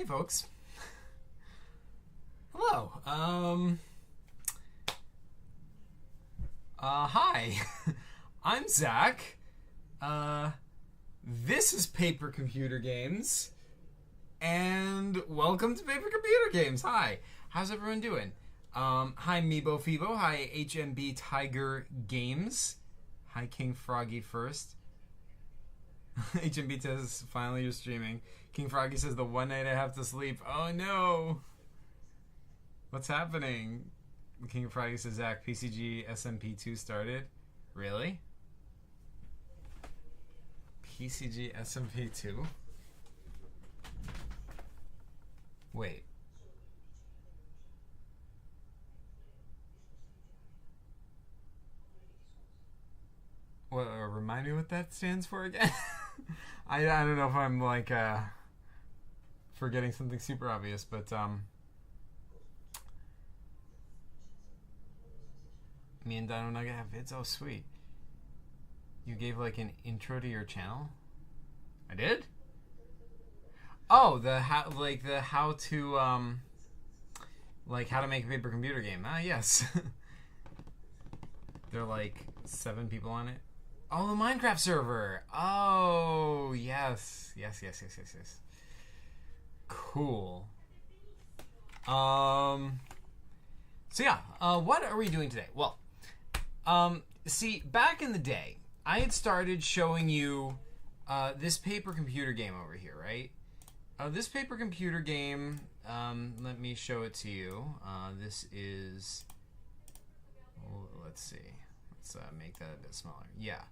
Hey folks. Hello. Hi. I'm Zach. This is Paper Computer Games. And welcome to Paper Computer Games. Hi. How's everyone doing? Hi Meebo Feebo. Hi HMB Tiger Games. Hi King Froggy first. HMB says, finally you're streaming. King Froggy says, the one night I have to sleep. Oh no! What's happening? King Froggy says, Zach, PCG SMP2 started. Really? PCG SMP2? Wait. Well, remind me what that stands for again? I don't know if I'm like forgetting something super obvious, but me and Dino Nugget have vids. Oh sweet. You gave like an intro to your channel? I did? Oh, the how to like how to make a paper computer game. Ah yes. There are like 7 people on it. Oh, the Minecraft server. Oh, yes. Yes. Cool. So yeah, what are we doing today? Well, see, back in the day, I had started showing you this paper computer game over here, right? This paper computer game, let me show it to you. This is, let's see. Let's make that a bit smaller. Yeah.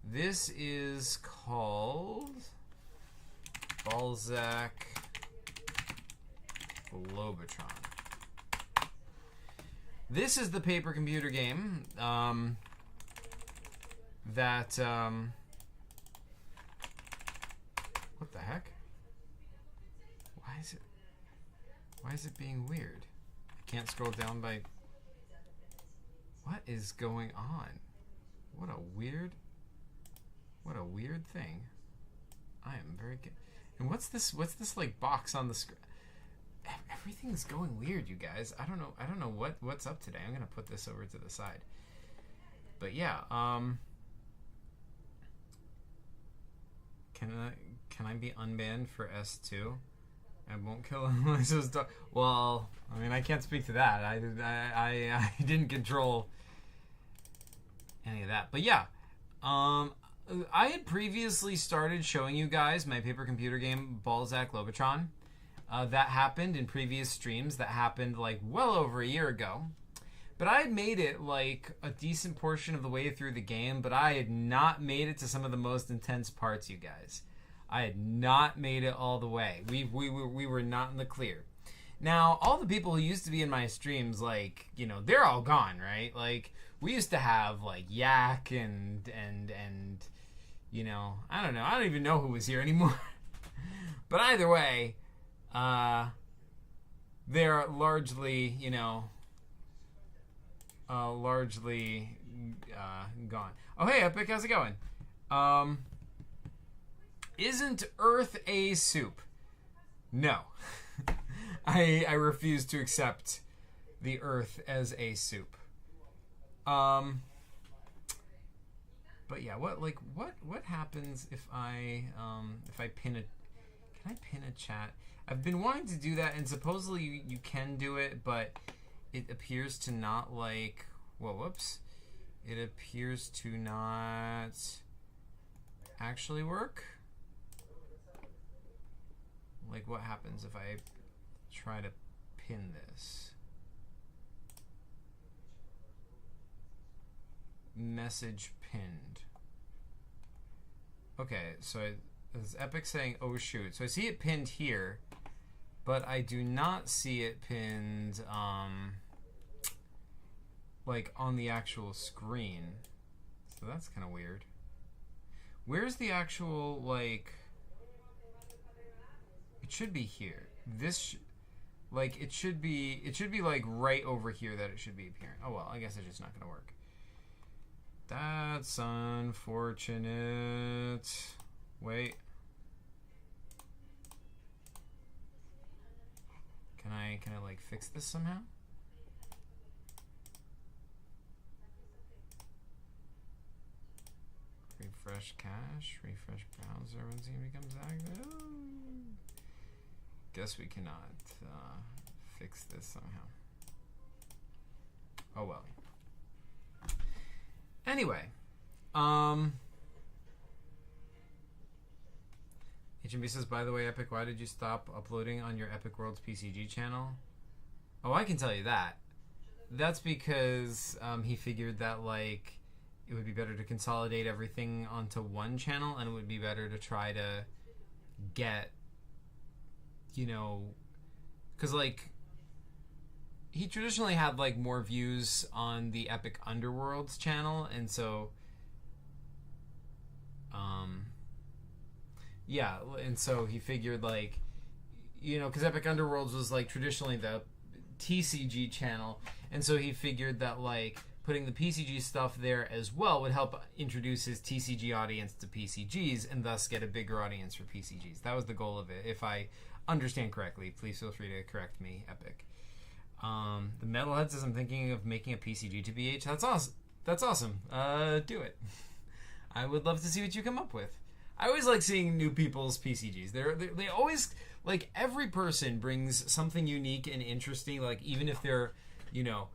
This is called Balzak Globotron. This is the paper computer game that what the heck? Why is it being weird? I can't scroll down by. What is going on? What a weird thing. I am very good. And what's this like box on the screen? Everything's going weird, you guys. I don't know what's up today. I'm gonna put this over to the side. But yeah, can I be unbanned for S2? I won't kill him. Well, I mean, I can't speak to that. I didn't control any of that. But yeah, I had previously started showing you guys my paper computer game Balzak Globotron. That happened in previous streams. That happened like well over a year ago. But I had made it like a decent portion of the way through the game, but I had not made it to some of the most intense parts, you guys. I had not made it all the way. We were not in the clear. Now, all the people who used to be in my streams, like, you know, they're all gone, right? Like, we used to have like Yak and you know, I don't know. I don't even know who was here anymore. But either way, they're largely, you know, gone. Oh, hey, Epic, how's it going? Isn't Earth a soup? No. I refuse to accept the Earth as a soup. But yeah, what happens if I pin a? Can I pin a chat? I've been wanting to do that, and supposedly you can do it, but it appears to not like. Whoa, whoops! It appears to not actually work. Like, what happens if I try to pin this? Message pinned. Okay, so it's Epic saying, oh shoot. So I see it pinned here, but I do not see it pinned, like on the actual screen. So that's kind of weird. Where's the actual, like, it should be here. This, like, it should be like right over here that it should be appearing. Oh well, I guess it's just not gonna work. That's unfortunate. Wait. I like fix this somehow? Refresh cache, refresh browser when Steam becomes active. Guess we cannot fix this somehow. Oh well. Anyway, HMB says, by the way, Epic, why did you stop uploading on your Epic Worlds PCG channel? Oh, I can tell you that. That's because he figured that, like, it would be better to consolidate everything onto one channel, and it would be better to try to get, you know, because, like, he traditionally had, like, more views on the Epic Underworlds channel, and so, yeah, and so he figured, like, you know, because Epic Underworlds was, like, traditionally the TCG channel, and so he figured that, like, putting the PCG stuff there as well would help introduce his TCG audience to PCGs and thus get a bigger audience for PCGs. That was the goal of it. If I understand correctly, please feel free to correct me, Epic. The Metalhead says, I'm thinking of making a PCG to BH. That's awesome. That's awesome. Do it. I would love to see what you come up with. I always like seeing new people's PCGs. They always, like, every person brings something unique and interesting, like, even if they're, you know,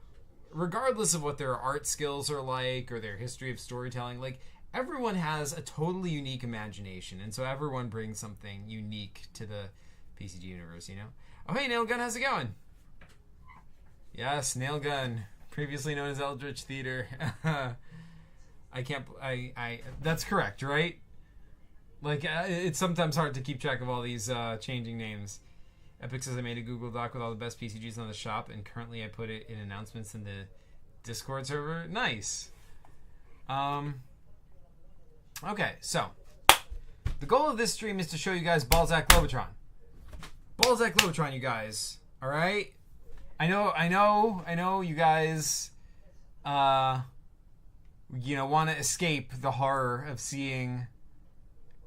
regardless of what their art skills are like or their history of storytelling, like, everyone has a totally unique imagination, and so everyone brings something unique to the PCG universe, you know? Oh, hey, Nailgun, how's it going? Yes, Nailgun, previously known as Eldritch Theater. That's correct, right? Like, it's sometimes hard to keep track of all these changing names. Epic says, I made a Google Doc with all the best PCGs on the shop, and currently I put it in announcements in the Discord server. Nice. Okay, so the goal of this stream is to show you guys Balzak Globotron. Balzak Globotron, you guys. All right? I know you guys, you know, want to escape the horror of seeing,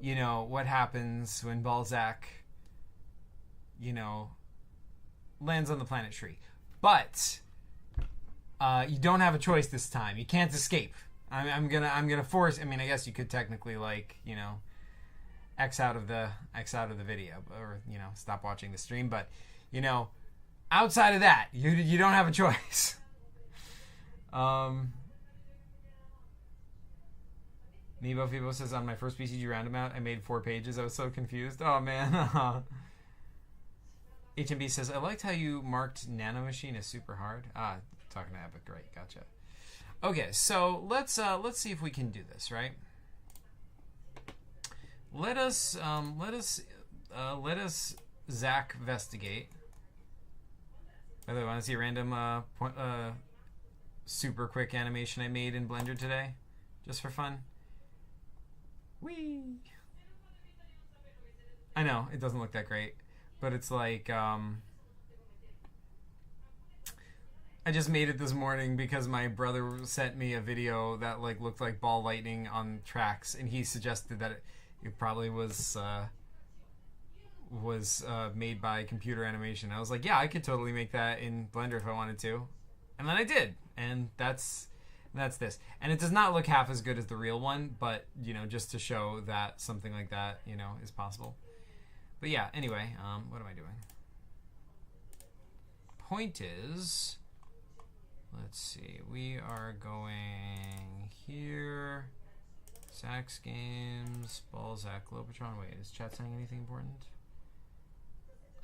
you know, what happens when Balzak, you know, lands on the planet tree. But you don't have a choice this time. You can't escape. I'm gonna force. I mean, I guess you could technically, like, you know, X out of the video, or, you know, stop watching the stream. But, you know, outside of that, you don't have a choice. Nebo Fibo says, on my first PCG roundabout, I made 4 pages. I was so confused. Oh man. HMB says, I liked how you marked Nanomachine as super hard. Talking to Epic, right? Gotcha. Okay, so let's see if we can do this, right? Let us Zach investigate. By the way, want to see a random super quick animation I made in Blender today, just for fun? Whee! I know it doesn't look that great, but it's like I just made it this morning because my brother sent me a video that, like, looked like ball lightning on tracks, and he suggested that it probably was made by computer animation. I was like, yeah, I could totally make that in Blender if I wanted to, and then I did, and that's this. And it does not look half as good as the real one, but, you know, just to show that something like that, you know, is possible. But yeah, anyway, what am I doing? Point is, let's see, we are going here, Sax Games, Balzak Globotron. Wait, is chat saying anything important?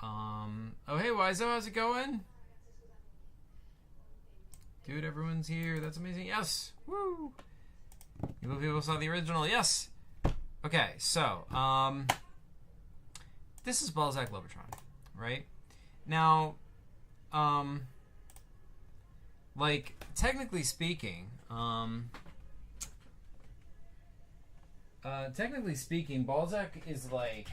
Oh, hey, Wizo, how's it going? Dude, everyone's here. That's amazing. Yes. Woo. People saw the original. Yes. Okay, so, this is Balzak Globotron, right? Now, like, technically speaking, Balzak is like,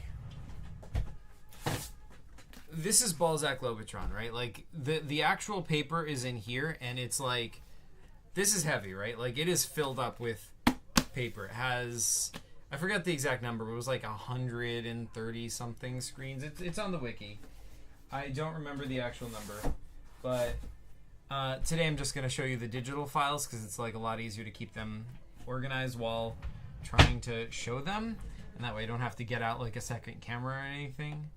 this is Balzak Globotron, right? Like, the actual paper is in here, and it's like, this is heavy, right? Like, it is filled up with paper. It has, I forgot the exact number, but it was like 130 something screens. It's on the wiki. I don't remember the actual number, but today I'm just going to show you the digital files because it's like a lot easier to keep them organized while trying to show them, and that way I don't have to get out like a second camera or anything.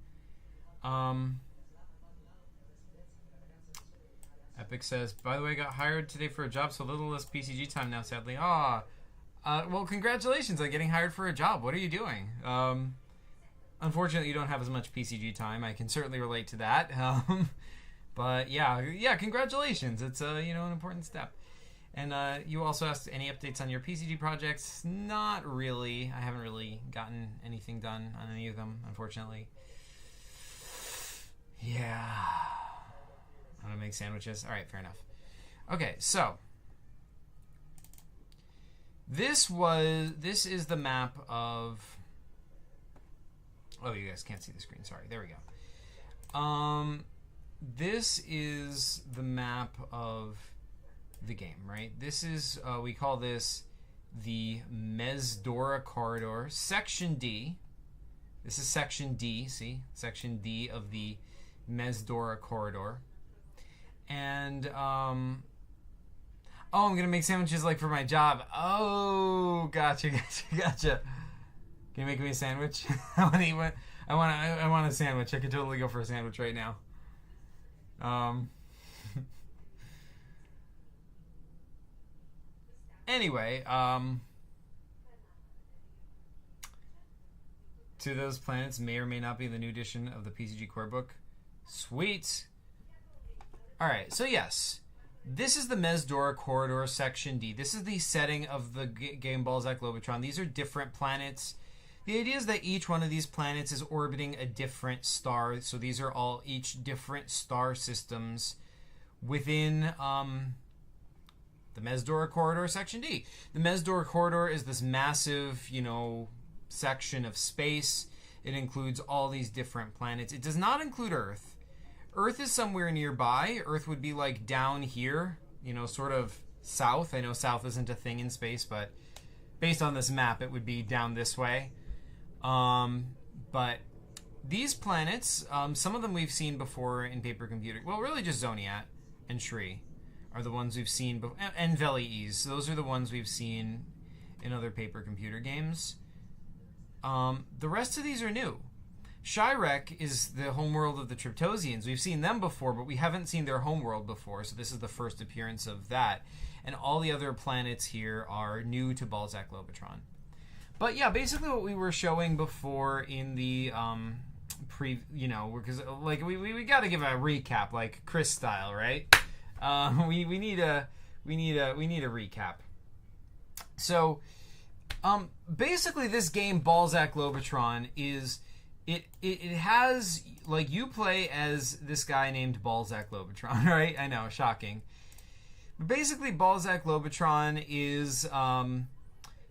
Epic says, by the way, I got hired today for a job, so a little less PCG time now, sadly. Well, congratulations on getting hired for a job. What are you doing? Unfortunately, you don't have as much PCG time. I can certainly relate to that. But yeah, congratulations. It's an important step. And you also asked any updates on your PCG projects. Not really. I haven't really gotten anything done on any of them, unfortunately. Yeah. I'm gonna make sandwiches. All right, fair enough. Okay, so this is the map of. Oh, you guys can't see the screen. Sorry. There we go. This is the map of the game, right? This is we call this the Mezdora corridor, section D. This is section D. See, section D of the Mezdora corridor. And I'm gonna make sandwiches like for my job. Oh, gotcha. Can you make me a sandwich? I want to eat one. I want a sandwich. I could totally go for a sandwich right now. Anyway, to those planets may or may not be the new edition of the PCG core book. Sweet. Alright, so yes, this is the Mezdora corridor, section D. This is the setting of the game Balzak Globotron. These are different planets. The idea is that each one of these planets is orbiting a different star. So these are all each different star systems within the Mezdora corridor, section D. The Mezdora corridor is this massive, section of space. It includes all these different planets. It does not include Earth. Earth is somewhere nearby. Earth would be like down here, sort of south. I know south isn't a thing in space, but based on this map, it would be down this way. But these planets, some of them we've seen before in Paper Computer. Well, really just Zoniat and Shri are the ones we've seen before, and Veli-Ease. Those are the ones we've seen in other Paper Computer games. The rest of these are new. Shirek is the homeworld of the Triptosians. We've seen them before, but we haven't seen their homeworld before, so this is the first appearance of that. And all the other planets here are new to Balzak Globotron. But yeah, basically what we were showing before in the because we got to give a recap, like Chris style, right? We need a recap. So basically, this game Balzak Globotron is. It has, like, you play as this guy named Balzak Globotron, right? I know, shocking. But basically, Balzak Globotron is,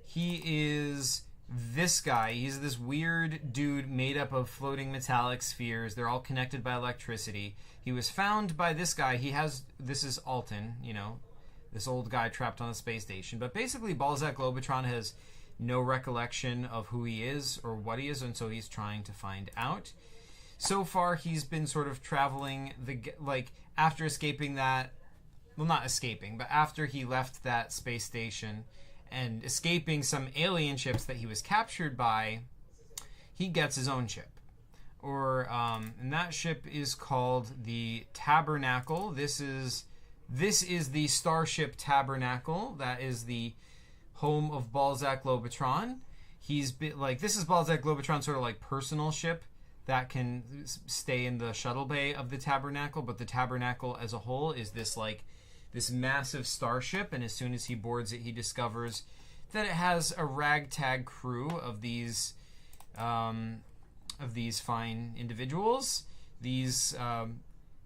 he is this guy. He's this weird dude made up of floating metallic spheres. They're all connected by electricity. He was found by this guy. This is Alton, this old guy trapped on a space station. But basically, Balzak Globotron has no recollection of who he is or what he is, and so he's trying to find out. So far, he's been sort of traveling after escaping that. Well, not escaping, but after he left that space station and escaping some alien ships that he was captured by, he gets his own ship. And that ship is called the Tabernacle. This is the Starship Tabernacle. That is the home of Balzak Globotron. This is Balzak Globotron's sort of like personal ship that can stay in the shuttle bay of the Tabernacle, but the Tabernacle as a whole is this massive starship, and as soon as he boards it, he discovers that it has a ragtag crew of these fine individuals.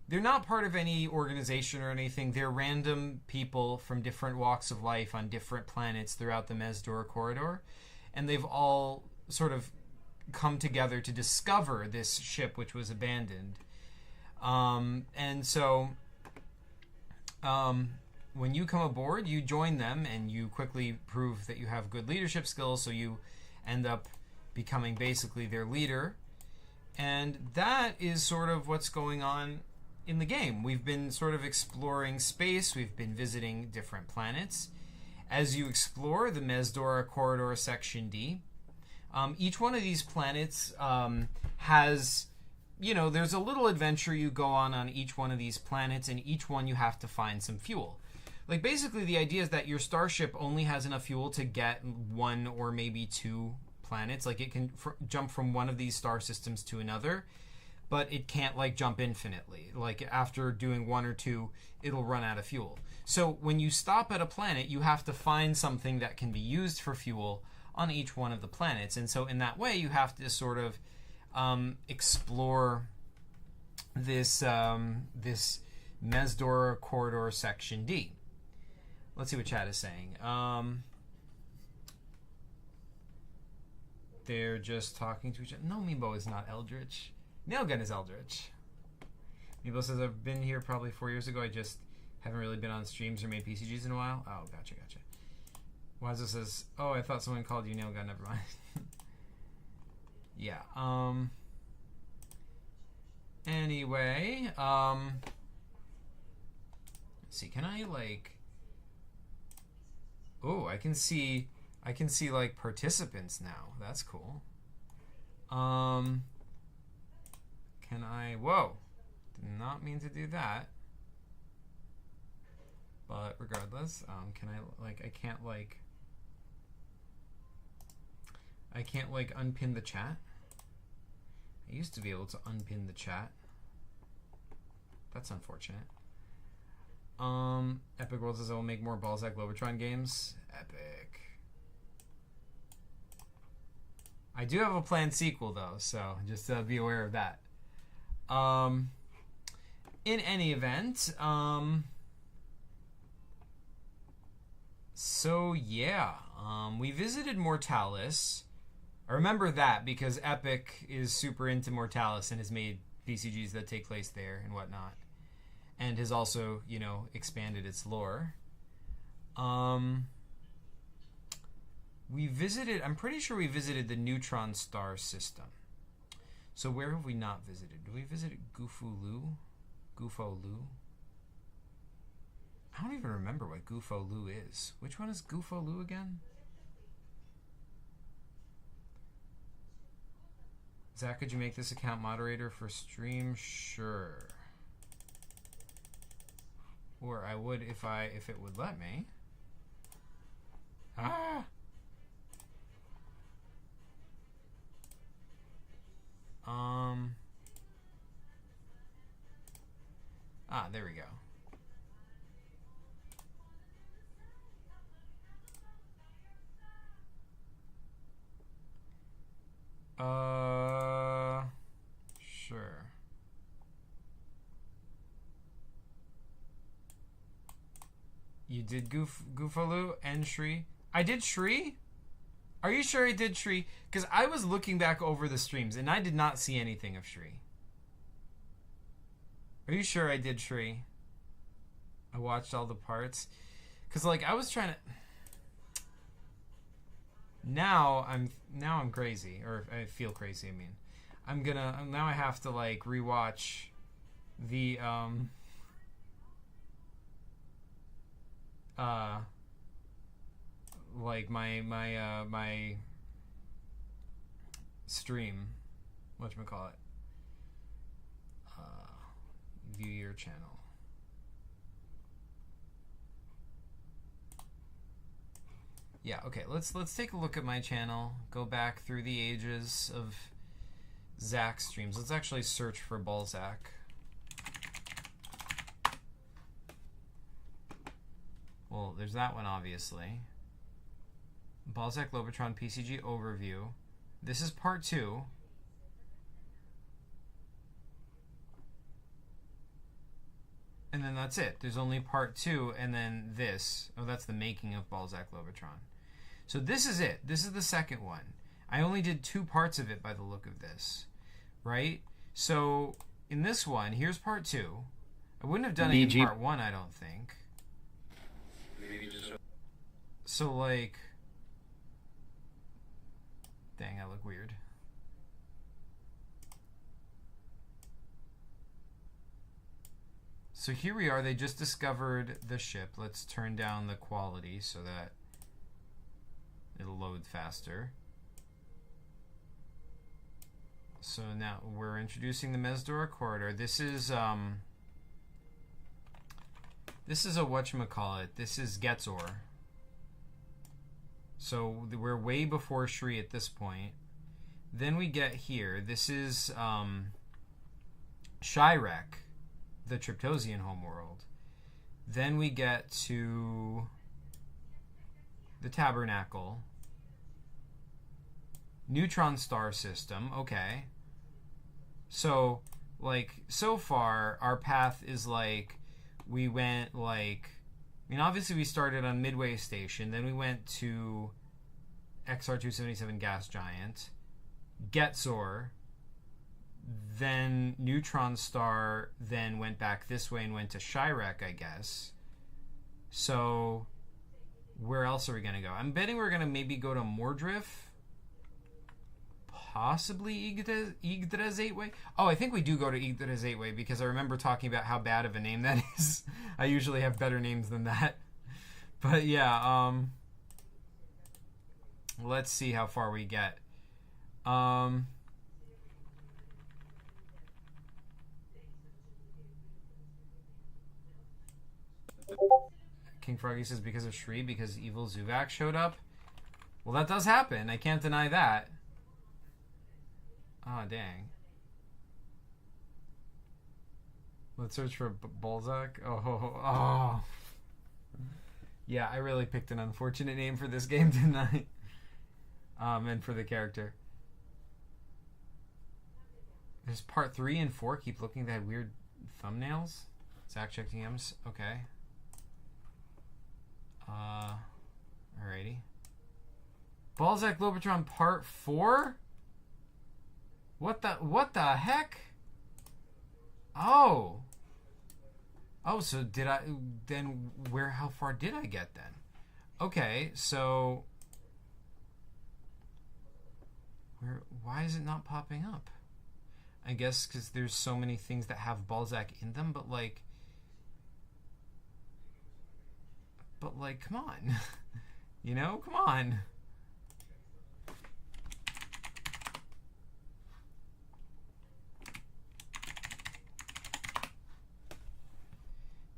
They're not part of any organization or anything. They're random people from different walks of life on different planets throughout the Mezdora corridor. And they've all sort of come together to discover this ship which was abandoned. And so when you come aboard, you join them and you quickly prove that you have good leadership skills, so you end up becoming basically their leader. And that is sort of what's going on in the game. We've been sort of exploring space. We've been visiting different planets. As you explore the Mezdora Corridor Section D, each one of these planets has, there's a little adventure you go on each one of these planets, and each one you have to find some fuel. Like, basically, the idea is that your starship only has enough fuel to get one or maybe two planets. Like, it can jump from one of these star systems to another, but it can't, like, jump infinitely. Like, after doing one or two, it'll run out of fuel. So when you stop at a planet, you have to find something that can be used for fuel on each one of the planets. And so in that way, you have to sort of explore this this Mezdora Corridor Section D. Let's see what chat is saying. They're just talking to each other. No, Meebo is not Eldritch. Nailgun is Eldritch. Meebo says, I've been here probably 4 years ago. I just haven't really been on streams or made PCGs in a while. Oh, gotcha. Wazo says, oh, I thought someone called you Nailgun. Never mind. Yeah. Anyway, let's see. Can I, like... Oh, I can see like participants now. That's cool. Can I? Whoa, did not mean to do that. But regardless, can I like? I can't like unpin the chat. I used to be able to unpin the chat. That's unfortunate. Epic World says I will make more Balzak Globotron games. Epic. I do have a planned sequel though, so just be aware of that. In any event, so yeah, we visited Mortalis. I remember that because Epic is super into Mortalis and has made VCGs that take place there and whatnot. And has also, expanded its lore. We visited, I'm pretty sure we visited the neutron star system. So where have we not visited? Did we visit Gufulu? I don't even remember what Gufolu is. Which one is Gufolu again? Zach, could you make this account moderator for stream? Sure. Or I would if it would let me. Ah. There we go. Sure. You did Goofalu and Shri? I did Shri? Are you sure I did Shri? Because I was looking back over the streams and I did not see anything of Shri. Are you sure I did Shri? I watched all the parts. Because, like, I was trying to... Now I'm crazy. Or I feel crazy, I mean. Now I have to, like, rewatch the, like my stream, whatchamacallit, view your channel. Yeah, okay, let's take a look at my channel, go back through the ages of Zach's streams. Let's actually search for Balzak. Well, there's that one, obviously. Balzak Globotron PCG overview. This is part 2. And then that's it. There's only part 2, and then this. Oh, that's the making of Balzak Globotron. So this is it. This is the second one. I only did 2 parts of it by the look of this. Right? So, in this one, here's part 2. I wouldn't have done it in part 1, I don't think. So, like... Dang, I look weird. So here we are. They just discovered the ship. Let's turn down the quality so that it'll load faster. So now we're introducing the Mesdora corridor. This is a whatchamacallit. This is Getzor. So we're way before Shri at this point. Then we get here. This is Shirek, the Triptosian homeworld. Then we get to the Tabernacle. Neutron star system. Okay. So, like, so far, our path is like, we went like, I mean, obviously we started on Midway Station, then we went to XR277 Gas Giant, Getzor, then Neutron Star, then went back this way and went to Shirek, I guess. So, where else are we going to go? I'm betting we're going to maybe go to Mordriff. Possibly Yggdra's 8-Way. Oh, I think we do go to Yggdra's 8-Way because I remember talking about how bad of a name that is. I usually have better names than that. But yeah, let's see how far we get. King Froggy says because of Shri, because evil Zuvak showed up. Well, that does happen. I can't deny that. Oh, dang. Let's search for Balzak. Oh. Yeah, I really picked an unfortunate name for this game, didn't I? And for the character. There's part 3 and 4. Keep looking. They had weird thumbnails. Zach check DMs. Okay. Alrighty. Balzak Globotron part 4? What the heck? Oh, so did I then? How far did I get then? Okay, so why is it not popping up? I guess because there's so many things that have Balzak in them, but like, come on, you know, come on.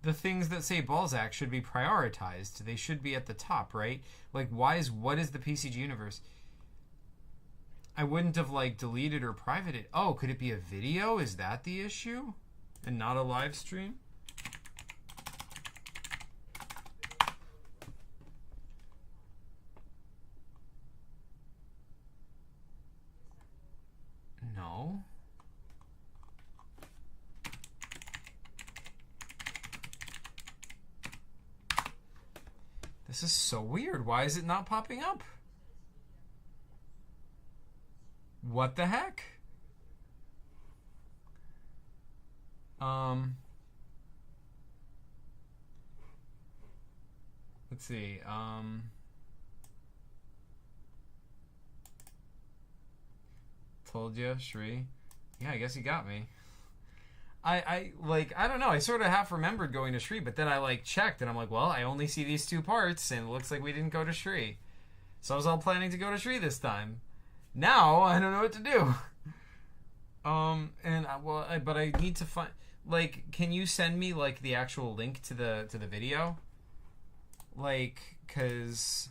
The things that say Balzak should be prioritized. They should be at the top, right? Like, what is the PCG universe? I wouldn't have, like, deleted or privated. Oh, could it be a video? Is that the issue? And not a live stream? No. This is so weird. Why is it not popping up? What the heck? Let's see. Told you, Shri. Yeah, I guess you got me. I don't know. I sort of half remembered going to Shri, but then I like checked and I'm like, well, I only see these 2 parts and it looks like we didn't go to Shri. So I was all planning to go to Shri this time. Now I don't know what to do. But I need to find, like, can you send me like the actual link to the video? Like, cause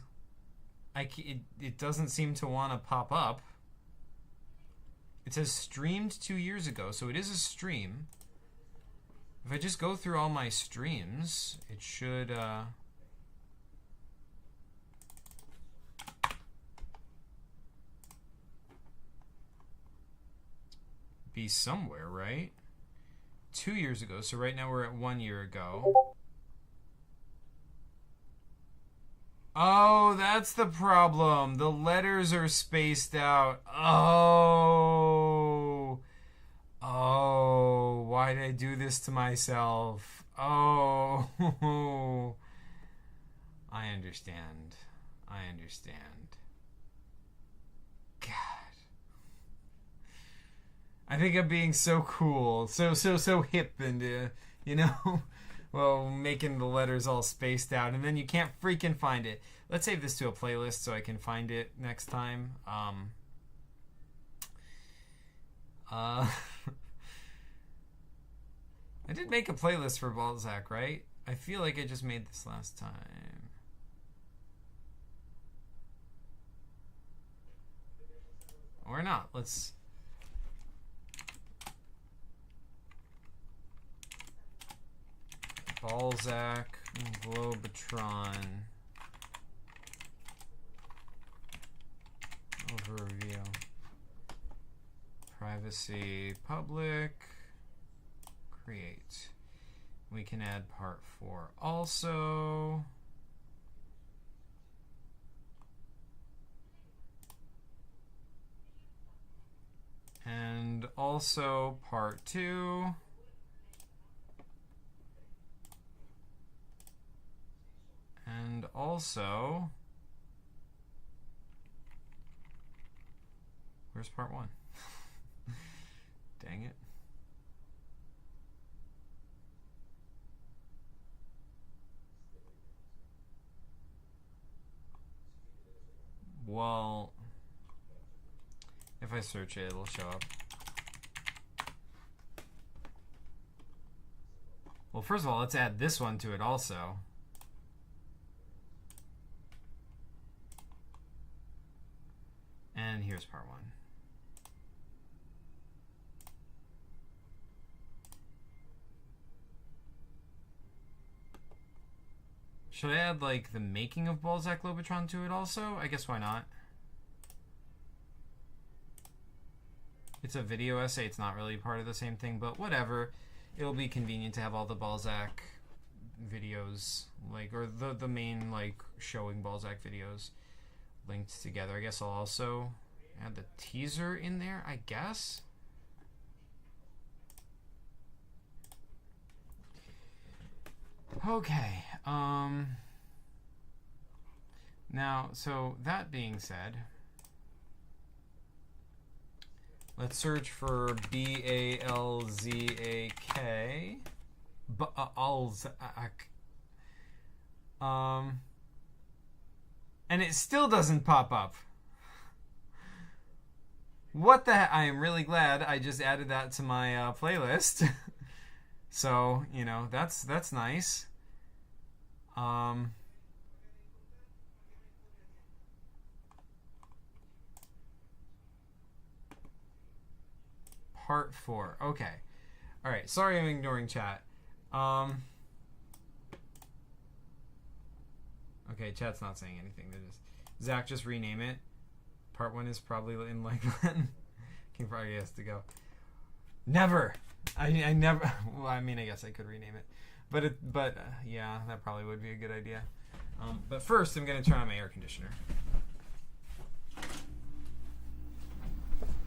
it doesn't seem to want to pop up. It says streamed 2 years ago, so it is a stream. If I just go through all my streams, it should be somewhere, right? 2 years ago, so right now we're at 1 year ago. Oh, that's the problem. The letters are spaced out. Oh, why did I do this to myself? Oh, I understand. God. I think I'm being so cool, so hip and You know? Well, making the letters all spaced out, and then you can't freaking find it. Let's save this to a playlist so I can find it next time. I did make a playlist for Balzak, right? I feel like I just made this last time. Or not. Let's... Balzak Globotron overview. Privacy, public, create. We can add part 4 also. And also part 2. And also, where's part 1? Dang it. Well, if I search it, it'll show up. Well, first of all, let's add this one to it also. And here's part 1. Should I add like the making of Balzak Globotron to it also? I guess why not? It's a video essay, it's not really part of the same thing, but whatever. It'll be convenient to have all the Balzak videos, like, or the main like showing Balzak videos linked together. I guess I'll also add the teaser in there, I guess. Okay. Now, so that being said, let's search for B-A-L-Z-A-K. Balzak. And it still doesn't pop up. What the heck? I am really glad I just added that to my playlist. So, you know, that's nice. Part 4. Okay. All right. Sorry I'm ignoring chat. Okay, chat's not saying anything. They're just... Zach, just rename it. Part 1 is probably in like button. King probably has to go. Never! I never... Well, I mean, I guess I could rename it. But yeah, that probably would be a good idea. But first, I'm going to turn on my air conditioner.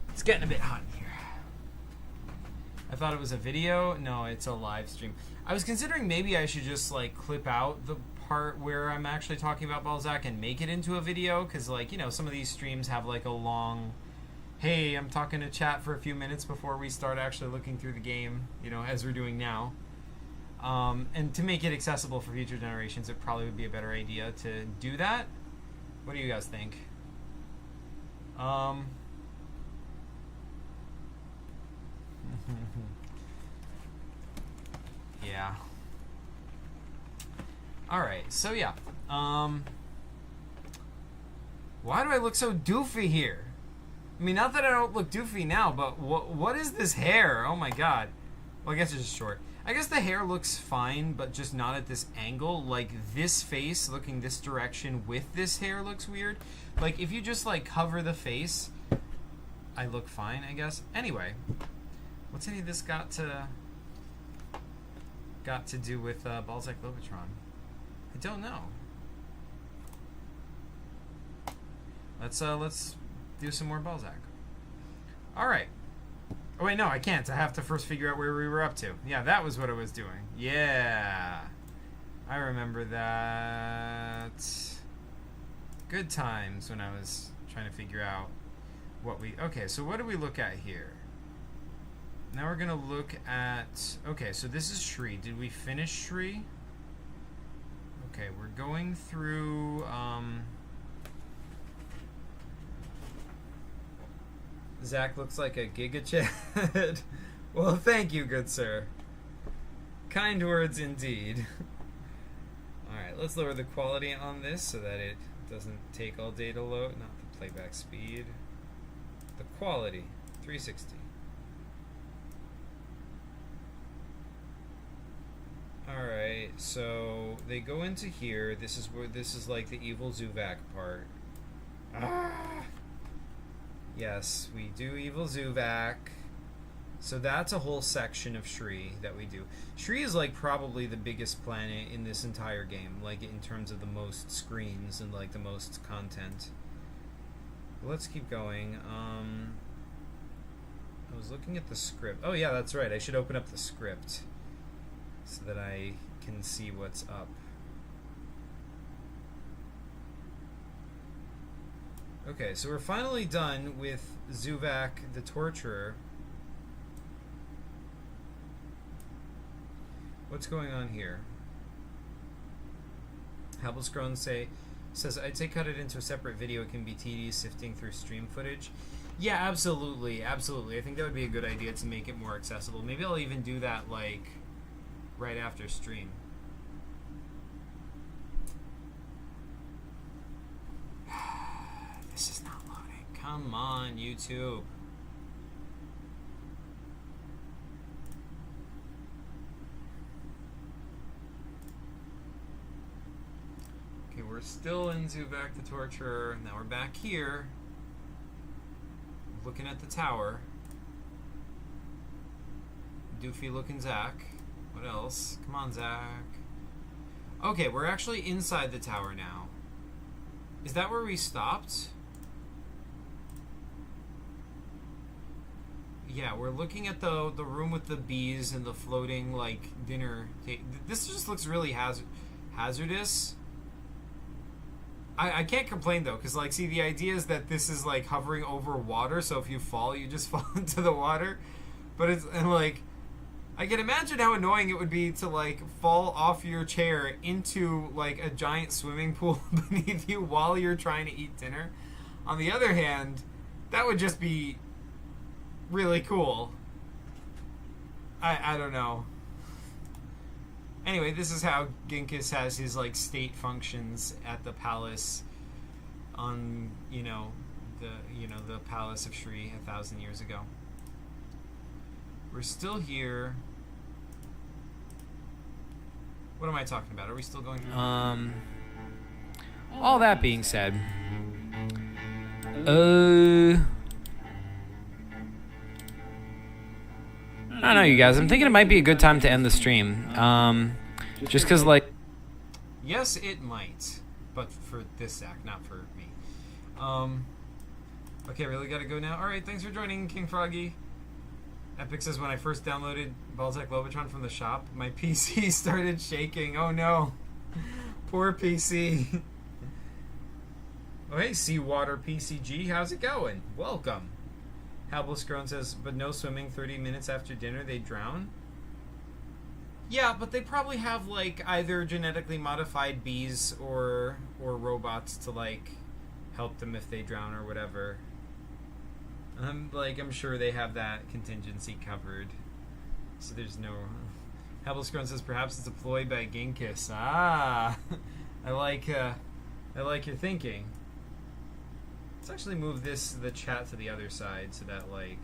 It's getting a bit hot in here. I thought it was a video. No, it's a live stream. I was considering maybe I should just like clip out the part where I'm actually talking about Balzak and make it into a video, because like, you know, some of these streams have like a long, hey, I'm talking to chat for a few minutes before we start actually looking through the game, you know, as we're doing now. And to make it accessible for future generations, it probably would be a better idea to do that. What do you guys think? Yeah. Alright, so yeah. Why do I look so doofy here? I mean, not that I don't look doofy now, but what is this hair? Oh my god. Well, I guess it's just short. I guess the hair looks fine, but just not at this angle. Like, this face looking this direction with this hair looks weird. Like, if you just, like, cover the face, I look fine, I guess. Anyway, what's any of this got to do with Balzak Globotron? I don't know. Let's do some more Balzak. All right. Oh wait, no, I can't. I have to first figure out where we were up to. Yeah, that was what I was doing. Yeah, I remember that. Good times when I was trying to figure out what we... Okay, so what do we look at here? Now we're gonna look at... Okay, so this is Shri. Did we finish Shri? Okay, we're going through... Zach looks like a Giga Chad. Well, thank you, good sir. Kind words indeed. Alright, let's lower the quality on this so that it doesn't take all day to load. Not the playback speed. The quality. 360. Alright, so they go into here. This is where this is like the evil Zuvak part. Ah! Yes, we do evil Zuvak. So that's a whole section of Shri that we do. Shri is like probably the biggest planet in this entire game, like in terms of the most screens and like the most content. Let's keep going. I was looking at the script. Oh yeah, that's right. I should open up the script so that I can see what's up. Okay, so we're finally done with Zuvak the Torturer. What's going on here? Habelscron says, I'd say cut it into a separate video. It can be tedious sifting through stream footage. Yeah, absolutely, absolutely. I think that would be a good idea to make it more accessible. Maybe I'll even do that, like, right after stream. This is not loading. Come on, YouTube. Okay, we're still in Zuvak the Torturer. Now we're back here. Looking at the tower. Doofy looking Zach. What else? Come on, Zach. Okay, we're actually inside the tower now. Is that where we stopped? Yeah, we're looking at the room with the bees and the floating, like, dinner. This just looks really hazardous. I can't complain, though, because, like, see, the idea is that this is, like, hovering over water, so if you fall, you just fall into the water. But it's, and, like, I can imagine how annoying it would be to, like, fall off your chair into, like, a giant swimming pool beneath you while you're trying to eat dinner. On the other hand, that would just be really cool. I don't know. Anyway, this is how Ginkis has his, like, state functions at the palace on, the palace of Shri 1,000 years ago. We're still here. What am I talking about? Are we still going through? All that being said, I don't know, you guys. I'm thinking it might be a good time to end the stream. Just because, like... Yes, it might. But for this Zach, not for me. Okay, really gotta go now? Alright, thanks for joining, King Froggy. Epic says, when I first downloaded Balzak Globotron from the shop, my PC started shaking. Oh no. Poor PC. Oh hey, Seawater PCG, how's it going? Welcome. Halblescrone says, but no swimming 30 minutes after dinner, they drown? Yeah, but they probably have, like, either genetically modified bees or robots to, like, help them if they drown or whatever. I'm sure they have that contingency covered. So there's no... Halblescrone says, perhaps it's a ploy by Ginkis. Ah! I like your thinking. Let's actually move the chat to the other side so that, like,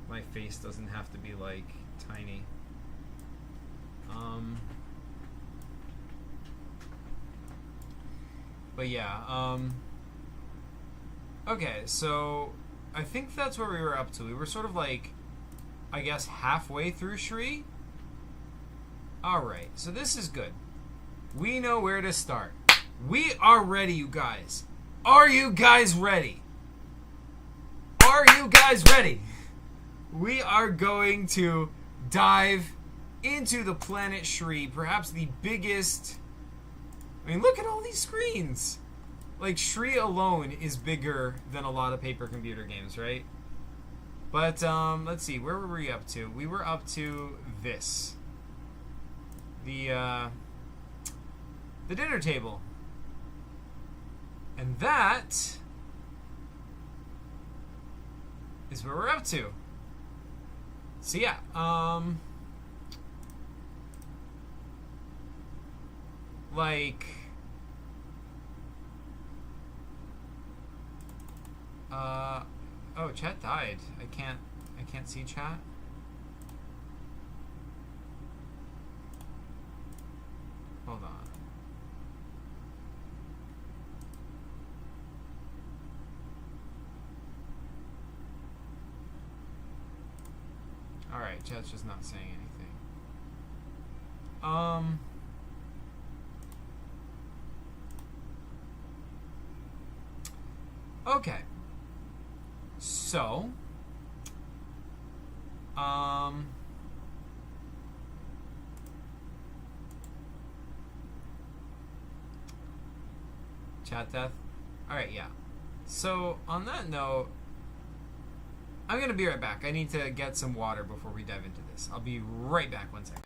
my face doesn't have to be, like, tiny. But yeah, okay, so I think that's where we were up to. We were sort of, like, I guess halfway through Shri. Alright, so this is good. We know where to start. We are ready, you guys. Are you guys ready? Are you guys ready? We are going to dive into the planet Shri, perhaps the biggest... I mean, look at all these screens. Like, Shri alone is bigger than a lot of paper computer games, right? But let's see, where were we up to? We were up to this. The dinner table. And that is where we're up to. So yeah, like oh, chat died. I can't see chat. Hold on. Alright, chat's just not saying anything. Okay. So, chat death. Alright, yeah. So, on that note, I'm going to be right back. I need to get some water before we dive into this. I'll be right back. 1 second.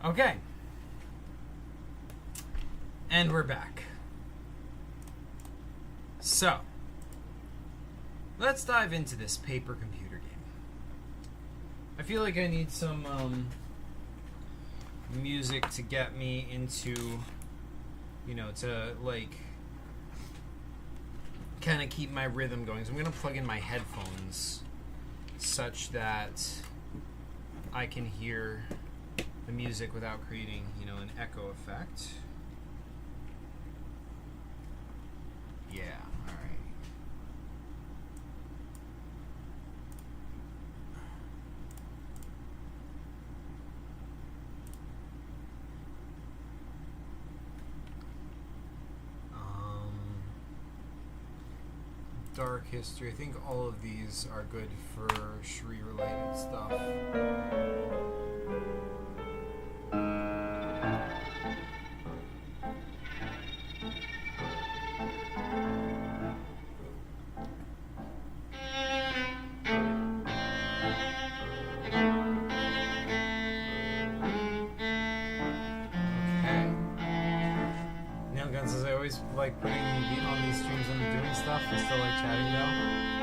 Okay. And we're back. So, let's dive into this paper computer game. I feel like I need some music to get me into, you know, to like kind of keep my rhythm going. So I'm going to plug in my headphones such that I can hear the music without creating, you know, an echo effect. Yeah, all right. Dark history. I think all of these are good for Shri related stuff. Like putting me on these streams when I'm doing stuff. I still like chatting though.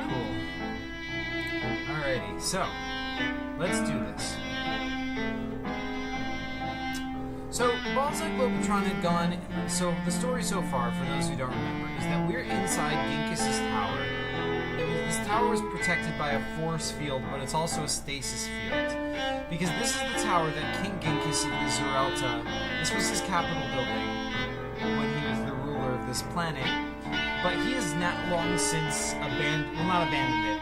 Cool. Alrighty, so let's do this. So Balzak Globotron had gone. So the story so far, for those who don't remember, is that we're inside Ginkis's tower. This tower was protected by a force field, but it's also a stasis field. Because this is the tower that King Ginkis of the Zerelta, this was his capital building when he was the ruler of this planet, but he has not long since not abandoned it,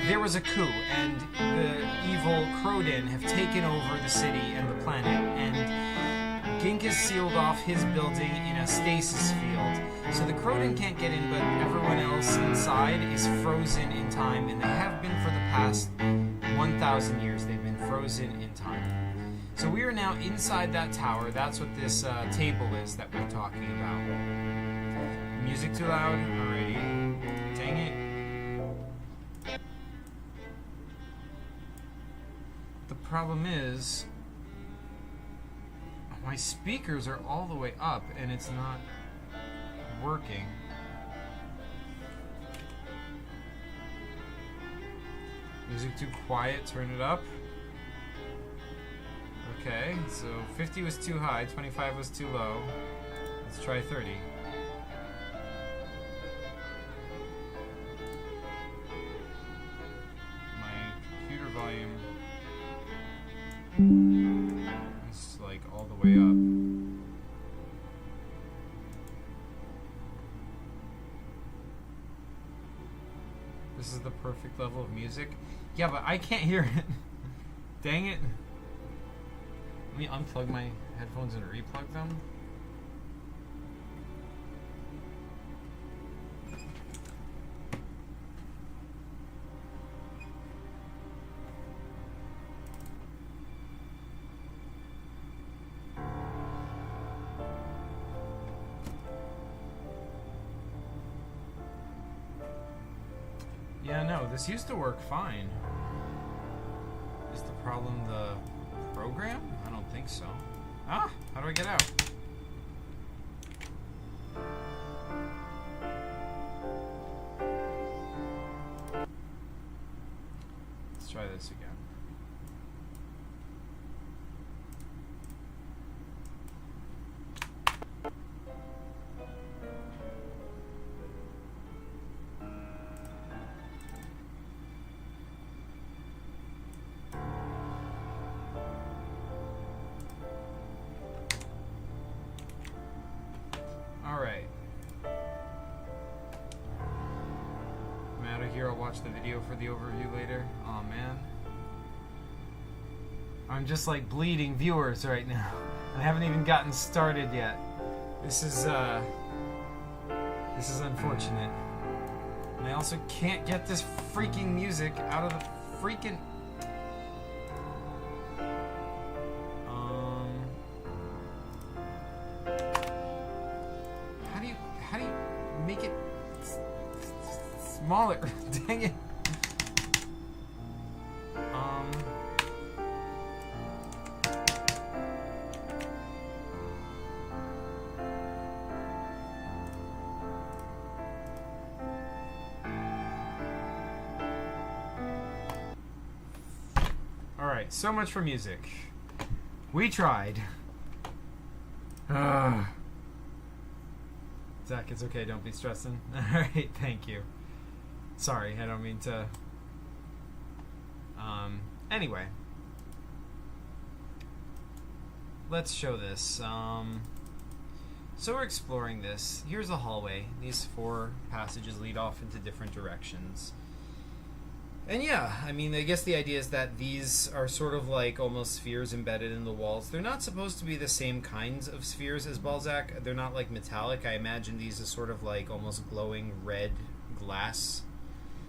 there was a coup, and the evil Kroden have taken over the city and the planet, and Genghis sealed off his building in a stasis field. So the Kroden can't get in, but everyone else inside is frozen in time, and they have been for the past 1,000 years. They've been frozen in time. So we are now inside that tower. That's what this table is that we're talking about. Music too loud? Alrighty. Dang it. The problem is, my speakers are all the way up and it's not working. Music too quiet, turn it up. Okay, so 50 was too high, 25 was too low. Let's try 30. My computer volume is like all the way up. This is the perfect level of music. Yeah, but I can't hear it. Dang it. Let me unplug my headphones and replug them. Yeah, no, this used to work fine. Is the problem the program? I don't think so. Ah, how do I get out? Let's try this again. Alright. I'm out of here. I'll watch the video for the overview later. Oh man. I'm just like bleeding viewers right now. I haven't even gotten started yet. This is unfortunate. And I also can't get this freaking music out of the freaking... How do you make it smaller? Dang it. Alright, so much for music. We tried. Zach, it's okay, don't be stressing. Alright, thank you. Sorry, I don't mean to... Anyway. Let's show this. So we're exploring this. Here's a hallway. These 4 passages lead off into different directions. And yeah, I mean, I guess the idea is that these are sort of like almost spheres embedded in the walls. They're not supposed to be the same kinds of spheres as Balzak. They're not like metallic. I imagine these as sort of like almost glowing red glass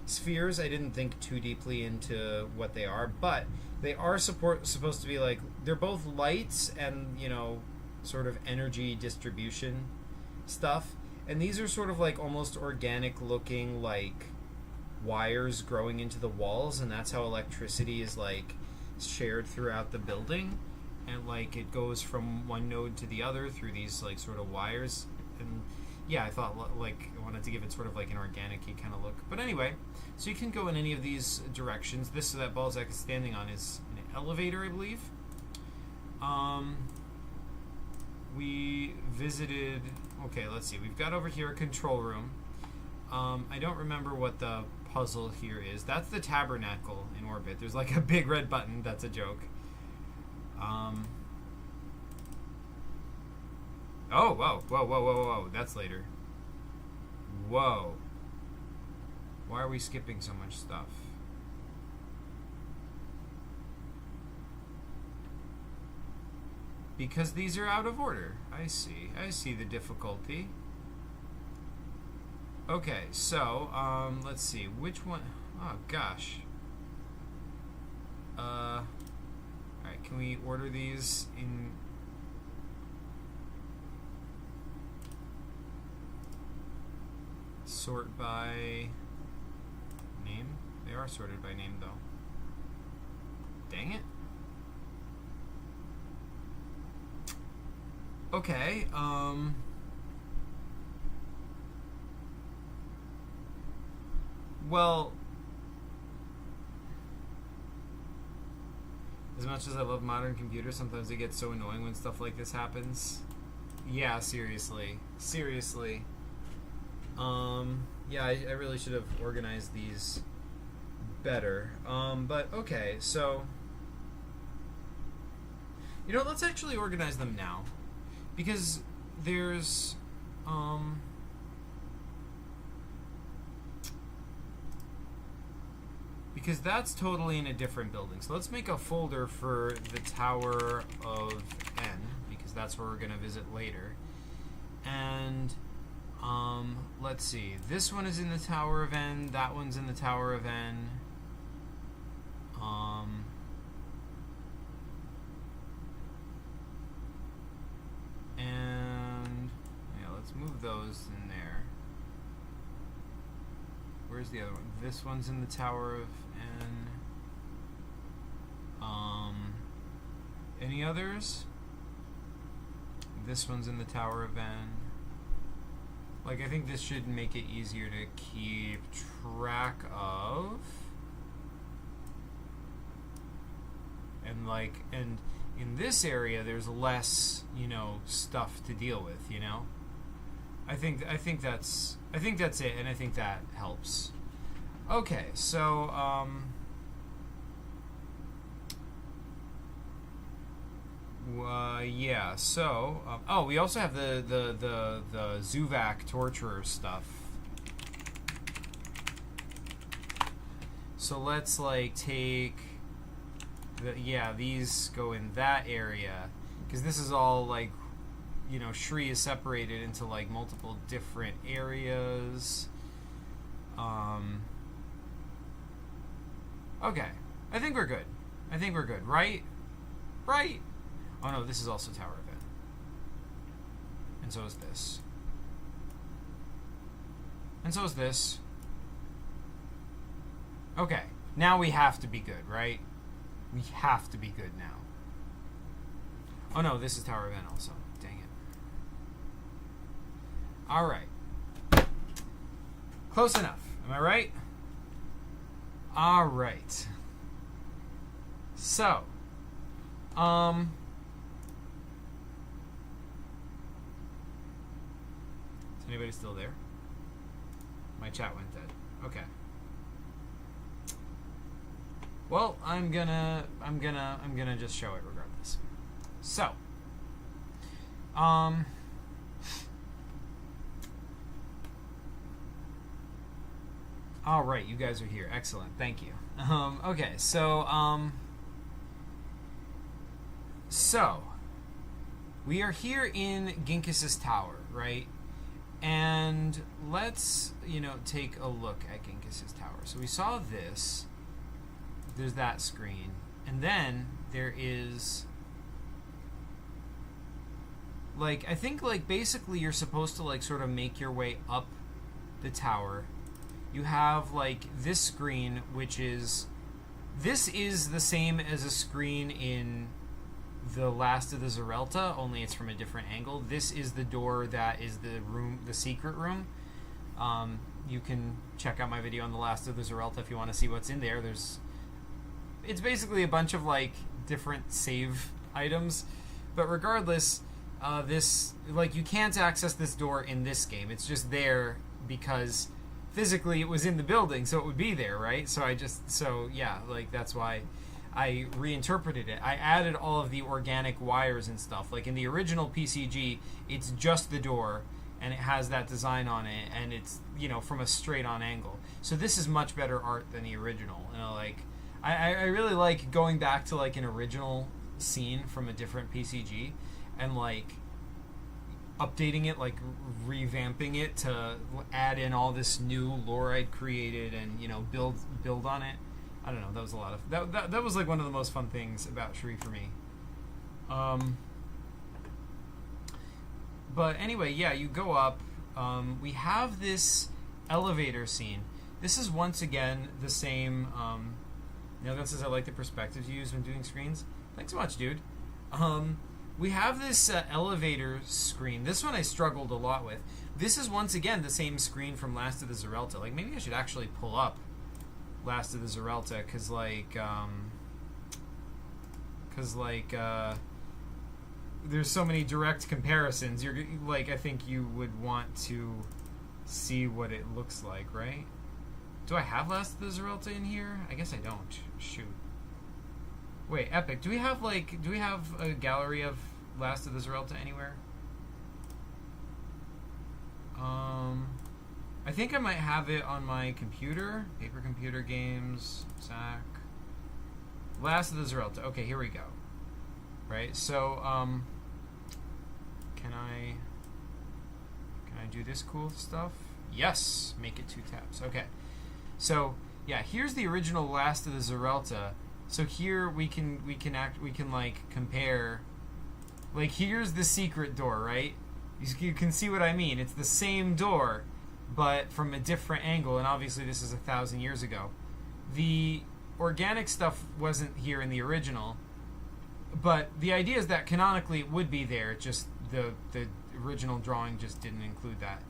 spheres. I didn't think too deeply into what they are, but they are supposed to be like, they're both lights and, you know, sort of energy distribution stuff. And these are sort of like almost organic looking, like wires growing into the walls, and that's how electricity is like shared throughout the building, and like it goes from one node to the other through these like sort of wires. And yeah, I thought like I wanted to give it sort of like an organic-y kind of look. But anyway, so you can go in any of these directions. This that Balzak is standing on is an elevator, I believe. We visited, okay, let's see, we've got over here a control room. I don't remember what the puzzle here is. That's the tabernacle in orbit. There's like a big red button. That's a joke. Oh, whoa, whoa, whoa, whoa, whoa. That's later. Whoa. Why are we skipping so much stuff? Because these are out of order. I see the difficulty. Okay, so, let's see. Which one? Oh, gosh. Alright, can we order these in... Sort by name? They are sorted by name, though. Dang it. Okay, well, as much as I love modern computers, sometimes it gets so annoying when stuff like this happens. Yeah, seriously. Seriously. Yeah, I really should have organized these better. But okay, so... You know, let's actually organize them now. Because there's, because that's totally in a different building. So let's make a folder for the Tower of N, because that's where we're going to visit later. And, let's see. This one is in the Tower of N. That one's in the Tower of N. And yeah, let's move those in there. Where's the other one? This one's in the Tower of N. Any others? This one's in the Tower of N. Like, I think this should make it easier to keep track of. And like, and in this area, there's less, you know, stuff to deal with, you know? I think that's it, and I think that helps. Okay, so, yeah, so, oh, we also have the Zuvak torturer stuff. So let's, like, take... yeah, these go in that area, because this is all, like, you know, Shri is separated into, like, multiple different areas. Okay, I think we're good. Right? Right? Oh no, this is also Tower of N. And so is this. And so is this. Okay, now we have to be good, right? We have to be good now. Oh no, this is Tower of N also. Dang it. Alright. Close enough. Am I right? Alright. So. Is anybody still there? My chat went dead. Okay. Well, I'm gonna just show it regardless. So, all right, you guys are here. Excellent, thank you. Okay, so so we are here in Ginkis's tower, right? And let's, you know, take a look at Ginkis's tower. So we saw this. There's that screen, and then there is, like, I think, like, basically you're supposed to, like, sort of make your way up the tower. You have, like, this screen, which is, this is the same as a screen in The Last of the Zerelta, only it's from a different angle. This is the door that is the room, the secret room. You can check out my video on The Last of the Zerelta if you want to see what's in there. It's basically a bunch of, like, different save items, but regardless, this, like, you can't access this door in this game. It's just there because physically it was in the building, so it would be there, right? So yeah, like, that's why I reinterpreted it. I added all of the organic wires and stuff. Like, in the original PCG, it's just the door, and it has that design on it, and it's, you know, from a straight-on angle. So this is much better art than the original, you know, like, I really like going back to, like, an original scene from a different PCG and like updating it, like revamping it to add in all this new lore I'd created and, you know, build on it. I don't know, that was a lot of that was like one of the most fun things about Shri for me. But anyway, yeah, you go up. We have this elevator scene. This is once again the same. Nelgan says I like the perspectives you use when doing screens. Thanks so much, dude. We have this elevator screen. This one I struggled a lot with. This is once again the same screen from Last of the Zerelta. Like, maybe I should actually pull up Last of the Zerelta, because there's so many direct comparisons. You're like, I think you would want to see what it looks like, right? Do I have Last of the Zerelta in here? I guess I don't. Shoot. Wait, Epic. Do we have a gallery of Last of the Zerelta anywhere? I think I might have it on my computer. Paper Computer Games, Zach. Last of the Zerelta. Okay, here we go. Right, so, can I do this cool stuff? Yes! Make it 2 tabs. Okay. So, yeah, here's the original Last of the Zerelta. So here we can like compare. Like, here's the secret door, right? You can see what I mean. It's the same door, but from a different angle, and obviously this is 1,000 years ago. The organic stuff wasn't here in the original, but the idea is that canonically it would be there, just the original drawing just didn't include that.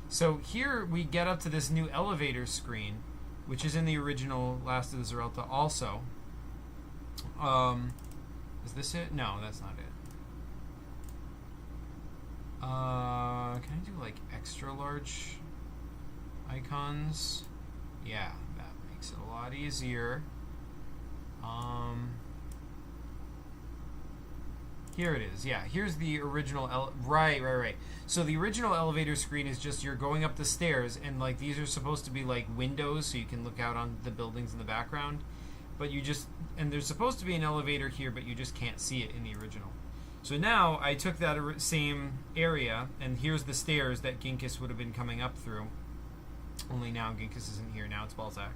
So here we get up to this new elevator screen, which is in the original Last of the Zerelta also. Is this it? No, that's not it. Can I do like extra large icons? Yeah, that makes it a lot easier. Here it is. Yeah, here's the original right. So the original elevator screen is just you're going up the stairs, and like these are supposed to be like windows so you can look out on the buildings in the background. But and there's supposed to be an elevator here, but you just can't see it in the original. So now I took that same area, and here's the stairs that Ginkus would have been coming up through. Only now Ginkus isn't here, now it's Balzak.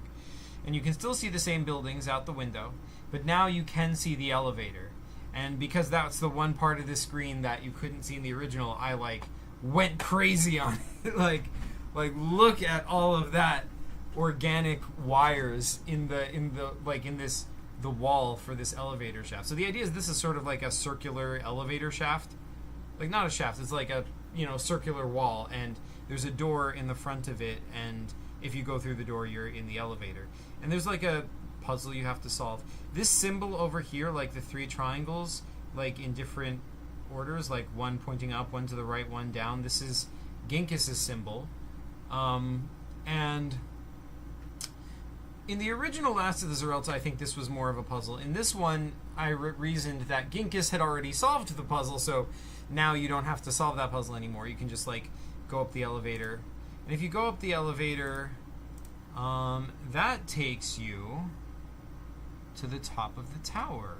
And you can still see the same buildings out the window, but now you can see the elevator. And because that's the one part of the screen that you couldn't see in the original, I like went crazy on it. like look at all of that organic wires in the wall for this elevator shaft. So the idea is this is sort of like a circular elevator shaft. Like, not a shaft, it's like a, circular wall, and there's a door in the front of it, and if you go through the door, you're in the elevator. And there's like a puzzle you have to solve. This symbol over here, like the 3 triangles, like in different orders, like one pointing up, one to the right, one down. This is Ginkus' symbol. And in the original Last of the Zerelta, I think this was more of a puzzle. In this one, I reasoned that Ginkus had already solved the puzzle, so now you don't have to solve that puzzle anymore. You can just, like, go up the elevator. And if you go up the elevator, that takes you to the top of the tower,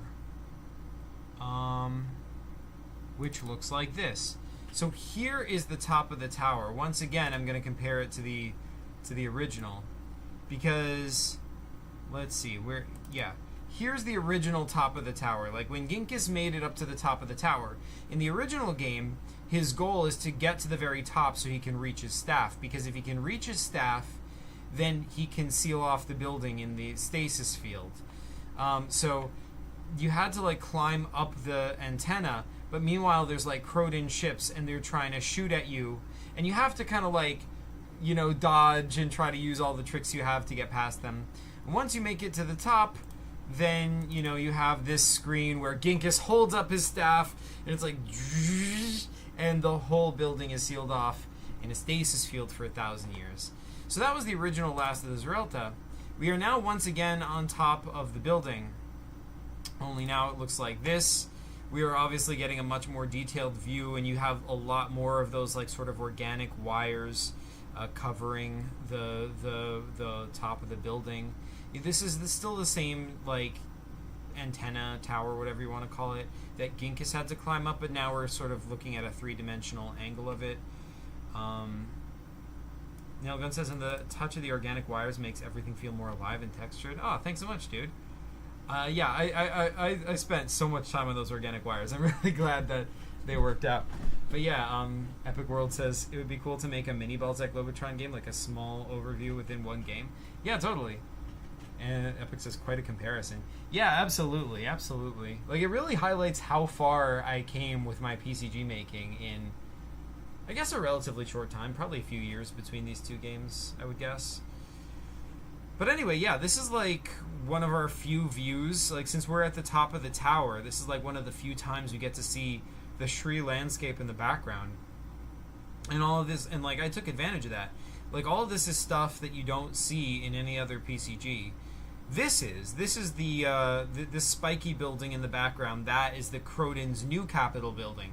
which looks like this. So here is the top of the tower. Once again, I'm going to compare it to the original, because let's see here's the original top of the tower. Like, when Ginkus made it up to the top of the tower in the original game, his goal is to get to the very top so he can reach his staff, because if he can reach his staff, then he can seal off the building in the stasis field. So you had to like climb up the antenna, but meanwhile there's like Kroden ships and they're trying to shoot at you, and you have to kind of like dodge and try to use all the tricks you have to get past them. And once you make it to the top, then you have this screen where Ginkus holds up his staff, and it's like, and the whole building is sealed off in a stasis field for 1,000 years. So that was the original Last of the Zerelta. We are now once again on top of the building, only now it looks like this. We are obviously getting a much more detailed view, and you have a lot more of those like sort of organic wires covering the top of the building. This is still the same like antenna tower, whatever you want to call it, that Ginkis had to climb up, but now we're sort of looking at a three-dimensional angle of it. Neil Gunn says, and the touch of the organic wires makes everything feel more alive and textured. Oh, thanks so much, dude. Yeah, I spent so much time on those organic wires. I'm really glad that they worked out. But yeah, Epic World says it would be cool to make a mini Balzak Globotron game, like a small overview within one game. Yeah, totally. And Epic says quite a comparison. Yeah, absolutely, absolutely. Like, it really highlights how far I came with my PCG making in, I guess, a relatively short time. Probably a few years between these two games, I would guess. But anyway, yeah, this is like one of our few views. Like, since we're at the top of the tower, this is like one of the few times we get to see the Sri landscape in the background. And all of this, and like, I took advantage of that. Like, all of this is stuff that you don't see in any other PCG. This is the this spiky building in the background. That is the Croden's new capital building.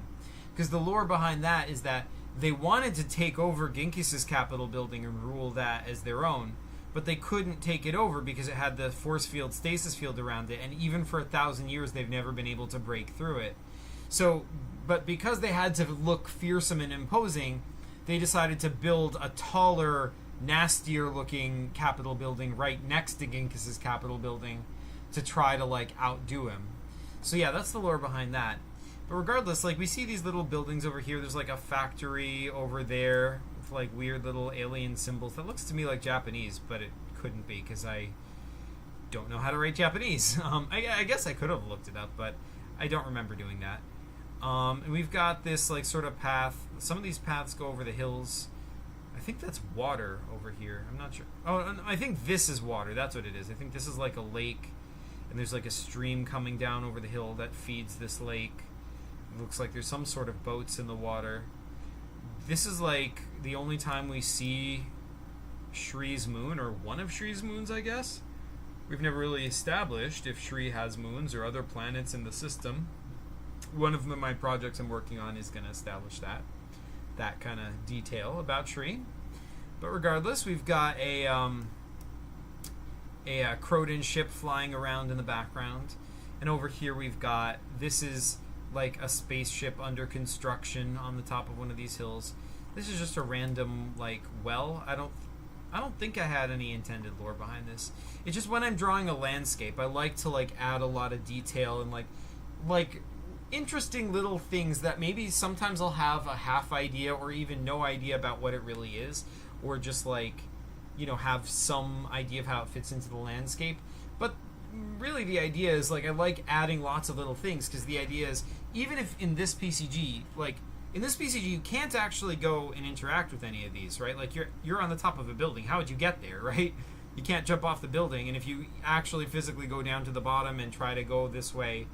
Because the lore behind that is that they wanted to take over Ginkis's capital building and rule that as their own, but they couldn't take it over because it had the force field, stasis field around it, and even for 1,000 years they've never been able to break through it. So, but because they had to look fearsome and imposing, they decided to build a taller, nastier looking capital building right next to Ginkis's capital building to try to like outdo him. So yeah, that's the lore behind that. But regardless, like, we see these little buildings over here. There's like a factory over there with like weird little alien symbols that looks to me like Japanese, but it couldn't be because I don't know how to write Japanese. I guess I could have looked it up, but I don't remember doing that. And we've got this like sort of path. Some of these paths go over the hills. I think that's water over here. I'm not sure. Oh, I think this is water. That's what it is. I think this is like a lake, and there's like a stream coming down over the hill that feeds this lake. It looks like there's some sort of boats in the water. This is like the only time we see Shri's moon, or one of Shri's moons, I guess. We've never really established if Shri has moons or other planets in the system. One of my projects I'm working on is going to establish that kind of detail about Shri. But regardless, we've got a Croden ship flying around in the background, and over here we've got, this is like a spaceship under construction on the top of one of these hills. This is just a random like well. I don't think I had any intended lore behind this. It's just when I'm drawing a landscape, I like to like add a lot of detail and like interesting little things that maybe sometimes I'll have a half idea or even no idea about what it really is, or just like, you know, have some idea of how it fits into the landscape. But really the idea is like I like adding lots of little things, because the idea is, even if in this PCG, like in this PCG you can't actually go and interact with any of these, right? Like you're on the top of a building. How would you get there, right? You can't jump off the building, and if you actually physically go down to the bottom and try to go this way,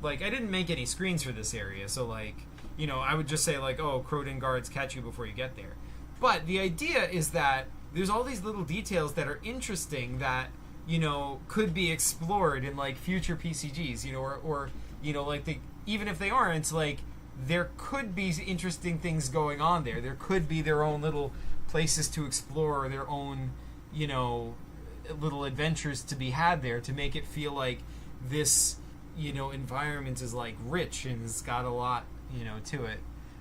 like, I didn't make any screens for this area, so, like, you know, I would just say, like, oh, Croden guards catch you before you get there. But the idea is that there's all these little details that are interesting that, you know, could be explored in, like, future PCGs, you know, or you know, like, even if they aren't, like, there could be interesting things going on there. There could be their own little places to explore, their own, you know, little adventures to be had there to make it feel like this, you know, environment is like rich and it's got a lot, you know, to it.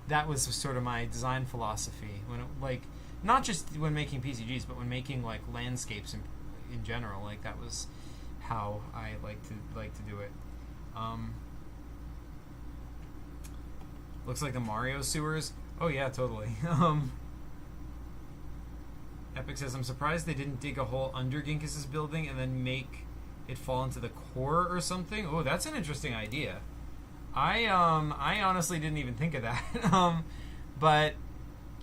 That was sort of my design philosophy when it, like, not just when making PCGs, but when making like landscapes in general. Like, that was how I like to do it. Looks like the Mario sewers. Oh yeah, totally. Epic says, I'm surprised they didn't dig a hole under Ginkis's building and then make it fall into the core or something. Oh, that's an interesting idea. I honestly didn't even think of that. But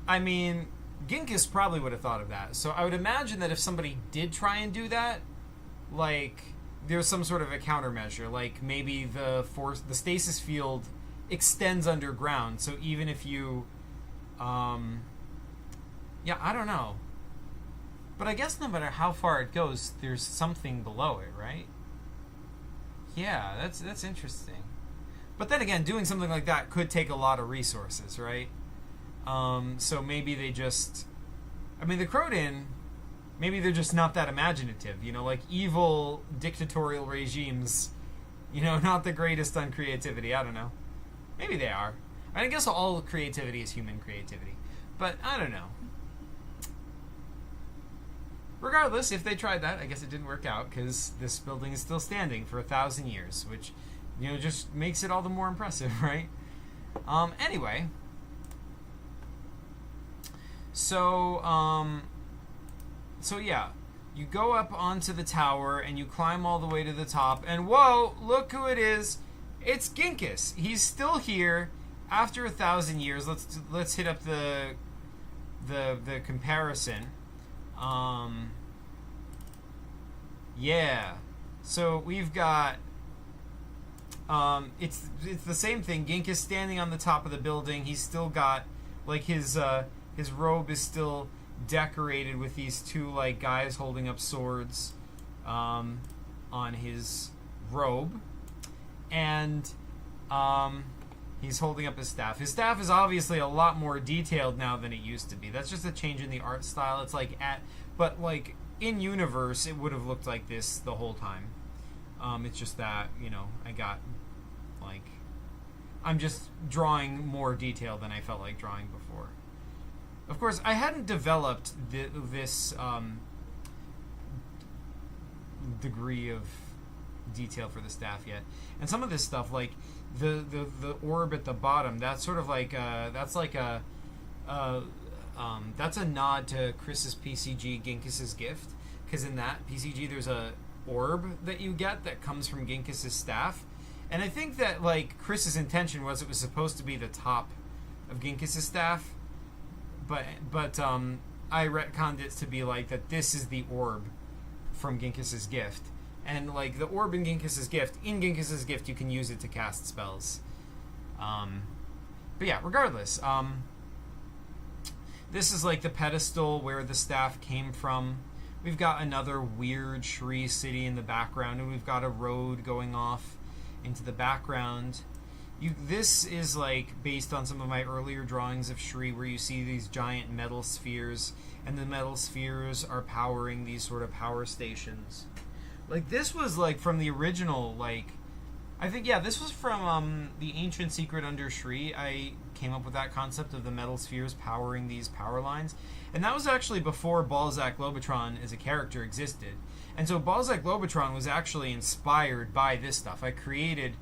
I mean, Ginkis probably would have thought of that. So I would imagine that if somebody did try and do that, like, there's some sort of a countermeasure. Like, maybe the stasis field extends underground. So even if you, yeah, I don't know. But I guess no matter how far it goes, there's something below it, right? Yeah, that's interesting. But then again, doing something like that could take a lot of resources, right? So maybe they just... I mean, the Croden, maybe they're just not that imaginative. You know, like, evil dictatorial regimes not the greatest on creativity. I don't know. Maybe they are. I guess all creativity is human creativity. But I don't know. Regardless, if they tried that, I guess it didn't work out because this building is still standing for 1,000 years, which, just makes it all the more impressive, right? Anyway. So yeah. You go up onto the tower and you climb all the way to the top, and whoa, look who it is. It's Ginkus. He's still here after 1,000 years. Let's hit up the comparison. Yeah. So we've got it's the same thing. Ginkus standing on the top of the building. He's still got like his robe is still decorated with these two like guys holding up swords on his robe, and he's holding up his staff. His staff is obviously a lot more detailed now than it used to be. That's just a change in the art style. It's like but like in universe, it would have looked like this the whole time. It's just that I got like I'm just drawing more detail than I felt like drawing before. Of course, I hadn't developed this degree of detail for the staff yet, and some of this stuff, like the orb at the bottom, that's sort of like that's a nod to Chris's PCG Ginkus's gift, because in that PCG there's a orb that you get that comes from Ginkus's staff, and I think that like Chris's intention was it was supposed to be the top of Ginkus's staff. But I retconned it to be like that this is the orb from Ginkus's gift. And like the orb in Ginkus's gift, you can use it to cast spells. But yeah, regardless, this is like the pedestal where the staff came from. We've got another weird Shri city in the background, and we've got a road going off into the background. This is like based on some of my earlier drawings of Shri, where you see these giant metal spheres, and the metal spheres are powering these sort of power stations. Like this was like from the original, like I think this was from the Ancient Secret Under Shri. I came up with that concept of the metal spheres powering these power lines, and that was actually before Balzak Globotron as a character existed. And so Balzak Globotron was actually inspired by this stuff. I created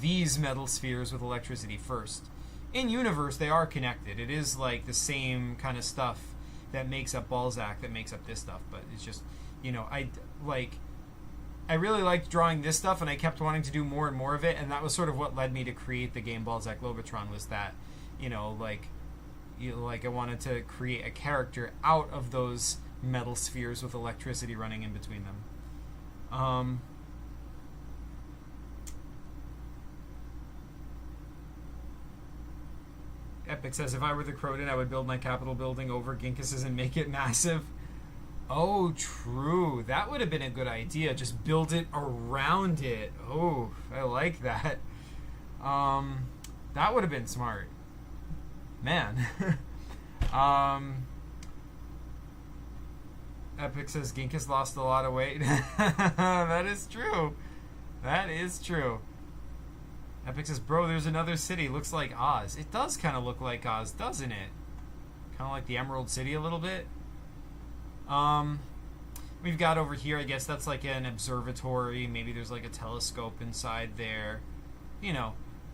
these metal spheres with electricity first. In universe, they are connected. It is like the same kind of stuff that makes up Balzak that makes up this stuff, but it's just, I really liked drawing this stuff, and I kept wanting to do more and more of it, and that was sort of what led me to create the game Balzak Globotron, was that, I wanted to create a character out of those metal spheres with electricity running in between them. Epic says, if I were the Croton, I would build my Capitol building over Ginkus's and make it massive. Oh, true. That would have been a good idea. Just build it around it. Oh, I like that. That would have been smart. Man. Epic says, Ginkus lost a lot of weight. That is true. That is true. Epic says, bro, there's another city. Looks like Oz. It does kind of look like Oz, doesn't it? Kind of like the Emerald City a little bit. We've got over here, I guess that's like an observatory. Maybe there's like a telescope inside there.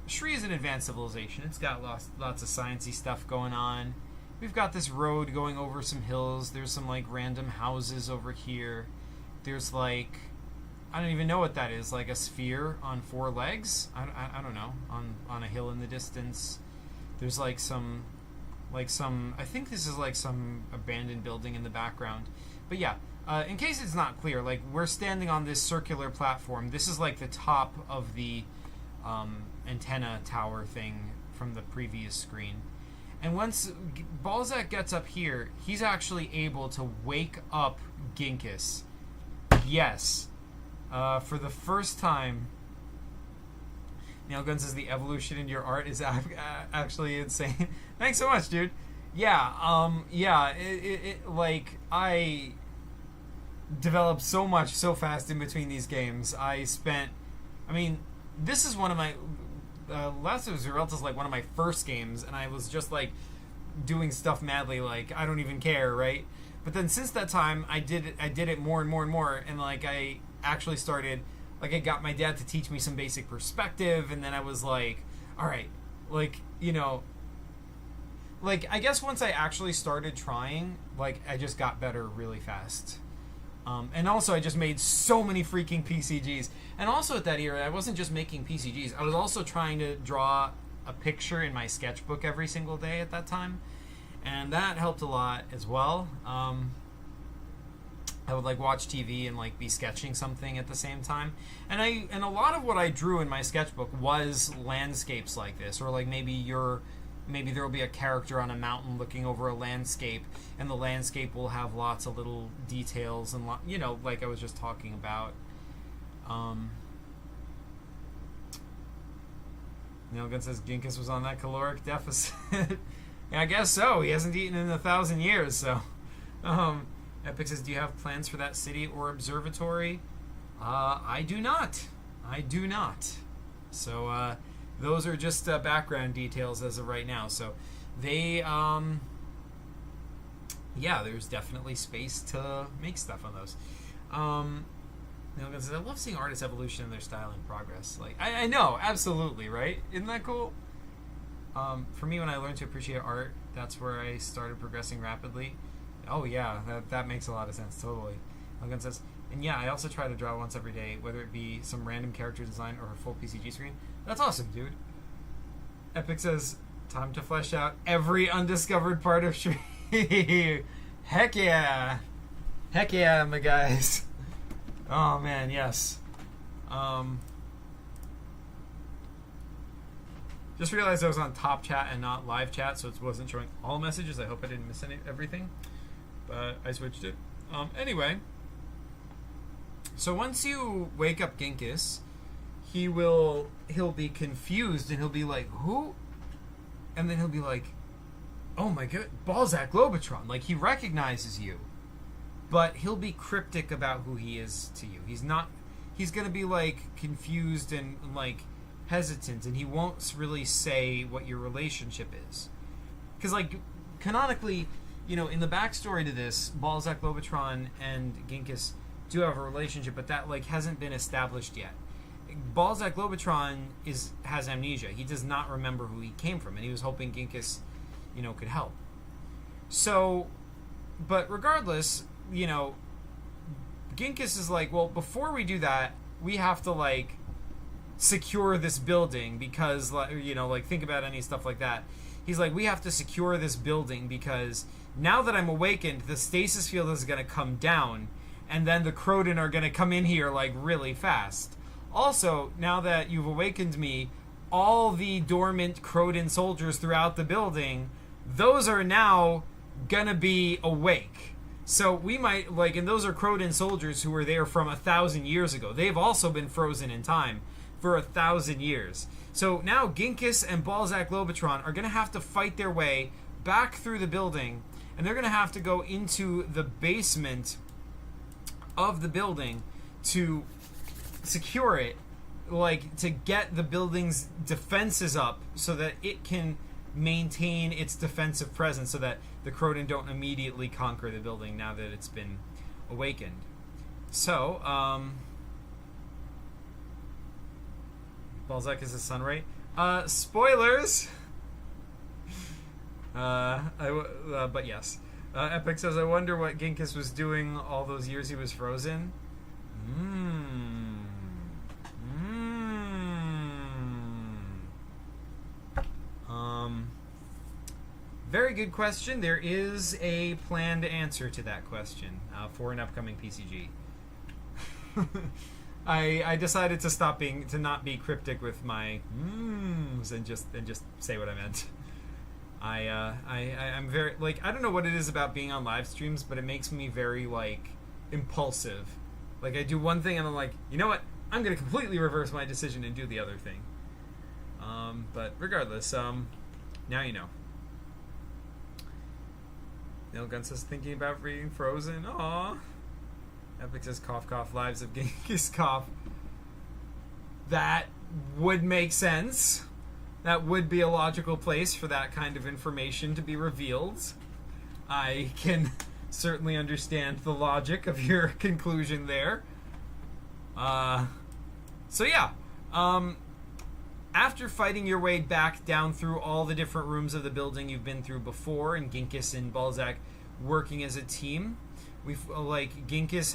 Shri is an advanced civilization. It's got lots of sciencey stuff going on. We've got this road going over some hills. There's some like random houses over here. There's like, I don't even know what that is, like a sphere on 4 legs? I don't know, on a hill in the distance. There's like some, I think this is like some abandoned building in the background. But yeah, in case it's not clear, like we're standing on this circular platform. This is like the top of the antenna tower thing from the previous screen. And once Balzak gets up here, he's actually able to wake up Ginkus. Yes. For the first time, Nailgun says the evolution in your art is actually insane. Thanks so much, dude. Yeah, like, I developed so much so fast in between these games. this is one of my Last of Us Revolta is like one of my first games, and I was just like doing stuff madly, like I don't even care, right? But then since that time, I did it more and more and more, and like I actually started, like I got my dad to teach me some basic perspective, and then I was like, all right, like, you know, like I guess once I actually started trying, like I just got better really fast. And also, I just made so many freaking PCGs. And also at that era, I wasn't just making PCGs. I was also trying to draw a picture in my sketchbook every single day at that time. And that helped a lot as well. I would like watch TV and like be sketching something at the same time. And a lot of what I drew in my sketchbook was landscapes like this, or like maybe there will be a character on a mountain looking over a landscape, and the landscape will have lots of little details and you know, like I was just talking about. Neilgun says Ginkus was on that caloric deficit. Yeah, I guess so. He hasn't eaten in 1,000 years, so. Epic says, do you have plans for that city or observatory? I do not. So, those are just background details as of right now. So, they, yeah, there's definitely space to make stuff on those. Neilgun says, I love seeing artists' evolution in their style and progress. Like, I know, absolutely, right? Isn't that cool? For me, when I learned to appreciate art, that's where I started progressing rapidly. Oh yeah, that makes a lot of sense, totally. Neilgun says, and yeah, I also try to draw once every day, whether it be some random character design or a full PCG screen. That's awesome, dude. Epic says, time to flesh out every undiscovered part of Shree. Heck yeah. Heck yeah, my guys. Oh man, yes. Just realized I was on top chat and not live chat, so it wasn't showing all messages. I hope I didn't miss everything, but I switched it. Anyway, so once you wake up Ginkus, he'll be confused and he'll be like, who? And then he'll be like, oh my god, Balzak Globotron. Like, he recognizes you, but he'll be cryptic about who he is to you. He's gonna be like confused and like hesitant, and he won't really say what your relationship is. Because like canonically, you know, in the backstory to this, Balzak Globotron and Ginkus do have a relationship, but that like hasn't been established yet. Balzak Globotron has amnesia. He does not remember who he came from, and he was hoping Ginkus, you know, could help. So, but regardless, you know, Ginkus is like, well, before we do that, we have to like secure this building because, you know, like think about any stuff like that. He's like, we have to secure this building because now that I'm awakened, the stasis field is going to come down, and then the Kroden are going to come in here like really fast. Also, now that you've awakened me, all the dormant Kroden soldiers throughout the building, those are now gonna be awake. So we might, like, and those are Kroden soldiers who were there from 1,000 years ago. They've also been frozen in time for 1,000 years. So now Ginkus and Balzak Globotron are gonna have to fight their way back through the building, and they're gonna have to go into the basement of the building to secure it, like to get the building's defenses up so that it can maintain its defensive presence, so that the Kroden don't immediately conquer the building now that it's been awakened. So, Balzak is a sun ray. Spoilers! But yes. Epic says, I wonder what Ginkus was doing all those years he was frozen. Very good question. There is a planned answer to that question for an upcoming PCG. I decided to not be cryptic with my and just say what I meant. I'm very, like, I don't know what it is about being on live streams, but it makes me very like impulsive. Like, I do one thing and I'm like, you know what? I'm gonna completely reverse my decision and do the other thing. But regardless, now you know. Neilgun says, thinking about reading Frozen. Aww. Epic says, cough, cough, lives of Genghis cough. That would make sense. That would be a logical place for that kind of information to be revealed. I can certainly understand the logic of your conclusion there. So yeah, after fighting your way back down through all the different rooms of the building you've been through before, and Ginkus and Balzak working as a team, Ginkus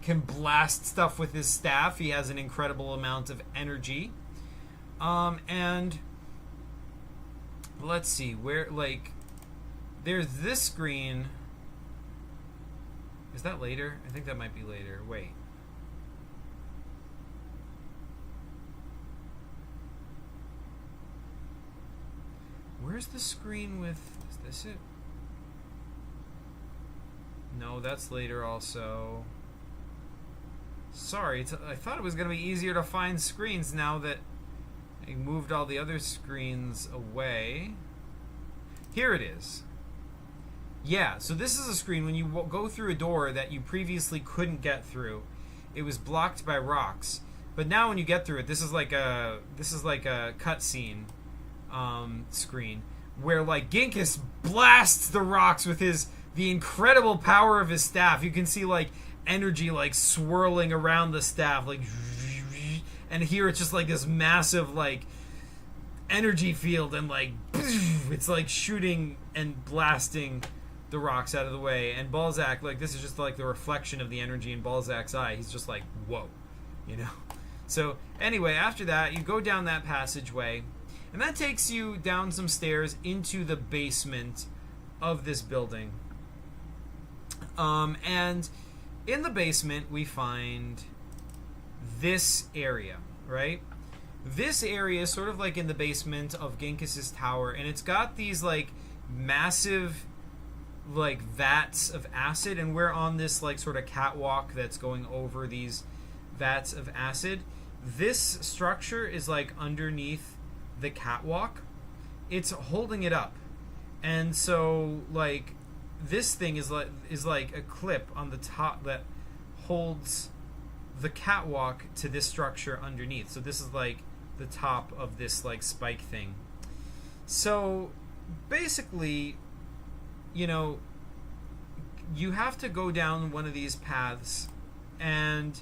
can blast stuff with his staff. He has an incredible amount of energy. And let's see where, there's this screen. Is that later? I think that might be later. Wait. Where's the screen with... Is this it? No, that's later also. Sorry, I thought it was going to be easier to find screens now that I moved all the other screens away. Here it is. Yeah, so this is a screen when you go through a door that you previously couldn't get through. It was blocked by rocks. But now when you get through it, this is like a cutscene screen where Ginkus blasts the rocks with the incredible power of his staff. You can see energy swirling around the staff, and here it's just this massive energy field, and it's shooting and blasting the rocks out of the way. And Balzak, this is just the reflection of the energy in Balzak's eye. He's just whoa, So anyway, after that, you go down that passageway, and that takes you down some stairs into the basement of this building. And in the basement, we find this area, right? This area is sort of in the basement of Ginkus's tower, and it's got these massive vats of acid, and we're on this sort of catwalk that's going over these vats of acid. This structure is underneath the catwalk. It's holding it up, and so this thing is like a clip on the top that holds the catwalk to this structure underneath. So this is the top of this spike thing. So basically, you have to go down one of these paths, and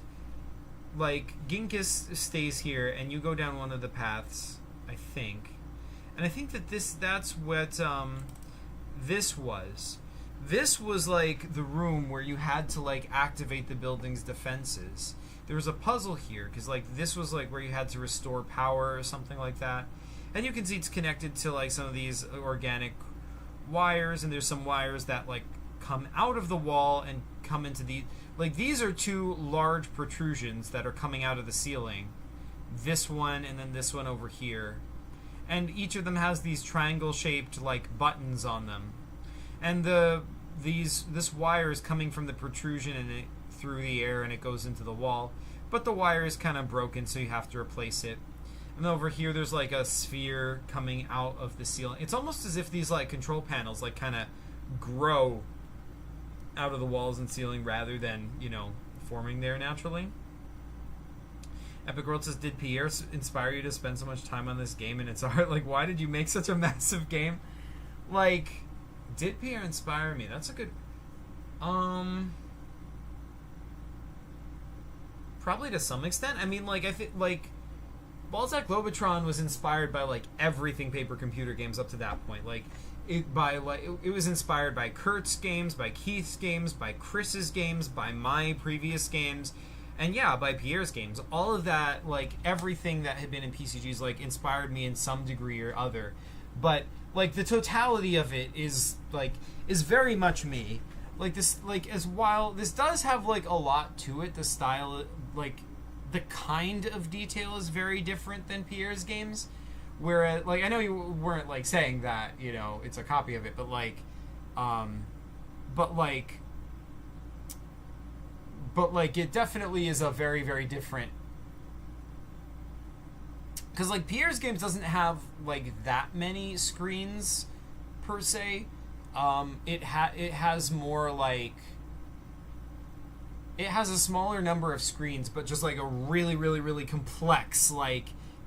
Ginkus stays here, and you go down one of the paths, I think. And I think that that's what this was. This was the room where you had to activate the building's defenses. There was a puzzle here because this was where you had to restore power or something like that. And you can see it's connected to some of these organic wires, and there's some wires that come out of the wall and come into the these are two large protrusions that are coming out of the ceiling. This one and then this one over here. And each of them has these triangle shaped buttons on them. And this wire is coming from the protrusion and through the air, and it goes into the wall. But the wire is kind of broken, so you have to replace it. And over here, there's a sphere coming out of the ceiling. It's almost as if these control panels kind of grow out of the walls and ceiling rather than forming there naturally. Epic World says, did Pierre inspire you to spend so much time on this game and its art? Why did you make such a massive game? Did Pierre inspire me? That's a good... Probably to some extent. I mean, I think, Balzak Globotron was inspired by, everything paper computer games up to that point. It was inspired by Kurt's games, by Keith's games, by Chris's games, by my previous games, and yeah, by Pierre's games. All of that, everything that had been in PCGs, inspired me in some degree or other. But the totality of it is very much me. As while this does have a lot to it, the style, the kind of detail is very different than Pierre's games. Whereas I know you weren't saying that it's a copy of it, but it definitely is a very, very different. Because Pierre's games doesn't have that many screens per se. It has more it has a smaller number of screens, but just a really, really, really complex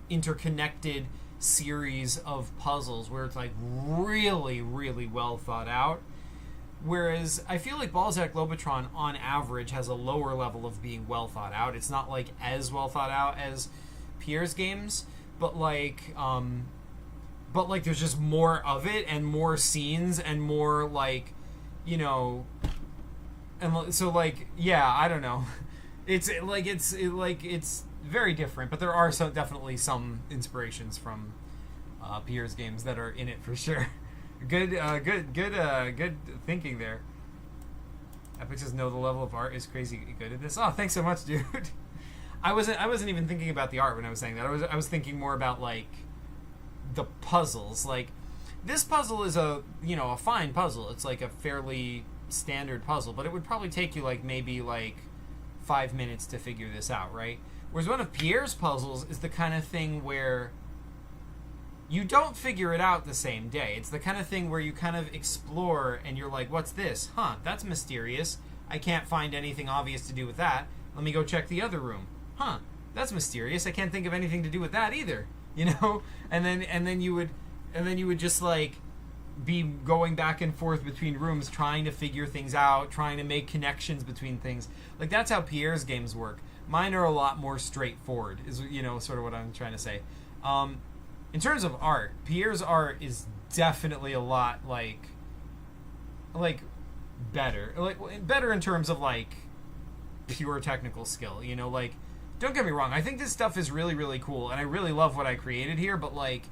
interconnected series of puzzles where it's like really, really well thought out. Whereas I feel like Balzak Globotron on average has a lower level of being well thought out. It's not like as well thought out as Pierre's games, but like there's just more of it and more scenes and more like, you know, and so like, yeah, I don't know. It's very different, but there are definitely some inspirations from Pierre's games that are in it for sure. Good thinking there. Epic says no, the level of art is crazy good at this. Oh, thanks so much, dude. I wasn't even thinking about the art when I was saying that. I was thinking more about like the puzzles. Like this puzzle is a fine puzzle. It's like a fairly standard puzzle, but it would probably take you like maybe like 5 minutes to figure this out, right? Whereas one of Pierre's puzzles is the kind of thing where you don't figure it out the same day. It's the kind of thing where you kind of explore and you're like, what's this? Huh, that's mysterious. I can't find anything obvious to do with that. Let me go check the other room. Huh, that's mysterious. I can't think of anything to do with that either. You know? And then you would just like be going back and forth between rooms trying to figure things out, trying to make connections between things. Like that's how Pierre's games work. Mine are a lot more straightforward, is sort of what I'm trying to say. In terms of art, Pierre's art is definitely a lot like better. Like better in terms of like pure technical skill, like don't get me wrong, I think this stuff is really, really cool and I really love what I created here, but like,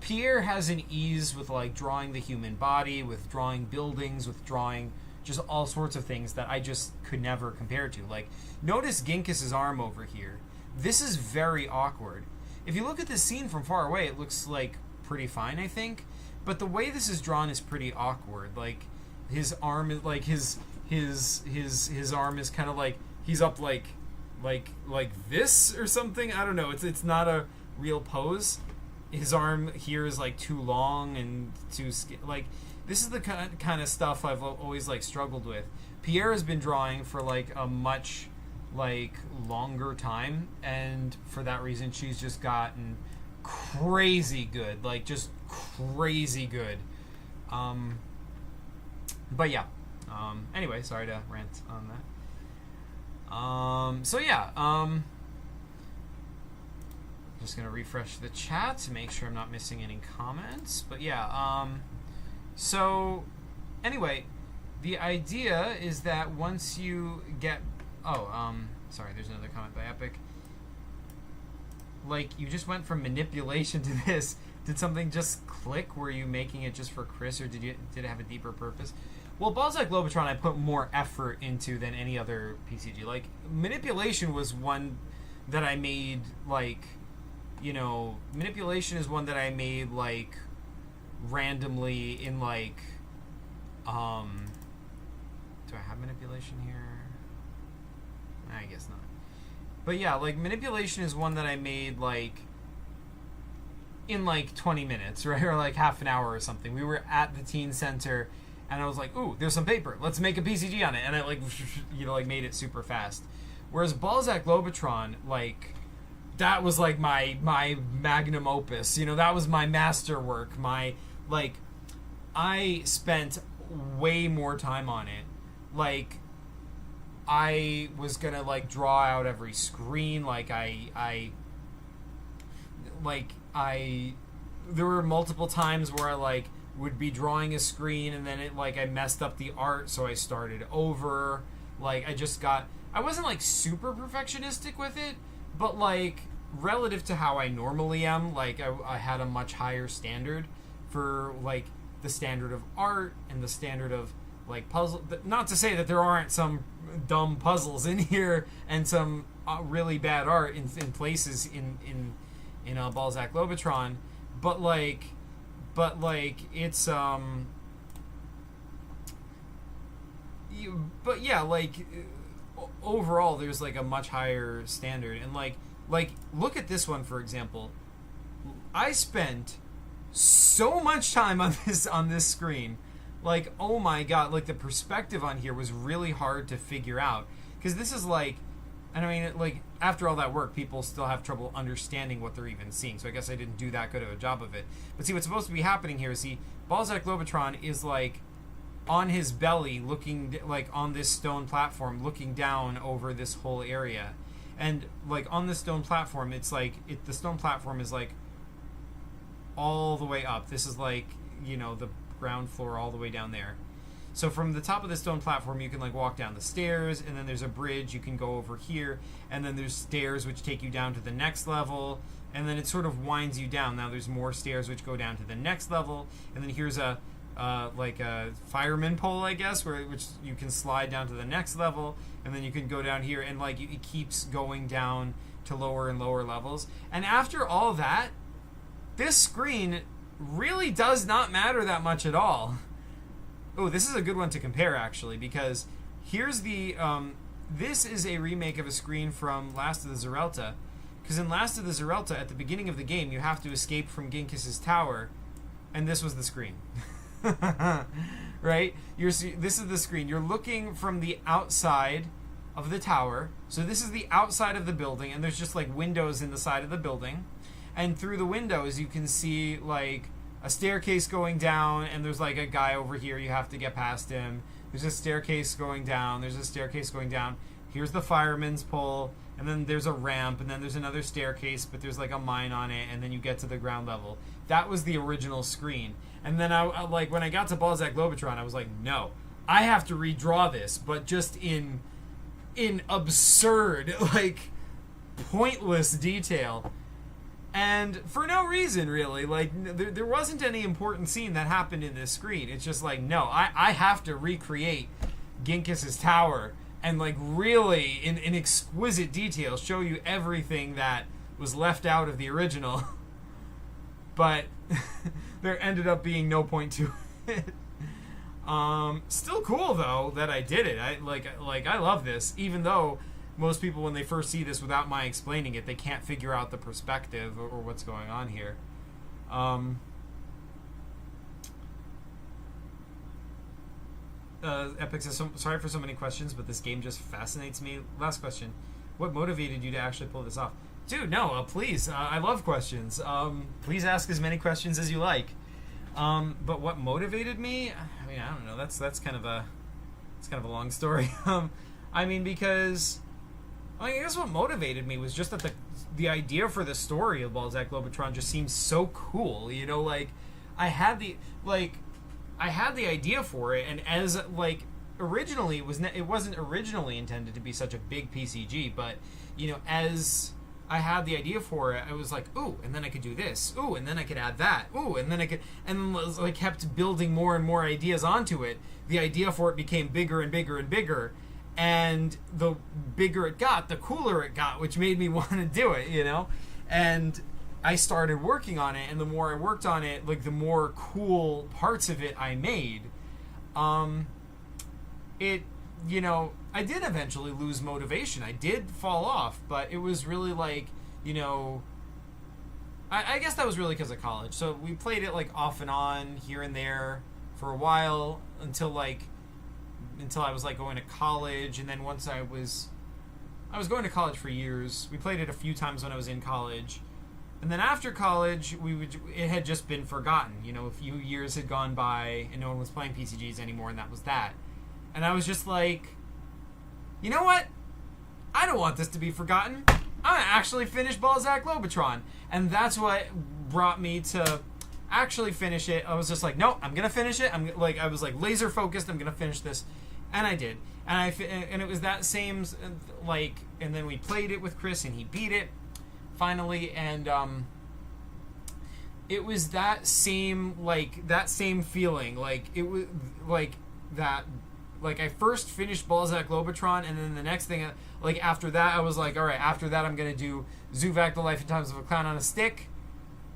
Pierre has an ease with like drawing the human body, with drawing buildings, with drawing just all sorts of things that I just could never compare to. Like, notice Ginkis's arm over here. This is very awkward. If you look at this scene from far away, it looks like pretty fine, I think. But the way this is drawn is pretty awkward. Like his arm is like his arm is kind of like he's up like this or something. I don't know. It's not a real pose. His arm here is like too long and too like this is the kind of stuff I've always like struggled with. Pierre has been drawing for like a much like longer time, and for that reason she's just gotten crazy good, like just crazy good. But yeah, anyway, sorry to rant on that. So yeah, just gonna refresh the chat to make sure I'm not missing any comments, but yeah, so anyway, the idea is that once you get sorry, there's another comment by Epic. Like, you just went from manipulation to this. Did something just click? Were you making it just for Chris, or did it have a deeper purpose? Well, Balzak Globotron I put more effort into than any other PCG. Like, manipulation was one that I made, like, manipulation is one that I made, like, randomly in, like, do I have manipulation here? I guess not. But yeah, like manipulation is one that I made like in like 20 minutes, right? Or like half an hour or something. We were at the teen center and I was like, ooh, there's some paper. Let's make a PCG on it. And I like, like made it super fast. Whereas Balzak Globotron, like that was like my magnum opus. That was my masterwork. I spent way more time on it. Like, I was gonna like draw out every screen. There were multiple times where I like would be drawing a screen and then I messed up the art, so I started over. Like I wasn't like super perfectionistic with it, but like relative to how I normally am, like I had a much higher standard for like the standard of art and the standard of like puzzle. Not to say that there aren't some dumb puzzles in here and some really bad art in places in Balzak Globotron, but it's but yeah, like overall there's like a much higher standard. And like look at this one, for example. I spent so much time on this screen. Like, oh my god, like the perspective on here was really hard to figure out, because this is like And I mean, like, after all that work, people still have trouble understanding what they're even seeing. So I guess I didn't do that good of a job of it. But see, what's supposed to be happening here is, Balzak Globotron is, like, on his belly, looking, like, on this stone platform, looking down over this whole area. And, like, on this stone platform, it's like, the stone platform is, like, all the way up. This is, like, you know, the ground floor all the way down there. So from the top of the stone platform, you can, like, walk down the stairs, and then there's a bridge you can go over here, and then there's stairs which take you down to the next level, and then it sort of winds you down. Now there's more stairs which go down to the next level, and then here's a like a fireman pole, I guess, which you can slide down to the next level, and then you can go down here, and, like, it keeps going down to lower and lower levels. And after all that, this screen really does not matter that much at all. Oh, this is a good one to compare, actually, because here's the... this is a remake of a screen from Last of the Zerelta. Because in Last of the Zerelta, at the beginning of the game, you have to escape from Ginkis's tower, and this was the screen. Right? This is the screen. You're looking from the outside of the tower. So this is the outside of the building, and there's just, like, windows in the side of the building. And through the windows, you can see, like, a staircase going down, and there's, like, a guy over here. You have to get past him. There's a staircase going down. There's a staircase going down. Here's the fireman's pole, and then there's a ramp, and then there's another staircase, but there's, like, a mine on it, and then you get to the ground level. That was the original screen. And then, I like, when I got to Balzak Globotron, I was like, no, I have to redraw this, but just in absurd, like, pointless detail. And for no reason, really. Like, there wasn't any important scene that happened in this screen. It's just like, no, I have to recreate Ginkis's tower and, like, really, in exquisite detail, show you everything that was left out of the original. But there ended up being no point to it. Still cool, though, that I did it. I love this, even though most people, when they first see this without my explaining it, they can't figure out the perspective or what's going on here. Epic says, sorry for so many questions, but this game just fascinates me. Last question. What motivated you to actually pull this off? Dude, no, please. I love questions. Please ask as many questions as you like. But what motivated me? I mean, I don't know. That's kind of a long story. I mean, because I guess what motivated me was just that the idea for the story of Balzak Globotron just seems so cool. You know, like, I had the idea for it, and as, like, originally it wasn't originally intended to be such a big PCG, but, you know, as I had the idea for it, I was like, ooh, and then I could do this, ooh, and then I could add that, ooh, and then I could, and like kept building more and more ideas onto it. The idea for it became bigger and bigger and bigger, and the bigger it got, the cooler it got, which made me want to do it, you know? And I started working on it, and the more I worked on it, like, the more cool parts of it I made. It, you know, I did eventually lose motivation. I did fall off, but it was really like, you know, I guess that was really because of college. So we played it, like, off and on, here and there, for a while, until I was, like, going to college. And then once I was going to college for years. We played it a few times when I was in college. And then after college, it had just been forgotten. You know, a few years had gone by, and no one was playing PCGs anymore, and that was that. And I was just like, you know what? I don't want this to be forgotten. I'm going to actually finish Balzak Globotron. And that's what brought me to actually finish it. I was just like, no, I'm going to finish it. I was like laser focused. I'm going to finish this. And I did. And it was that same, like, and then we played it with Chris, and he beat it finally. And it was that same feeling. Like, it was like that. Like, I first finished Balzak Globotron, and then the next thing, like, after that, I was like, all right, after that, I'm going to do Zuvak, The Life and Times of a Clown on a Stick.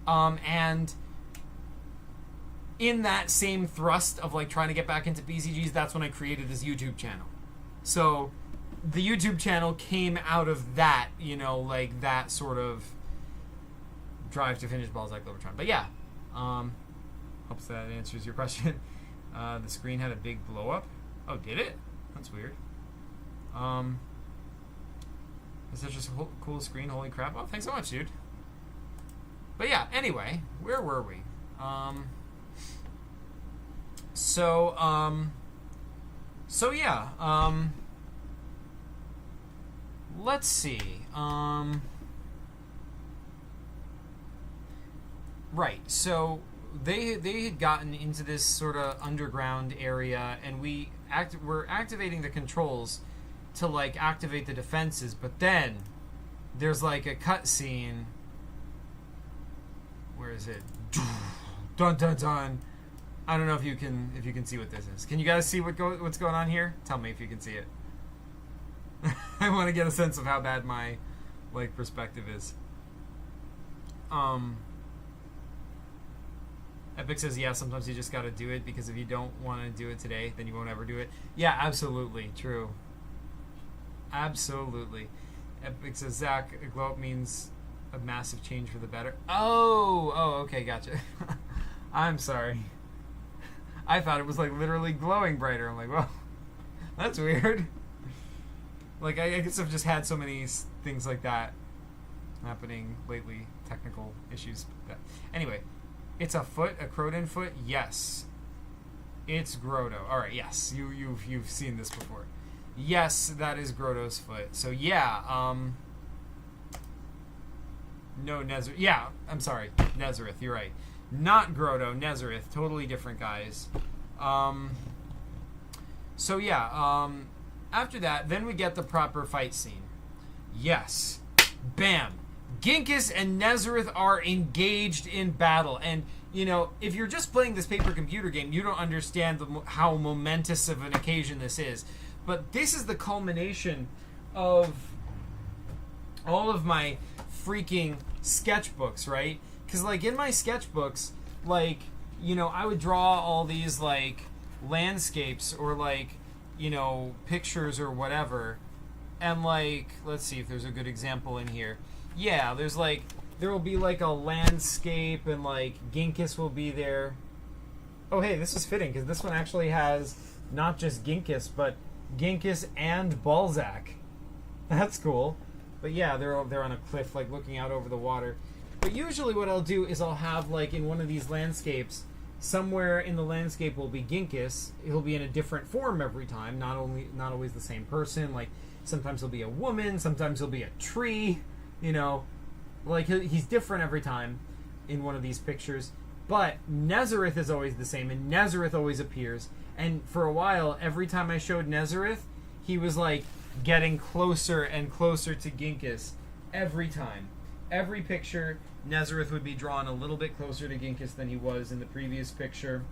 And in that same thrust of, like, trying to get back into PCGs, that's when I created this YouTube channel. So the YouTube channel came out of that, you know, like, that sort of drive to finish Balzak Globotron. But yeah, hopes that answers your question. The screen had a big blow up. Oh, did it? That's weird. It's such a cool screen. Holy crap. Oh, thanks so much, dude. But yeah, anyway, where were we? So yeah, let's see. Right, so they had gotten into this sort of underground area, and we're activating the controls to like activate the defenses, but then there's like a cutscene. Where is it? Dun dun dun. I don't know if you can see what this is. Can you guys see what's going on here? Tell me if you can see it. I want to get a sense of how bad my like perspective is. Epic says, yeah, sometimes you just got to do it, because if you don't want to do it today, then you won't ever do it. Yeah, absolutely true. Absolutely. Epic says, Zach, a glow up means a massive change for the better. Oh, okay, gotcha. I'm sorry. I thought it was like literally glowing brighter. I'm like, well, that's weird. Like, I guess I've just had so many things like that happening lately, technical issues. But anyway, it's a foot, a Croton foot. Yes, it's Grotto. All right, yes, you've seen this before. Yes, that is Grotto's foot. So yeah, no Nezareth. Yeah, I'm sorry, Nezareth. You're right. Not Grotto, Nezareth. Totally different guys. So yeah, after that, then we get the proper fight scene. Yes. Bam. Ginkus and Nezareth are engaged in battle. And, you know, if you're just playing this paper computer game, you don't understand how momentous of an occasion this is. But this is the culmination of all of my freaking sketchbooks, right? Because, like, in my sketchbooks, like, you know, I would draw all these, like, landscapes or, like, you know, pictures or whatever. And, like, let's see if there's a good example in here. Yeah, there's, like, there will be, like, a landscape and, like, Ginkus will be there. Oh, hey, this is fitting, because this one actually has not just Ginkus, but Ginkus and Balzak. That's cool. But, yeah, they're on a cliff, like, looking out over the water. But usually what I'll do is I'll have, like, in one of these landscapes, somewhere in the landscape will be Ginkus. He'll be in a different form every time, not always the same person. Like, sometimes he'll be a woman, sometimes he'll be a tree, you know. Like, he's different every time in one of these pictures. But Nezareth is always the same, and Nezareth always appears. And for a while, every time I showed Nezareth, he was, like, getting closer and closer to Ginkus every time. Every picture, Nezareth would be drawn a little bit closer to Ginkus than he was in the previous picture.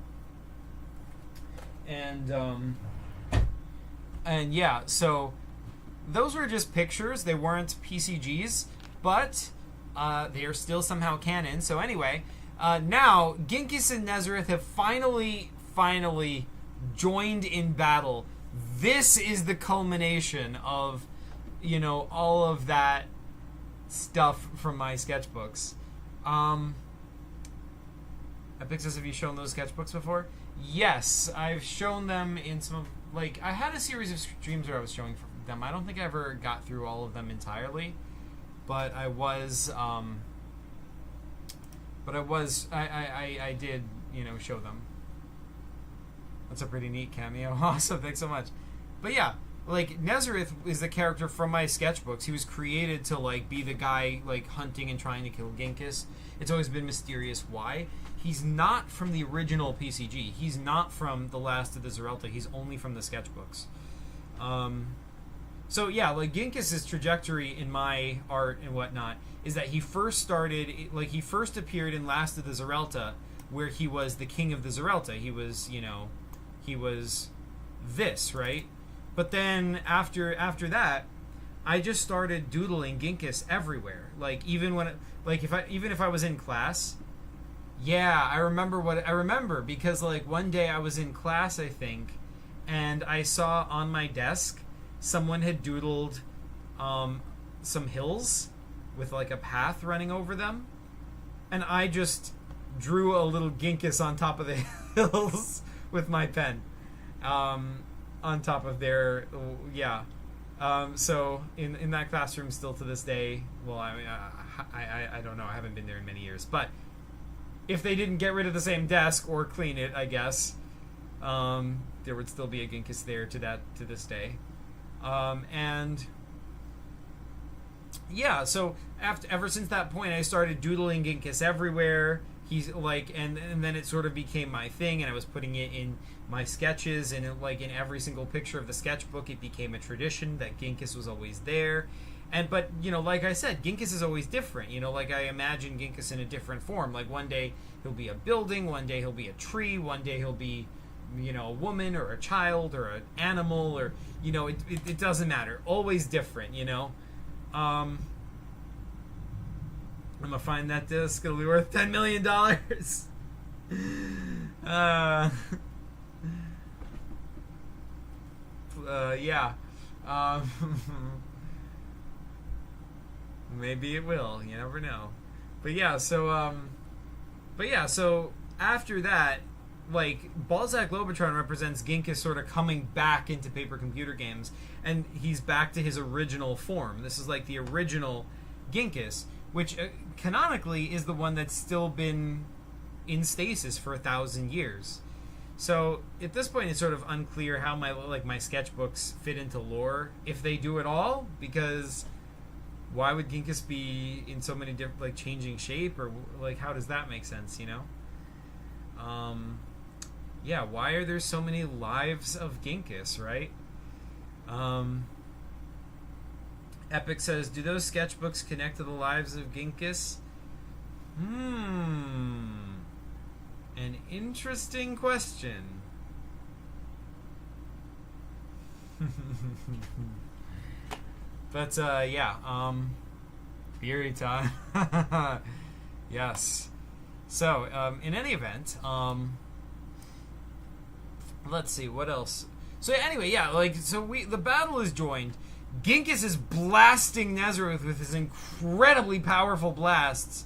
And yeah, so those were just pictures. They weren't PCGs, but they are still somehow canon. So anyway, now Ginkus and Nezareth have finally joined in battle. This is the culmination of, you know, all of that stuff from my sketchbooks. Epic says, have you shown those sketchbooks before? Yes, I've shown them in some, like, I had a series of streams where I was showing them. I don't think I ever got through all of them entirely, but I did, you know, show them. That's a pretty neat cameo. Awesome, thanks so much. But yeah, like, Nezareth is the character from my sketchbooks. He was created to, like, be the guy, like, hunting and trying to kill Ginkus. It's always been mysterious why. He's not from the original PCG. He's not from The Last of the Zerelta. He's only from the sketchbooks. So, yeah, like, Ginkus' trajectory in my art and whatnot is that he first appeared in Last of the Zerelta, where he was the king of the Zerelta. He was, you know, he was this, right? But then after that, I just started doodling Ginkus everywhere. Like, even if I was in class, yeah, I remember because, like, one day I was in class, I think, and I saw on my desk someone had doodled some hills with, like, a path running over them, and I just drew a little Ginkus on top of the hills with my pen. On top of their, yeah. So in that classroom, still to this day, well, I mean, I don't know. I haven't been there in many years, but if they didn't get rid of the same desk or clean it, I guess there would still be a Ginkus there to this day. And yeah, so ever since that point, I started doodling Ginkus everywhere. He's like, and then it sort of became my thing, and I was putting it in my sketches, and it, like in every single picture of the sketchbook, it became a tradition that Ginkus was always there. But like I said, Ginkus is always different. Like I imagine Ginkus in a different form. Like one day he'll be a building, one day he'll be a tree, one day he'll be a woman or a child or an animal, or it doesn't matter. Always different. I'm gonna find that disc. It'll be worth $10 million. Yeah. Maybe it will. You never know. But yeah. So after that, like Balzak Globotron represents Ginkus sort of coming back into paper computer games, and he's back to his original form. This is like the original Ginkus, which canonically is the one that's still been in stasis for 1,000 years. So at this point, it's sort of unclear how my sketchbooks fit into lore, if they do at all, because why would Ginkus be in so many different, like, changing shape, or like how does that make sense? Yeah, why are there so many lives of Ginkus, right? Epic says, do those sketchbooks connect to the lives of Ginkus? An interesting question. But, yeah, theory time. Yes. So, in any event, let's see, what else? So anyway, yeah, the battle is joined. Ginkus is blasting Nezareth with his incredibly powerful blasts,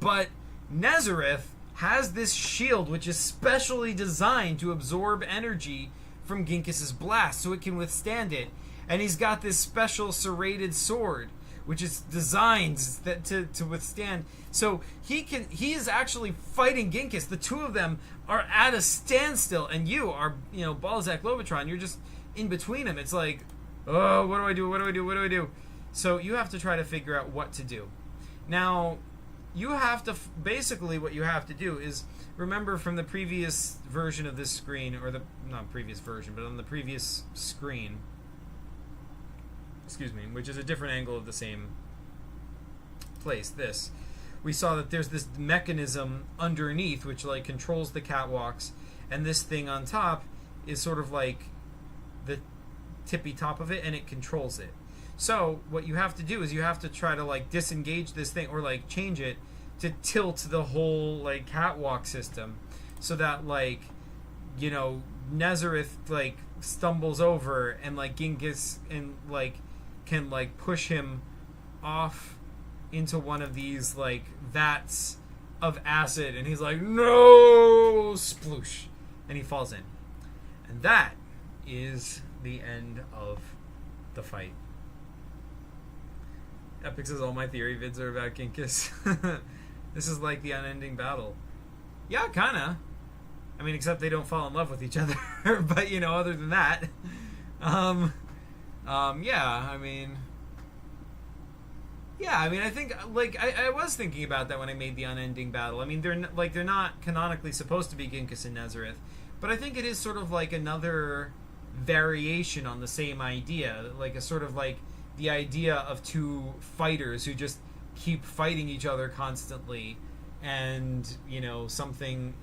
but Nezareth has this shield which is specially designed to absorb energy from Ginkus's blast, so it can withstand it. And he's got this special serrated sword, which is designed to withstand. So he is actually fighting Ginkus. The two of them are at a standstill, and you are, Balzak Globotron. You're just in between them. It's like, oh, what do I do? What do I do? What do I do? So you have to try to figure out what to do. Now, you have to basically what you have to do is remember from the previous version of this screen, or not previous version, but on the previous screen. Excuse me, which is a different angle of the same place. We saw that there's this mechanism underneath which like controls the catwalks, and this thing on top is sort of like the tippy top of it, and it controls it. So what you have to do is you have to try to like disengage this thing, or like change it to tilt the whole like catwalk system, so that like Nezareth like stumbles over, and like Ginkus and like can like push him off into one of these like vats of acid, and he's like, no, sploosh, and he falls in, and that is the end of the fight. Epic says all my theory vids are about Ginkus. This is like the unending battle. Yeah, kinda. I mean, except they don't fall in love with each other. But other than that, yeah, I mean, I think like I was thinking about that when I made the unending battle. I mean, they're not canonically supposed to be Ginkus and Nezareth, but I think it is sort of like another variation on the same idea, like a sort of like the idea of two fighters who just keep fighting each other constantly, and something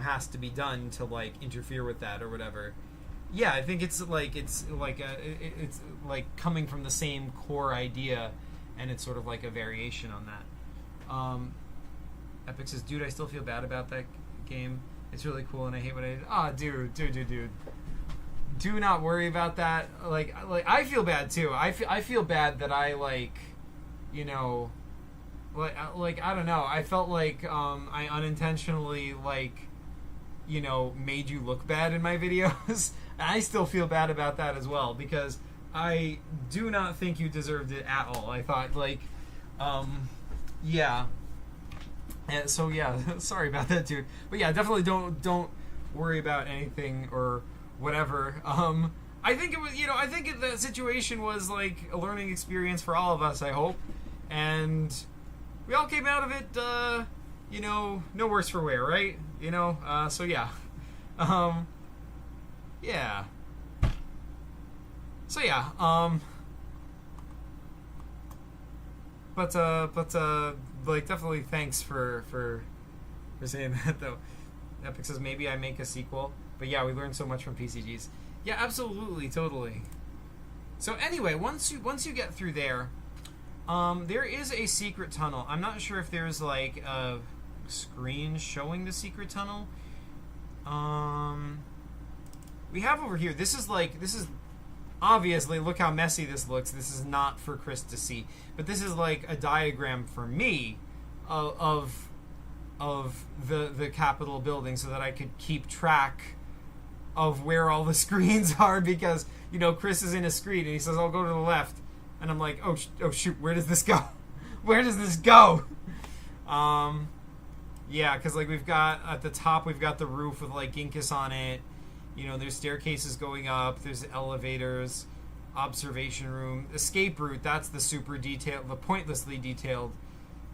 has to be done to like interfere with that or whatever. Yeah, I think it's like coming from the same core idea, and it's sort of like a variation on that. Epic says, dude, I still feel bad about that game. It's really cool, and I hate what I did. Oh, dude. Do not worry about that. Like I feel bad too. I feel bad that I I don't know. I felt like I unintentionally made you look bad in my videos. And I still feel bad about that as well, because I do not think you deserved it at all. I thought, like, yeah. And so, yeah, sorry about that, dude. But yeah, definitely don't worry about anything or whatever. I think it was, I think the situation was, like, a learning experience for all of us, I hope. And we all came out of it, no worse for wear, right? So yeah. Yeah. So yeah, like, definitely thanks for saying that, though. Epic says maybe I make a sequel, but yeah, we learned so much from PCGs. Yeah, absolutely, totally. So anyway, once you get through there, there is a secret tunnel. I'm not sure if there's like a screen showing the secret tunnel. We have over here. This is obviously, look how messy this looks. This is not for Chris to see, but this is like a diagram for me of the Capitol building, so that I could keep track of where all the screens are, because Chris is in a screen and he says, "I'll go to the left," and I'm like, oh shoot, where does this go? Where does this go? Yeah, because like we've got at the top, we've got the roof with like Ginkis on it. There's staircases going up. There's elevators, observation room, escape route. That's the super detailed, the pointlessly detailed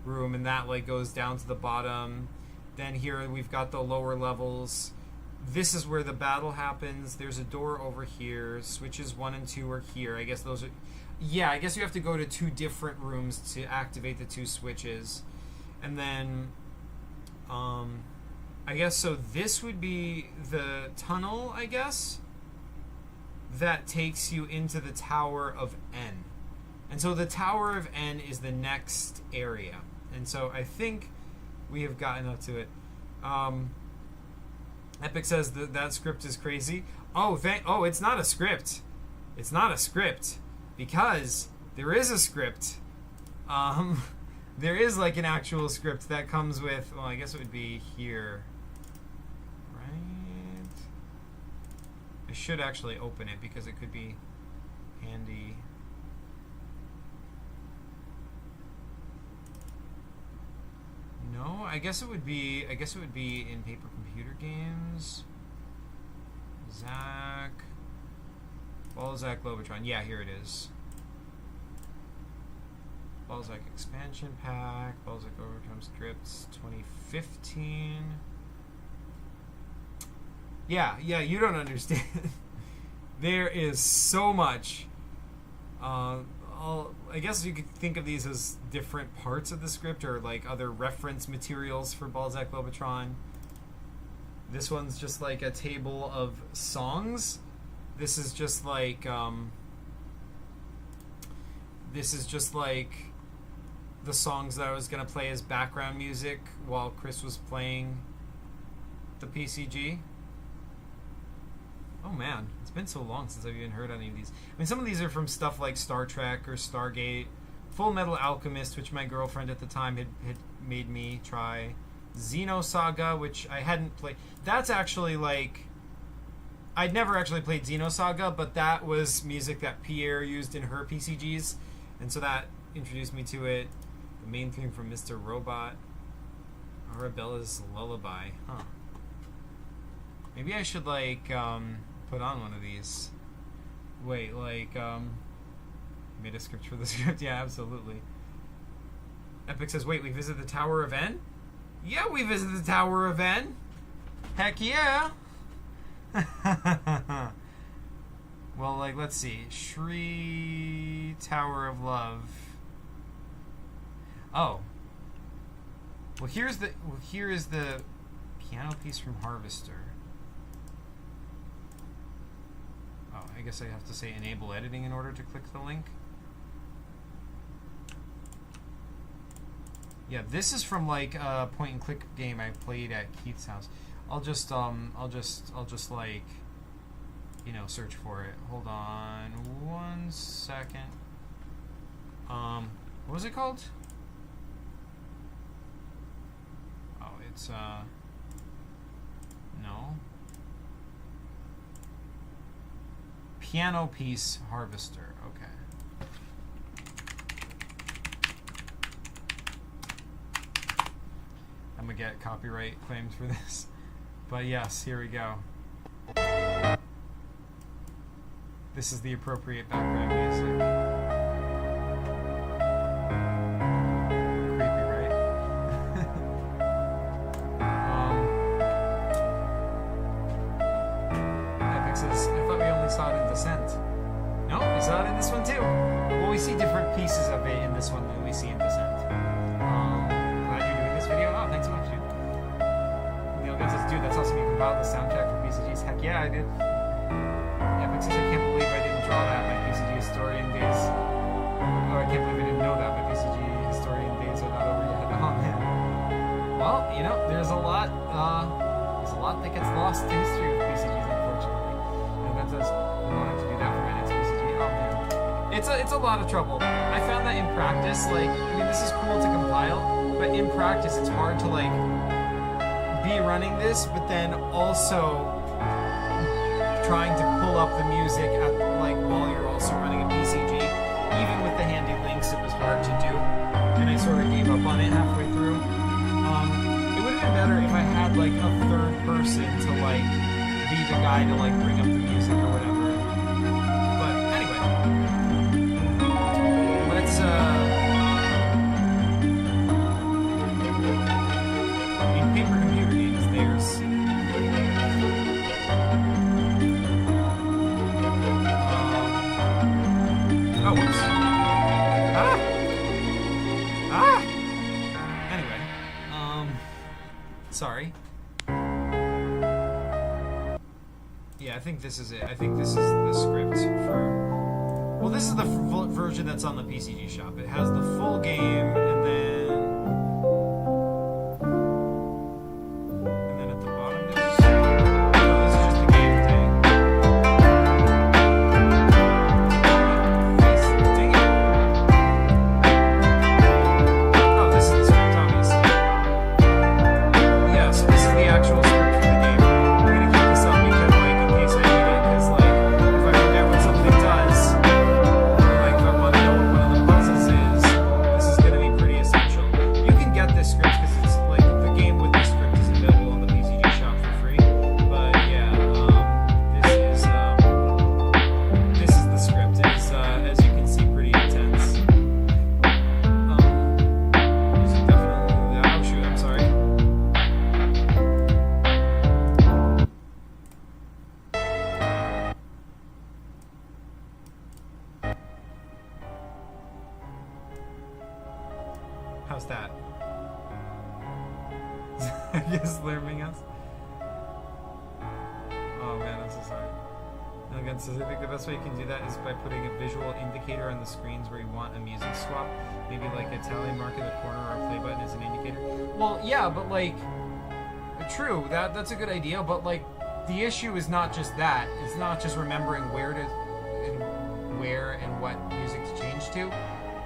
room, and that like goes down to the bottom. Then here we've got the lower levels. This is where the battle happens. There's a door over here. Switches 1 and 2 are here. I guess those are... Yeah, I guess you have to go to 2 different rooms to activate the 2 switches. And then... I guess, so this would be the tunnel, I guess, that takes you into the Tower of N. And so the Tower of N is the next area. And so I think we have gotten up to it. Epic says that script is crazy. Oh, it's not a script. It's not a script. Because there is a script. There is like an actual script that comes with... Well, I guess it would be here. Right? I should actually open it because it could be handy. No, I guess it would be in Paper Computer Games. Balzak Globotron. Yeah, here it is. Balzak Expansion Pack, Balzak Globotron Scripts 2015. Yeah, you don't understand. There is so much. I guess you could think of these as different parts of the script, or like other reference materials for Balzak Globotron. This one's just like a table of songs. This is just like the songs that I was gonna play as background music while Chris was playing the PCG. Oh man, it's been so long since I've even heard any of these. I mean, some of these are from stuff like Star Trek or Stargate, Full Metal Alchemist, which my girlfriend at the time had made me try, Xenosaga, which I hadn't played. That's actually like... I'd never actually played Xenosaga, but that was music that Pierre used in her PCGs, and so that introduced me to it. The main theme from Mr. Robot. Arabella's Lullaby. Huh. Maybe I should, like, put on one of these. Wait, like, made a script for the script? Yeah, absolutely. Epic says, wait, we visit the Tower of N? Yeah, we visit the Tower of N! Heck yeah! Well, like, let's see. Shri Tower of Love. Oh. Well, here is the piano piece from Harvester. Oh, I guess I have to say enable editing in order to click the link. Yeah, this is from like a point and click game I played at Keith's house. I'll just like, you know, search for it. Hold on 1 second. What was it called? Oh, it's no. piano piece harvester. Okay. I'm gonna get copyright claims for this. But yes, here we go. This is the appropriate background music. Creepy, right? Epic says, I thought we only saw it in Descent. No, we saw it in this one too. Well, we see different pieces of it in this one than we see in Descent. Glad you're doing this video. Oh, thanks so much, dude. Neil Gunn says, dude, that's awesome. You compiled the soundtrack for PCGs. Heck yeah, I did. Epic says, I can't believe I didn't draw that. My PCG historian days. Oh, I can't believe I didn't know that. My PCG historian days are not over yet. Oh, man. Well, you know, there's a lot that gets lost in history of PCGs, unfortunately. And that says, I wanted to do that for my next PCG. Oh, man. It's a lot of trouble. I found that in practice, like, I mean, this is cool to compile, but in practice, it's hard to, like, be running this, but then also trying to pull up the music at, like, while you're also running a PCG. Even with the handy links, it was hard to do, and I sort of gave up on it halfway through. It would have been better if I had, like, a third person to, like, be the guy to, like, bring up the music or whatever. But anyway, let's in paper computer games, there's oh, whoops. Anyway, sorry. Yeah, I think this is it. I think this is the script for... Well, this is the version that's on the PCG shop. It has the full game, and then at the bottom there's... Oh, this is just the game thing. Dang it. Oh, this is the script, obviously. Yeah, so this is the actual script for the game. I'm gonna keep this up because, like, in case I need it, because, like, if I forget what something does, like, if I want to know what one of the puzzles is, this is gonna be pretty essential. You can get this script because it's, like, the game with the script is available on the PCG shop for free. But yeah, this is the script. It's, as you can see, pretty intense. This is definitely... Oh shoot, I'm sorry. How's that? I guess learning us. Oh man, I'm so sorry. And again, says I think the best way you can do that is by putting a visual indicator on the screens where you want a music swap. Maybe like a tally mark in the corner or a play button as an indicator. Well, yeah, but like, true, that's a good idea, but like, the issue is not just that. It's not just remembering where and what music to change to.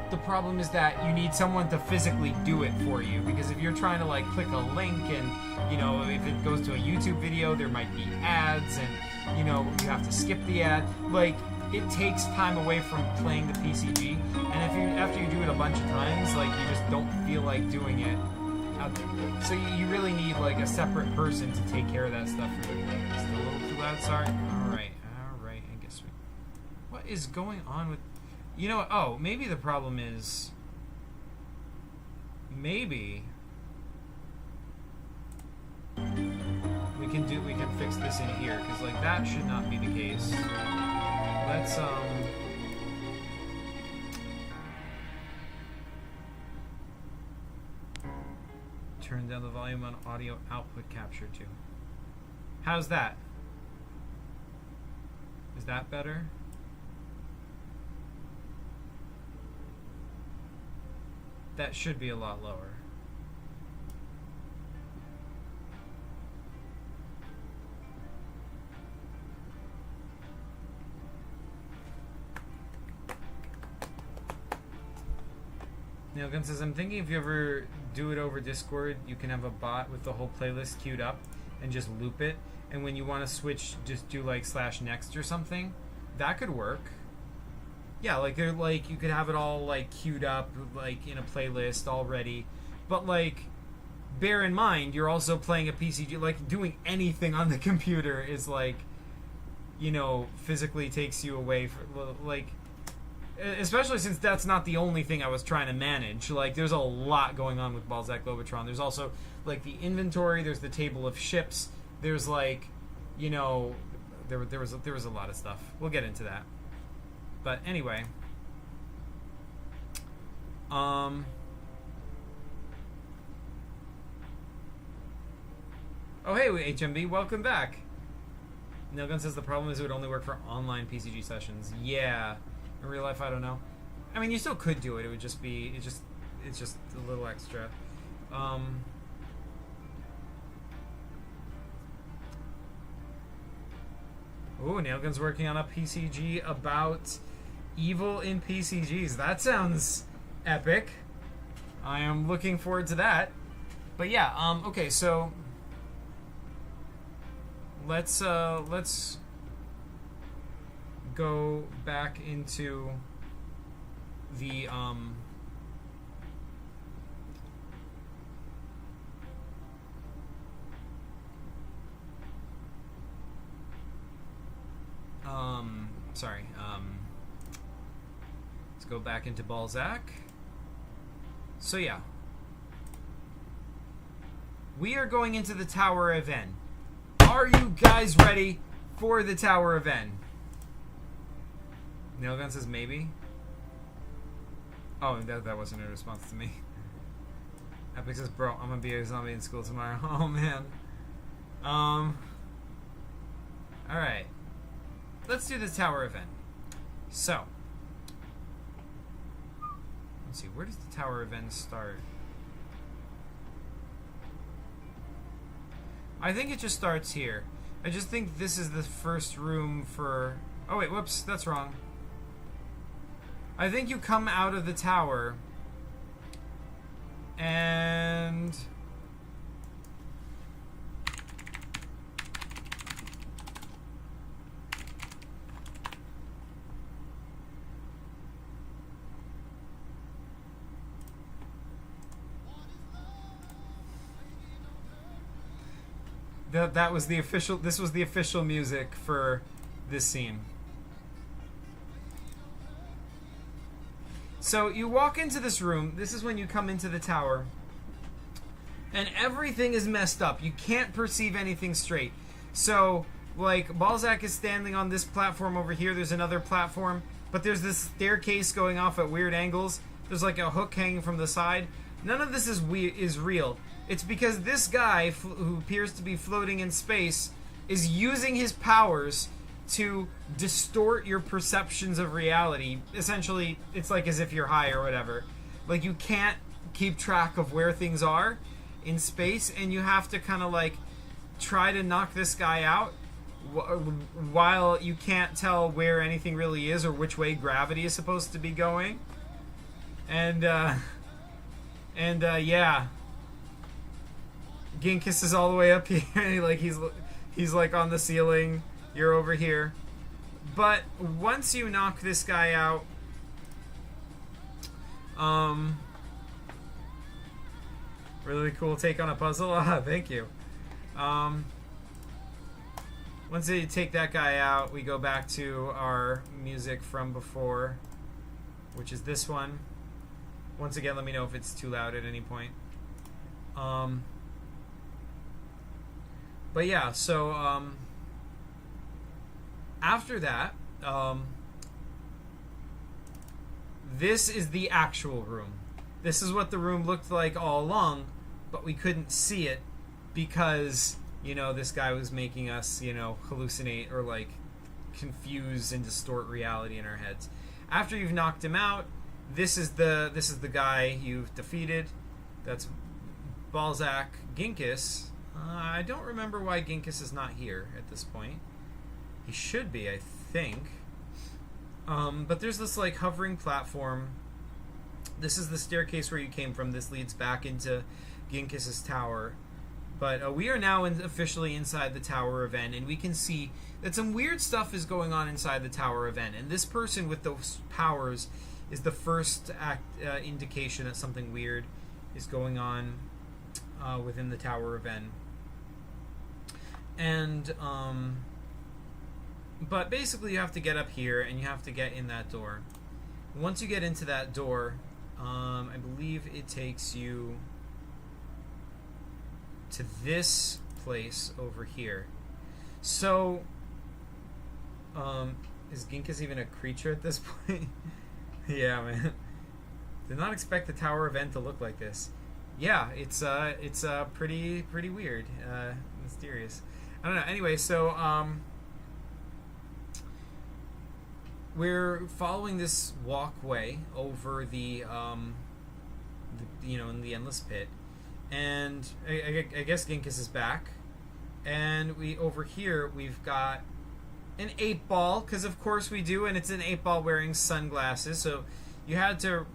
The problem is that you need someone to physically do it for you, because if you're trying to like click a link and, you know, if it goes to a YouTube video, there might be ads and, you know, you have to skip the ad. Like, it takes time away from playing the PCG, and if you after you do it a bunch of times, like, you just don't feel like doing it. So you really need like a separate person to take care of that stuff for you. It's a little too loud, sorry. Alright, I guess what is going on with... You know what? Oh, maybe the problem is... Maybe... We can fix this in here, because, like, that should not be the case. Let's, turn down the volume on audio output capture, too. How's that? Is that better? That should be a lot lower. Neil Gunn says, I'm thinking if you ever do it over Discord, you can have a bot with the whole playlist queued up and just loop it. And when you want to switch, just do like /next or something. that could work. Yeah, like they're like you could have it all like queued up like in a playlist already, but like bear in mind you're also playing a PCG. Like doing anything on the computer is like, you know, physically takes you away from like, especially since that's not the only thing I was trying to manage. Like there's a lot going on with Balzak Globotron. There's also like the inventory. There's the table of ships. There's like, you know, there was a lot of stuff. We'll get into that. But anyway, oh hey HMB, welcome back. Nailgun says the problem is it would only work for online PCG sessions. Yeah, in real life I don't know. I mean, you still could do it. It would just be it's just a little extra. Ooh, Nailgun's working on a PCG about evil in PCGs. That sounds epic. I am looking forward to that. But yeah, okay, so let's go back into the let's go back into Balzak. So yeah, we are going into the Tower of N. Are you guys ready for the Tower of N? Nailgun says maybe. Oh, that wasn't a response to me. Epic says, bro, I'm gonna be a zombie in school tomorrow. Oh man. Alright. Let's do the Tower of N. So, let's see, where does the Tower of N start? I think it just starts here. I just think this is the first room for... Oh wait, whoops, that's wrong. I think you come out of the tower and... That was the official. This was the official music for this scene. So you walk into this room. This is when you come into the tower, and everything is messed up. You can't perceive anything straight. So, like, Balzak is standing on this platform over here. There's another platform, but there's this staircase going off at weird angles. There's like a hook hanging from the side. None of this is real. It's because this guy, who appears to be floating in space, is using his powers to distort your perceptions of reality. Essentially, it's like as if you're high or whatever. Like, you can't keep track of where things are in space, and you have to kind of, like, try to knock this guy out while you can't tell where anything really is or which way gravity is supposed to be going. And yeah. Ginkus is all the way up here. Like he's like on the ceiling. You're over here. But once you knock this guy out, really cool take on a puzzle. Ah, thank you. Once you take that guy out, we go back to our music from before, which is this one. Once again, let me know if it's too loud at any point. But yeah, so after that, this is the actual room. This is what the room looked like all along, but we couldn't see it because, you know, this guy was making us, you know, hallucinate or like confuse and distort reality in our heads. After you've knocked him out, this is the guy you've defeated. That's Balzak Ginkus. I don't remember why Ginkus is not here at this point. He should be, I think. But there's this like hovering platform. This is the staircase where you came from. This leads back into Ginkus's tower. But we are now officially inside the Tower of N, and we can see that some weird stuff is going on inside the Tower of N. And this person with those powers is the first indication that something weird is going on within the Tower of N. And, but basically you have to get up here, and you have to get in that door. Once you get into that door, I believe it takes you to this place over here. So, is Ginkus even a creature at this point? Yeah, man. Did not expect the Tower of N to look like this. Yeah, it's pretty weird, mysterious. I don't know. Anyway, so we're following this walkway over the in the endless pit, and I guess Ginkus is back, and over here we've got an 8-ball, because of course we do, and it's an 8-ball wearing sunglasses. So you had to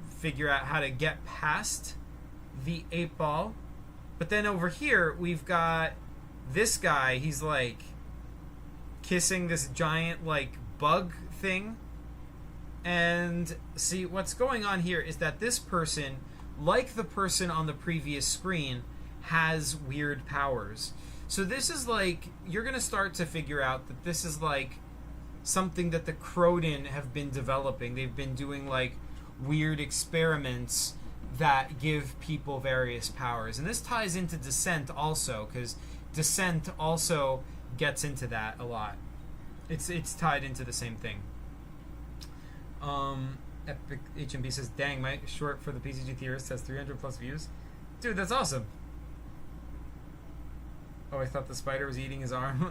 figure out how to get past the 8-ball. But then over here we've got this guy. He's like kissing this giant like bug thing. And see, what's going on here is that this person, like the person on the previous screen, has weird powers. So this is like, you're going to start to figure out that this is like something that the Croden have been developing. They've been doing like weird experiments that give people various powers. And this ties into Descent also, because Descent also gets into that a lot. It's tied into the same thing. Epic HMB says, dang, my short for the PCG Theorist has 300 plus views. Dude, that's awesome. Oh, I thought the spider was eating his arm.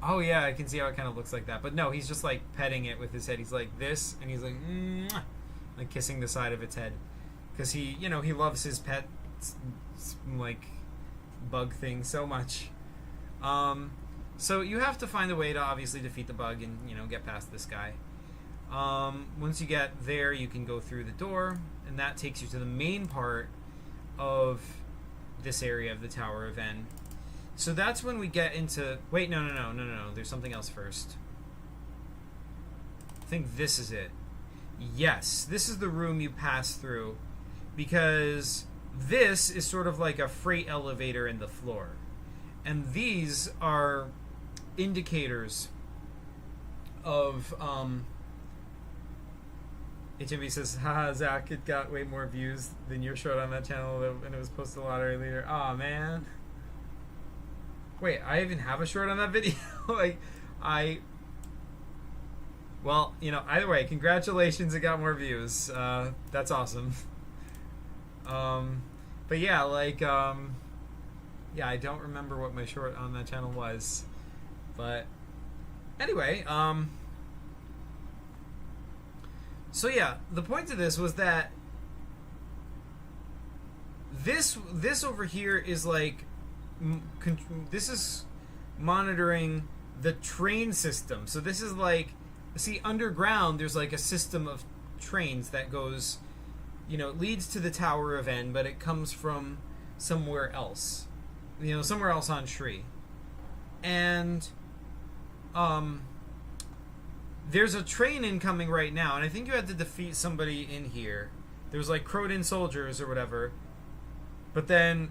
Oh yeah, I can see how it kind of looks like that. But no, he's just like petting it with his head. He's like this, and he's like, mwah, like kissing the side of its head, because he loves his pet like bug thing so much. So you have to find a way to obviously defeat the bug and get past this guy. Once you get there, you can go through the door, and that takes you to the main part of this area of the Tower of N. So that's when we get into... Wait, no. There's something else first. I think this is it. Yes, this is the room you pass through, because this is sort of like a freight elevator in the floor. And these are indicators of... HMV says, haha, Zach, it got way more views than your short on that channel, and it was posted a lot earlier. Aw, man. Wait, I even have a short on that video? Well, either way, congratulations, it got more views. That's awesome. But yeah, I don't remember what my short on that channel was. But anyway, so yeah, the point of this was that this over here is like, this is monitoring the train system. So this is like, see, underground there's like a system of trains that goes, it leads to the Tower of N, but it comes from somewhere else, somewhere else on Shree. And there's a train incoming right now, and I think you had to defeat somebody in here. There's like Croden soldiers or whatever. But then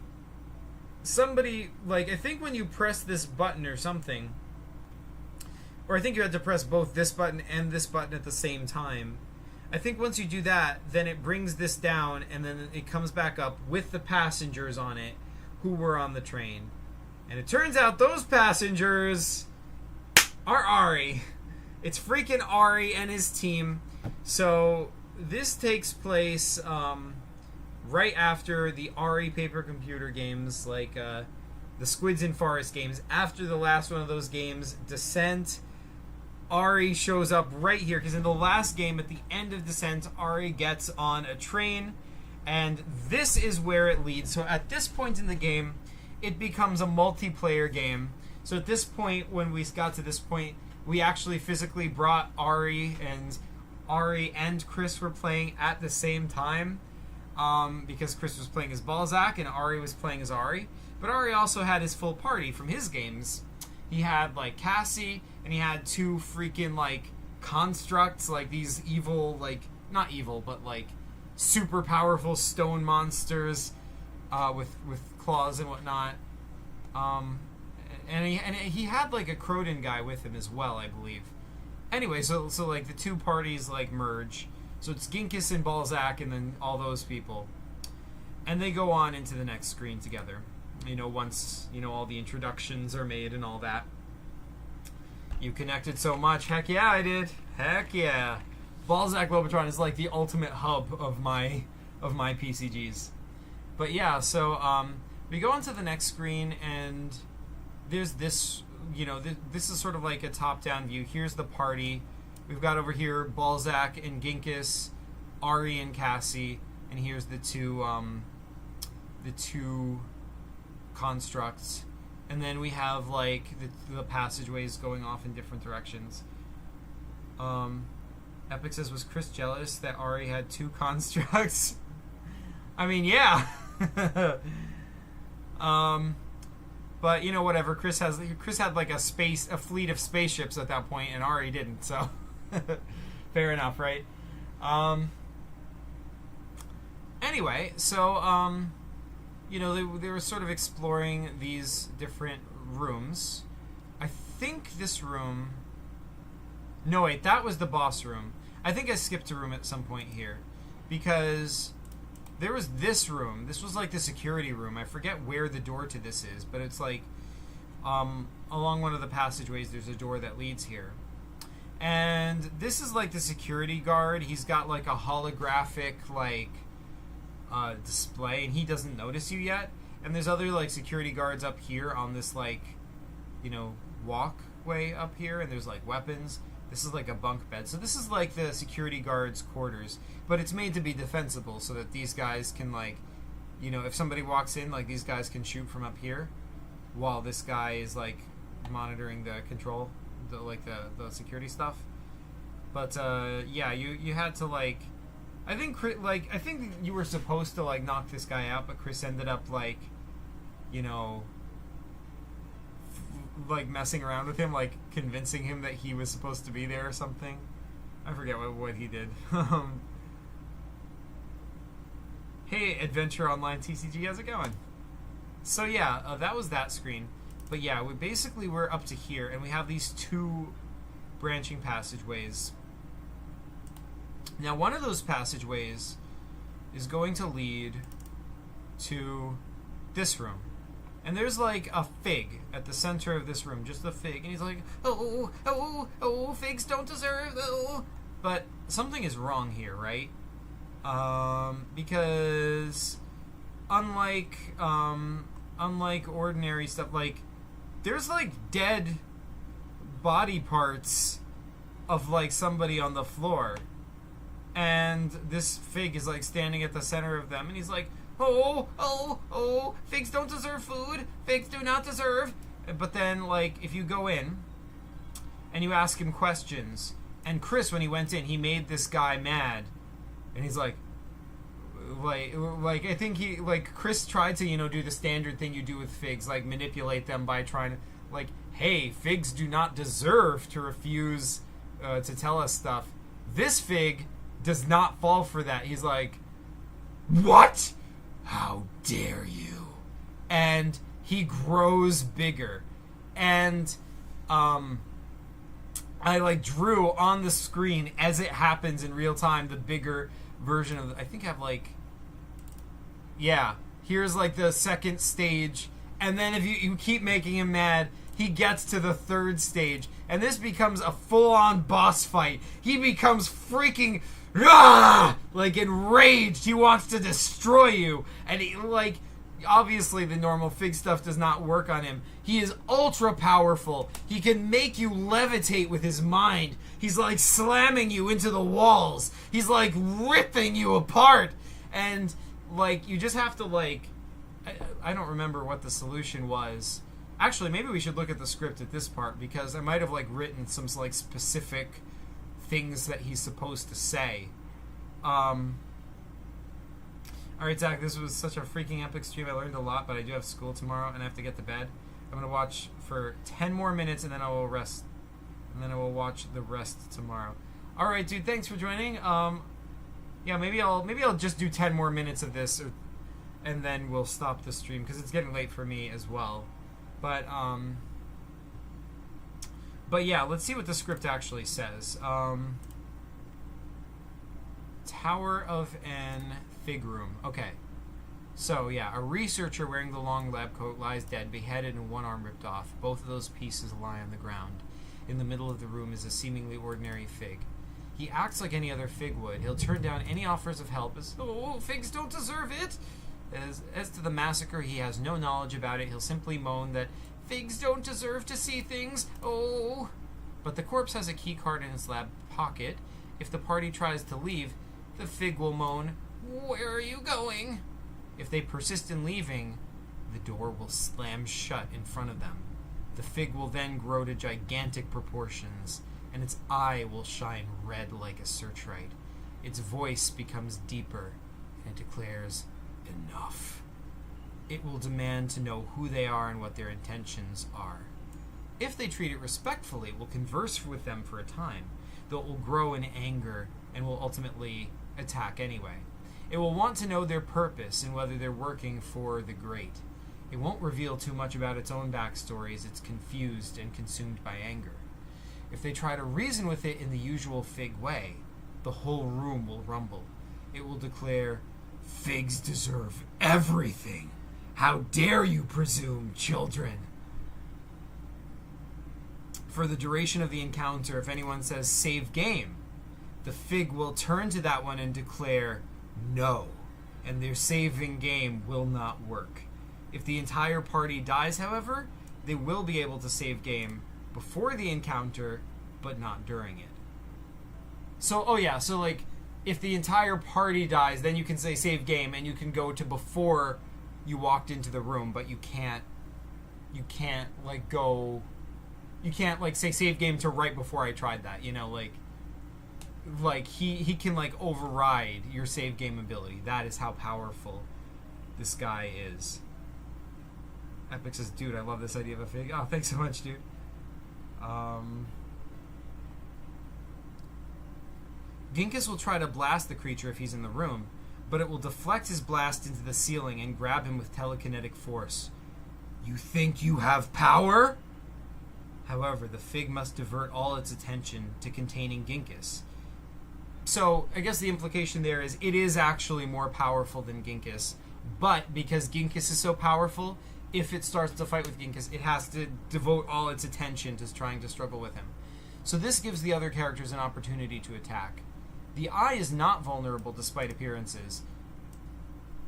somebody, like, I think when you press this button or something, or I think you had to press both this button and this button at the same time. I think once you do that, then it brings this down, and then it comes back up with the passengers on it who were on the train. And it turns out those passengers are Ari. It's freaking Ari and his team. So this takes place right after the Ari paper computer games, like the Squids in Forest games. After the last one of those games, Descent, Ari shows up right here, because in the last game, at the end of Descent, Ari gets on a train, and this is where it leads. So at this point in the game, it becomes a multiplayer game. So at this point, when we got to this point, we actually physically brought Ari and Chris were playing at the same time. because Chris was playing as Balzak and Ari was playing as Ari. But Ari also had his full party from his games. He had, like, Cassie, and he had 2 freaking, like, constructs, like, these evil, like, not evil, but, like, super powerful stone monsters with claws and whatnot. And he had, like, a Croden guy with him as well, I believe. Anyway, so like, the 2 parties, like, merge. So it's Ginkus and Balzak and then all those people. And they go on into the next screen together. You know, once, you know, all the introductions are made and all that. You connected so much. Heck yeah, I did. Heck yeah. Balzak Globotron is like the ultimate hub of my PCGs. But yeah, so we go into the next screen and there's this, you know, this is sort of like a top-down view. Here's the party. We've got over here Balzak and Ginkus, Ari and Cassie, and here's the two constructs. And then we have, like, the passageways going off in different directions. Epic says, was Chris jealous that Ari had 2 constructs? I mean, yeah. But, you know, whatever. Chris had, like, a fleet of spaceships at that point, and Ari didn't, so... Fair enough, right? Anyway, so, you know, they were sort of exploring these different rooms. I think this room... No, wait, that was the boss room. I think I skipped a room at some point here. Because there was this room. This was like the security room. I forget where the door to this is, but it's like, along one of the passageways, there's a door that leads here. And this is like the security guard. He's got like a holographic, like, display, and he doesn't notice you yet. And there's other, like, security guards up here on this, like, you know, walkway up here, and there's, like, weapons. This is like a bunk bed. So this is like the security guard's quarters, but it's made to be defensible so that these guys can, like, you know, if somebody walks in, like, these guys can shoot from up here while this guy is, like, monitoring the control, the security stuff. But yeah, you had to, like, I think you were supposed to, like, knock this guy out, but Chris ended up, like, you know, like, messing around with him, like, convincing him that he was supposed to be there or something. I forget what he did. Hey, Adventure Online TCG, how's it going? So yeah, that was that screen. But yeah, we're up to here, and we have these 2 branching passageways. Now, one of those passageways is going to lead to this room. And there's, like, a fig at the center of this room, just a fig. And he's like, oh, figs don't deserve, oh. But something is wrong here, right? Because unlike ordinary stuff, like, there's, like, dead body parts of, like, somebody on the floor. And this fig is, like, standing at the center of them, and he's like, oh, figs don't deserve food. Figs do not deserve. But then, like, if you go in and you ask him questions, and Chris, when he went in, he made this guy mad, and he's like, I think Chris tried to, you know, do the standard thing you do with figs, like, manipulate them by trying to, like, hey, figs do not deserve to refuse to tell us stuff. This fig does not fall for that. He's like, what? How dare you? And he grows bigger. And I, like, drew on the screen as it happens in real time the bigger version of I think I have, like, yeah, here's, like, the second stage, and then if you keep making him mad, he gets to the 3rd stage, and this becomes a full-on boss fight. He becomes freaking like, enraged. He wants to destroy you, and he, like, obviously the normal fig stuff does not work on him. He is ultra powerful. He can make you levitate with his mind. He's, like, slamming you into the walls. He's, like, ripping you apart. And, like, you just have to, like, I don't remember what the solution was. Actually, maybe we should look at the script at this part, because I might have, like, written some, like, specific things that he's supposed to say. Alright, Zach, this was such a freaking epic stream. I learned a lot, but I do have school tomorrow, and I have to get to bed. I'm going to watch for 10 more minutes, and then I will rest. And then I will watch the rest tomorrow. Alright, dude, thanks for joining. Yeah, maybe I'll just do 10 more minutes of this, and then we'll stop the stream, because it's getting late for me as well. But yeah, let's see what the script actually says. Tower of an Fig Room. Okay. So, yeah, a researcher wearing the long lab coat lies dead, beheaded and one arm ripped off. Both of those pieces lie on the ground. In the middle of the room is a seemingly ordinary fig. He acts like any other fig would. He'll turn down any offers of help as, oh, figs don't deserve it. As to the massacre, he has no knowledge about it. He'll simply moan that figs don't deserve to see things. Oh. But the corpse has a key card in its lab pocket. If the party tries to leave, the fig will moan, where are you going? If they persist in leaving, the door will slam shut in front of them. The fig will then grow to gigantic proportions, and its eye will shine red like a searchlight. Its voice becomes deeper, and it declares, enough. It will demand to know who they are and what their intentions are. If they treat it respectfully, it will converse with them for a time, though it will grow in anger and will ultimately attack anyway. It will want to know their purpose and whether they're working for the great. It won't reveal too much about its own backstory as it's confused and consumed by anger. If they try to reason with it in the usual fig way, the whole room will rumble. It will declare, figs deserve everything. How dare you presume, children? For the duration of the encounter, if anyone says save game, the fig will turn to that one and declare no, and their saving game will not work. If the entire party dies, however, they will be able to save game before the encounter, but not during it. So, oh yeah, so like, if the entire party dies, then you can say save game, and you can go to before you walked into the room, but you can't say save game to right before I tried that, you know, like he can like override your save game ability. That is how powerful this guy is. Epic says, dude, I love this idea of a fig. Oh, thanks so much, dude. Ginkus will try to blast the creature if he's in the room, but it will deflect his blast into the ceiling and grab him with telekinetic force. You think you have power? However, the fig must divert all its attention to containing Ginkus. So, I guess the implication there is it is actually more powerful than Ginkus, but because Ginkus is so powerful, if it starts to fight with Ginkus, it has to devote all its attention to trying to struggle with him. So this gives the other characters an opportunity to attack. The eye is not vulnerable despite appearances.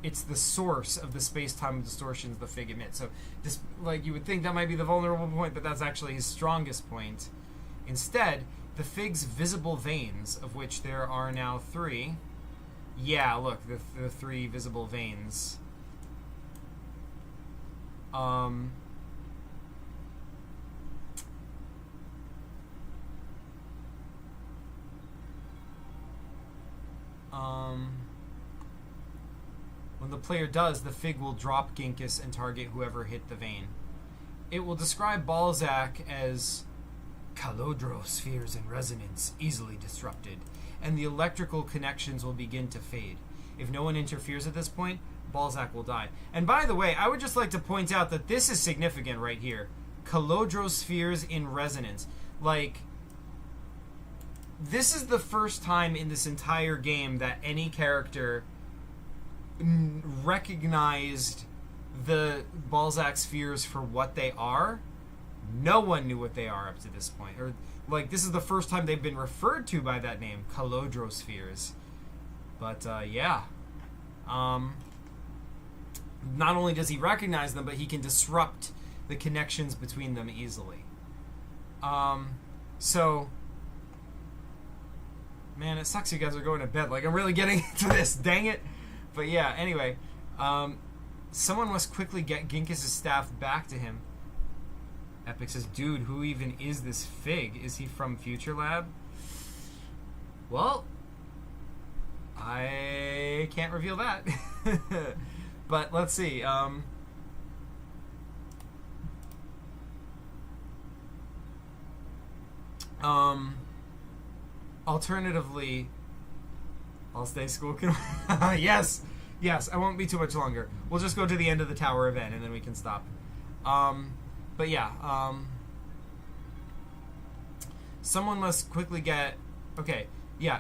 It's the source of the space-time distortions the fig emits. So, this, like, you would think that might be the vulnerable point, but that's actually his strongest point. Instead, the fig's visible veins, of which there are now 3. Yeah, look, the 3 visible veins. When the player does, the fig will drop Ginkus and target whoever hit the vein. It will describe Balzak as Calodro spheres in resonance, easily disrupted, and the electrical connections will begin to fade. If no one interferes at this point, Balzak will die. And by the way, I would just like to point out that this is significant right here. Calodro spheres in resonance. Like, this is the first time in this entire game that any character recognized the Balzak spheres for what they are. No one knew what they are up to this point. Or, like, this is the first time they've been referred to by that name, Calodro spheres. But, yeah. Not only does he recognize them, but he can disrupt the connections between them easily. So, man, it sucks you guys are going to bed. Like, I'm really getting into this. Dang it. But yeah, anyway. Someone must quickly get Ginkus' staff back to him. Epic says, dude, who even is this fig? Is he from Future Lab? Well, I can't reveal that. But let's see. Alternatively, I'll stay school. Yes, I won't be too much longer. We'll just go to the end of the tower event and then we can stop. But yeah, someone must quickly get... Okay, yeah.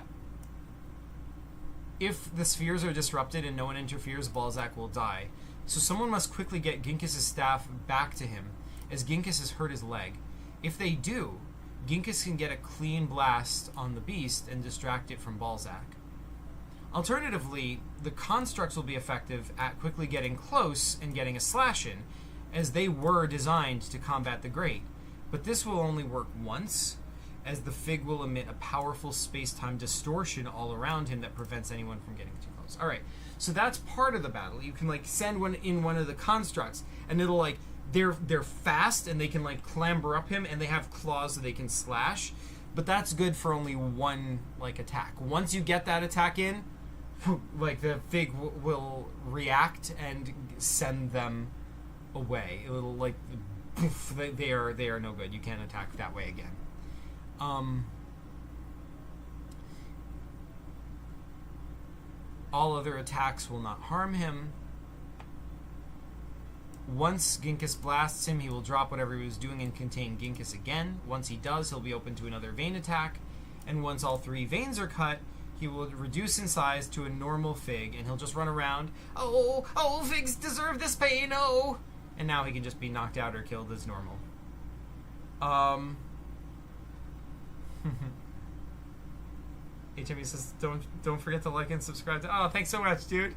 If the spheres are disrupted and no one interferes, Balzak will die. So someone must quickly get Ginkus' staff back to him, as Ginkus has hurt his leg. If they do, Ginkus can get a clean blast on the beast and distract it from Balzak. Alternatively, the constructs will be effective at quickly getting close and getting a slash in, as they were designed to combat the Great. But this will only work once, as the Fig will emit a powerful space-time distortion all around him that prevents anyone from getting too close. Alright, so that's part of the battle. You can, like, send one in one of the constructs, and it'll, like, they're fast, and they can, like, clamber up him, and they have claws so they can slash, but that's good for only one, like, attack. Once you get that attack in, like, the Fig will react and send them away. It'll, like, poof, they are no good. You can't attack that way again. All other attacks will not harm him. Once Ginkus blasts him, he will drop whatever he was doing and contain Ginkus again. Once he does, he'll be open to another vein attack. And once all 3 veins are cut, he will reduce in size to a normal Fig, and he'll just run around. Oh, Figs deserve this pain, oh! And now he can just be knocked out or killed as normal. HME says, don't forget to like and subscribe to... Oh, thanks so much, dude.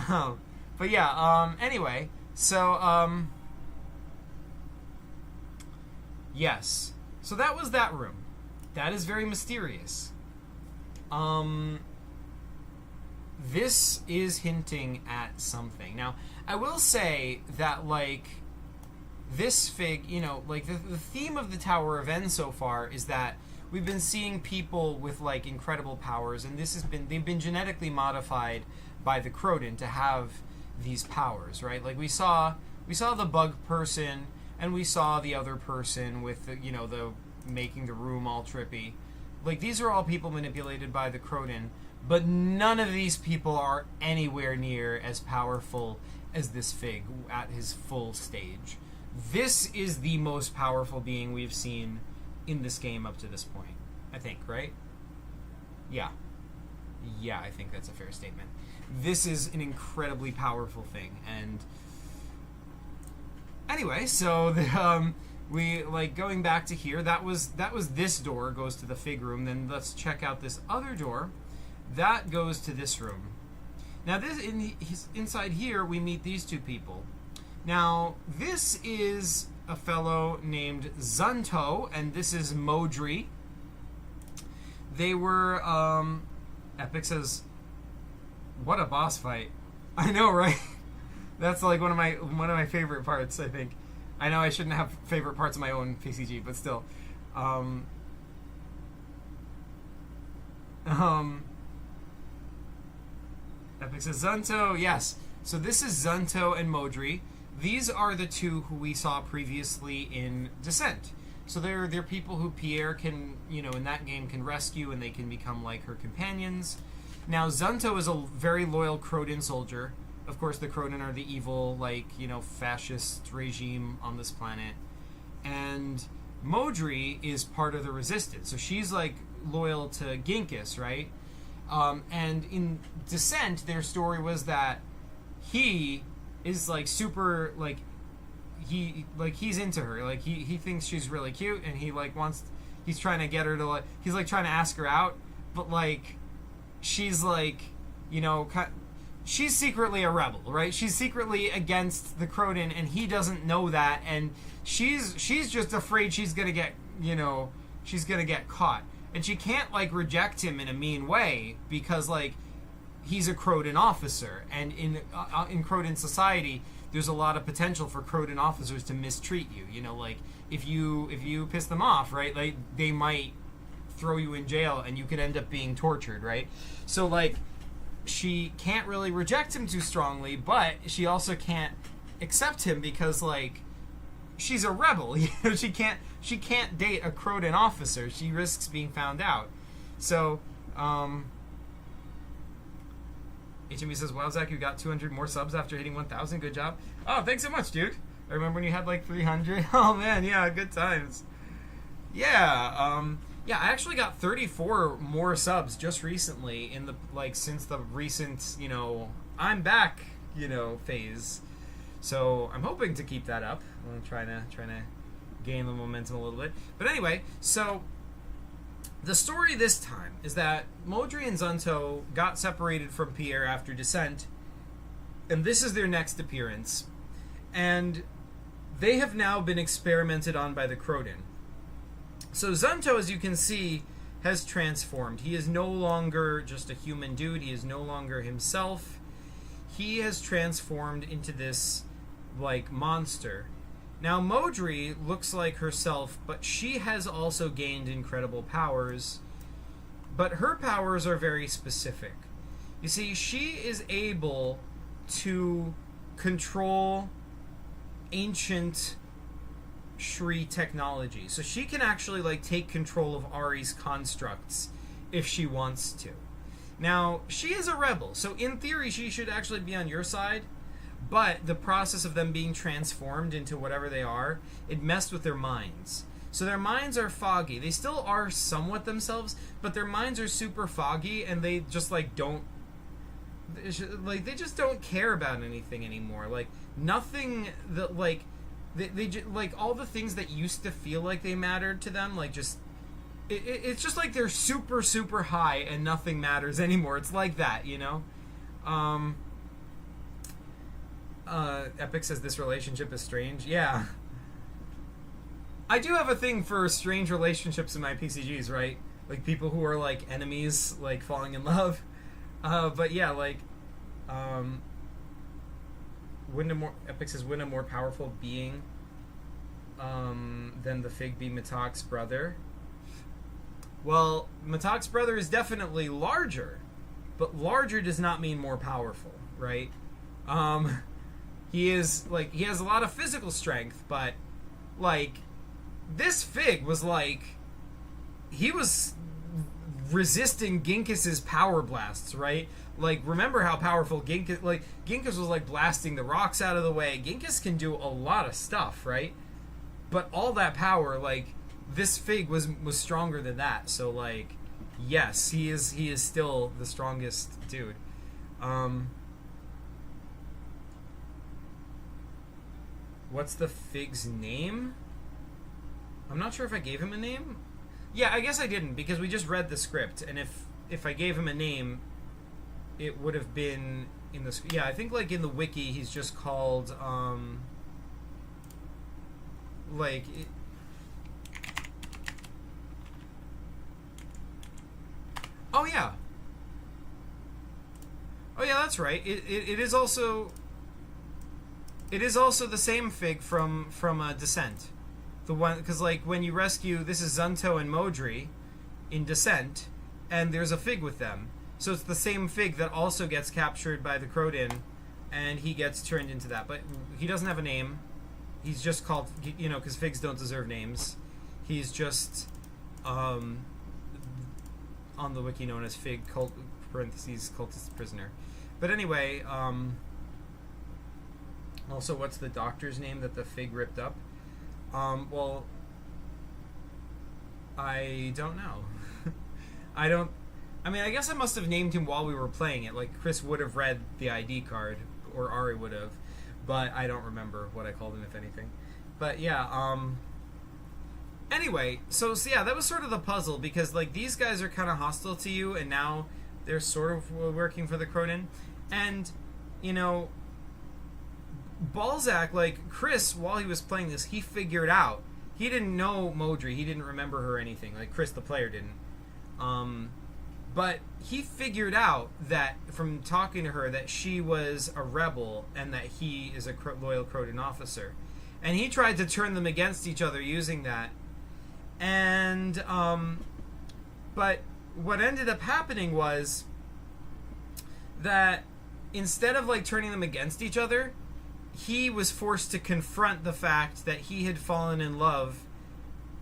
But yeah, anyway, so, yes. So that was that room. That is very mysterious. This is hinting at something. Now, I will say that, like, this Fig, you know, like, the theme of the Tower of N so far is that we've been seeing people with, like, incredible powers, and they've been genetically modified by the Croden to have these powers, right? Like, we saw the bug person, and we saw the other person with the, you know, the making the room all trippy. Like, these are all people manipulated by the Croden, but none of these people are anywhere near as powerful as this Fig at his full stage. This is the most powerful being we've seen in this game up to this point, I think, right? Yeah, I think that's a fair statement. This is an incredibly powerful thing, and anyway, so we, like, going back to here, that was this door goes to the Fig room. Then let's check out this other door that goes to this room. Now, inside here we meet these 2 people. Now, this is a fellow named Zunto, and this is Modri. They were, Epic says, what a boss fight. I know, right? That's, like, one of my favorite parts, I think. I know I shouldn't have favorite parts of my own PCG, but still. Epic says, Zunto, yes. So this is Zunto and Modri. These are the 2 who we saw previously in Descent. So they're people who Pierre can, you know, in that game can rescue, and they can become like her companions. Now, Zunto is a very loyal Croden soldier. Of course, the Croden are the evil, like, you know, fascist regime on this planet. And Modri is part of the Resistance. So she's, like, loyal to Ginkus, right? And in Descent, their story was that he is, like, super, like, he's into her. Like, he thinks she's really cute, and he, like, he's trying to get her to, like, he's, like, trying to ask her out, but, like, she's, like, you know, she's secretly a rebel, right? She's secretly against the Croden, and he doesn't know that, and she's just afraid she's gonna get, you know, she's gonna get caught. And she can't, like, reject him in a mean way, because, like, he's a Croden officer, and in Croden society, there's a lot of potential for Croden officers to mistreat you. You know, like, if you piss them off, right, like, they might throw you in jail, and you could end up being tortured, right? So, like, she can't really reject him too strongly, but she also can't accept him because, like, she's a rebel. You know, she can't date a Croton officer. She risks being found out. So, HMB says, wow, Zach, you got 200 more subs after hitting 1,000. Good job. Oh, thanks so much, dude. I remember when you had like 300. Oh, man, yeah, good times. Yeah, yeah, I actually got 34 more subs just recently in the, like, since the recent, you know, I'm back, you know, phase. So I'm hoping to keep that up. I'm trying to gain the momentum a little bit. But anyway, so the story this time is that Modri and Zunto got separated from Pierre after Descent, and this is their next appearance. And they have now been experimented on by the Croton. So Zunto, as you can see, has transformed. He is no longer just a human dude. He is no longer himself. He has transformed into this, like, monster. Now, Modri looks like herself, but she has also gained incredible powers. But her powers are very specific. You see, she is able to control ancient Shri technology. So she can actually, like, take control of Ari's constructs if she wants to. Now, she is a rebel, so in theory she should actually be on your side, but the process of them being transformed into whatever they are, it messed with their minds. So their minds are foggy. They still are somewhat themselves, but their minds are super foggy, and they just, like, don't, like, they just don't care about anything anymore. Like, nothing that, like, they like, all the things that used to feel like they mattered to them, like, just, it's just like they're super, super high and nothing matters anymore. It's like that, you know? Epic says this relationship is strange. Yeah. I do have a thing for strange relationships in my PCGs, right? Like, people who are, like, enemies, like, falling in love. But yeah, like, Epic says, wouldn't a more powerful being than the Fig be Matok's brother? Well, Matok's brother is definitely larger, but larger does not mean more powerful, right? He is, like, he has a lot of physical strength, but, like, this Fig was, like, he was resisting Ginkis's power blasts, right? Like, remember how powerful Ginkis, like, Ginkis was, like, blasting the rocks out of the way. Ginkis can do a lot of stuff, right? But all that power, like, this Fig was stronger than that. So, like, yes, he is still the strongest dude. What's the Fig's name? I'm not sure if I gave him a name. Yeah, I guess I didn't, because we just read the script, and if I gave him a name, it would have been in the... Yeah, I think, like, in the wiki, he's just called, like... Oh, yeah. Oh, yeah, that's right. It is also... It is also the same Fig from Descent. The one... Because, like, when you rescue... This is Zunto and Modri in Descent, and there's a Fig with them. So it's the same Fig that also gets captured by the Croton, and he gets turned into that. But he doesn't have a name. He's just called, you know, because Figs don't deserve names. He's just, on the wiki, known as Fig, parentheses, cultist prisoner. But anyway, also, what's the doctor's name that the Fig ripped up? Well, I don't know. I mean, I guess I must have named him while we were playing it. Like, Chris would have read the ID card, or Ari would have, but I don't remember what I called him, if anything. But yeah, anyway, so yeah, that was sort of the puzzle, because, like, these guys are kind of hostile to you, and now they're sort of working for the Croton. And, you know, Balzak, like, Chris, while he was playing this, he figured out, he didn't know Modri, he didn't remember her or anything, like Chris the player didn't. But he figured out that, from talking to her, that she was a rebel and that he is a loyal Croton officer. And he tried to turn them against each other using that. And, but what ended up happening was that instead of like turning them against each other, he was forced to confront the fact that he had fallen in love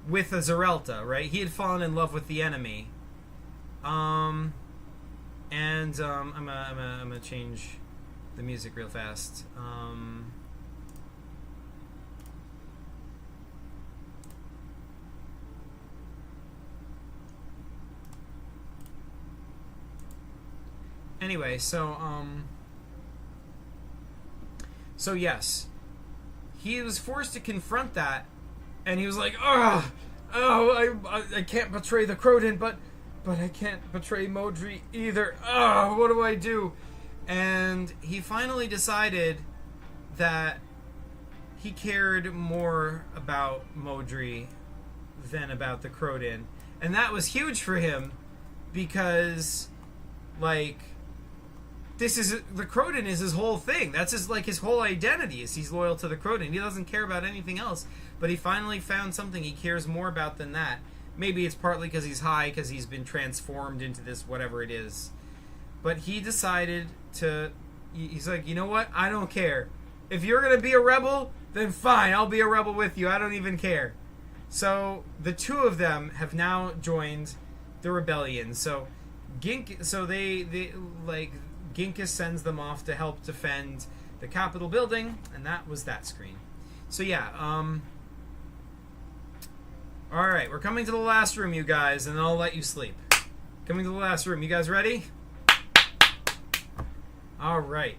with a Zerelta, right? He had fallen in love with the enemy. I'm gonna change the music real fast. Anyway, so yes, he was forced to confront that, and he was like, I can't betray the Croden, but I can't betray Modri either. What do I do? And he finally decided that he cared more about Modri than about the Croden, and that was huge for him because, like, the Croden is his whole thing. That's his whole identity is he's loyal to the Croden. He doesn't care about anything else. But he finally found something he cares more about than that. Maybe it's partly because he's high, because he's been transformed into this whatever it is. But he decided to... He's like, you know what? I don't care. If you're going to be a rebel, then fine. I'll be a rebel with you. I don't even care. So the two of them have now joined the rebellion. So Ginkas sends them off to help defend the Capitol building, and that was that screen. So yeah, alright, we're coming to the last room, you guys, and then I'll let you sleep. Coming to the last room. You guys ready? Alright.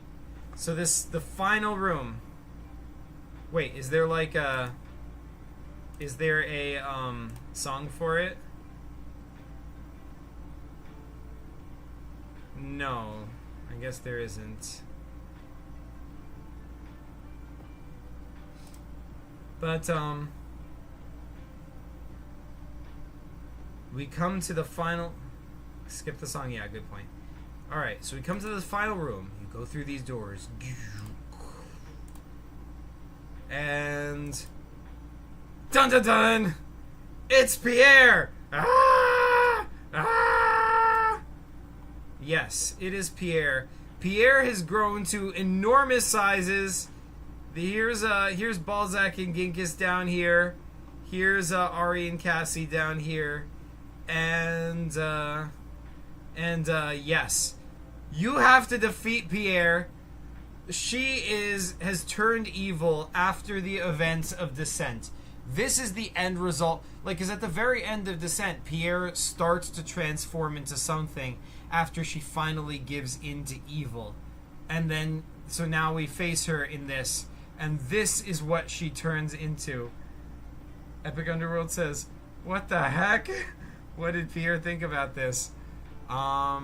So the final room. Wait, is there like a... Is there a, song for it? No. I guess there isn't. But, we come to the final... Skip the song, yeah, good point. Alright, so we come to the final room. You go through these doors. And... Dun dun dun! It's Pierre! Ah! Ah! Yes, it is Pierre. Pierre has grown to enormous sizes. Here's Balzak and Ginkas down here. Here's Ari and Cassie down here. And yes. You have to defeat Pierre. She has turned evil after the events of Descent. This is the end result. Like, because at the very end of Descent, Pierre starts to transform into something after she finally gives in to evil. And then, so now we face her in this. And this is what she turns into. Epic Underworld says, what the heck? What did Pierre think about this? I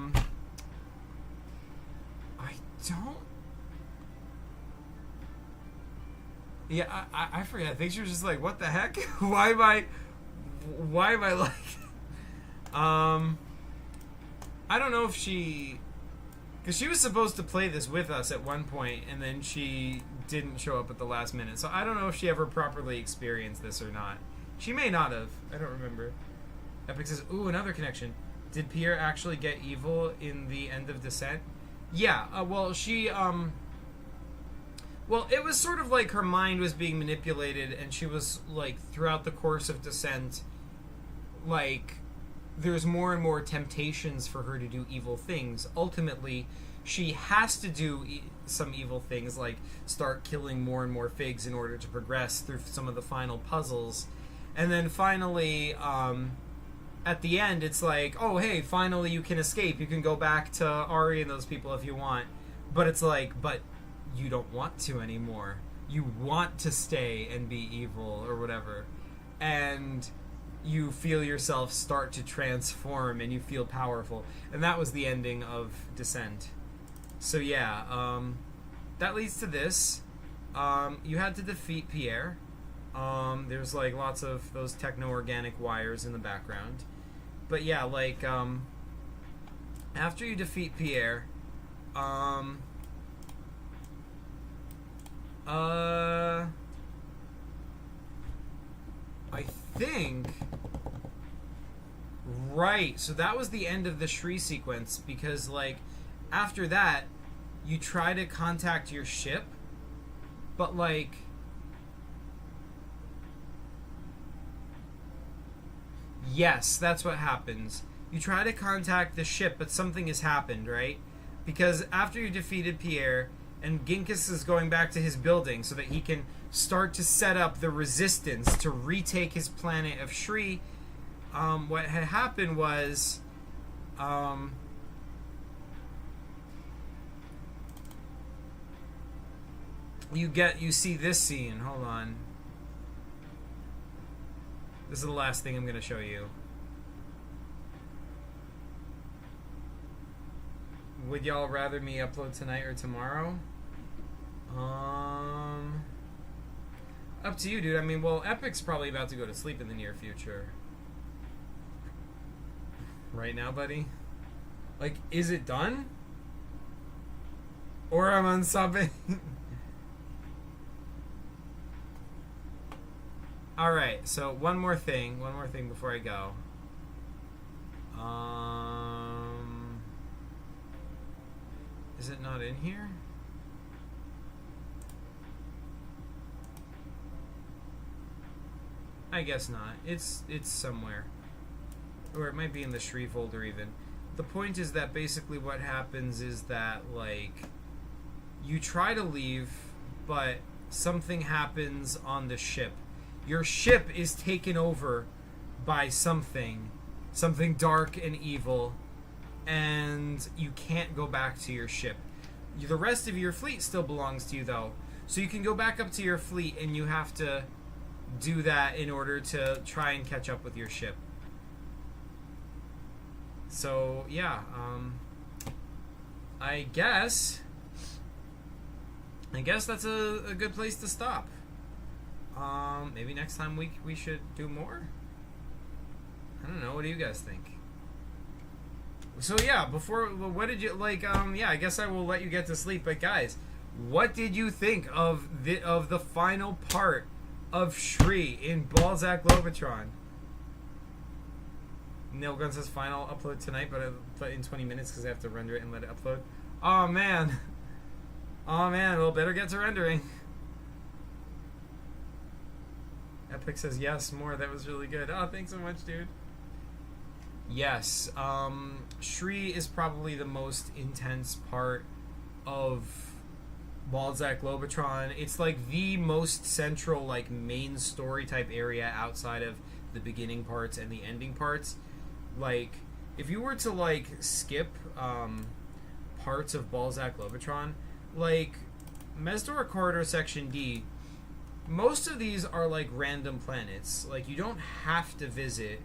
don't... Yeah, I forget. I think she was just like, what the heck? Why am I like... I don't know if she... Because she was supposed to play this with us at one point, and then she didn't show up at the last minute. So I don't know if she ever properly experienced this or not. She may not have. I don't remember. Epic says, ooh, another connection. Did Pierre actually get evil in the end of Descent? Yeah, well, she, well, it was sort of like her mind was being manipulated, and she was, like, throughout the course of Descent, like, there's more and more temptations for her to do evil things. Ultimately, she has to do some evil things, like start killing more and more figs in order to progress through some of the final puzzles. And then finally, at the end, it's like, oh, hey, finally you can escape. You can go back to Ari and those people if you want. But it's like, but you don't want to anymore. You want to stay and be evil or whatever. And you feel yourself start to transform and you feel powerful. And that was the ending of Descent. So yeah, that leads to this. You had to defeat Pierre. There's like lots of those techno-organic wires in the background. But yeah, like, after you defeat Pierre, I think... Right, so that was the end of the Shri sequence, because, like, after that, you try to contact your ship, but like, yes, that's what happens. You try to contact the ship, but something has happened, right? Because after you defeated Pierre, and Ginkus is going back to his building so that he can start to set up the resistance to retake his planet of Shri, what had happened was, you see this scene. Hold on. This is the last thing I'm going to show you. Would y'all rather me upload tonight or tomorrow? Up to you, dude. I mean, well, Epic's probably about to go to sleep in the near future. Right now, buddy? Like, is it done? Or I'm unsubbing? Alright, so one more thing before I go. Is it not in here? I guess not. It's somewhere. Or it might be in the Shri folder even. The point is that basically what happens is that, like, you try to leave, but something happens on the ship. Your ship is taken over by something dark and evil, and you can't go back to your ship. The rest of your fleet still belongs to you, though. So you can go back up to your fleet, and you have to do that in order to try and catch up with your ship. So, yeah, I guess that's a good place to stop. Maybe next time we should do more? I don't know, what do you guys think? So yeah, what did you, like, yeah, I guess I will let you get to sleep, but guys, what did you think of the final part of Shri in Balzak Globotron? Nailgun says final upload tonight, but in 20 minutes because I have to render it and let it upload. Oh man, well, better get to rendering. Epic says yes, more. That was really good. Oh, thanks so much, dude. Yes, Shri is probably the most intense part of Balzak Globotron. It's like the most central, like, main story type area outside of the beginning parts and the ending parts. Like, if you were to, like, skip parts of Balzak Globotron, like Mesdora Corridor Section D, most of these are like random planets. Like, you don't have to visit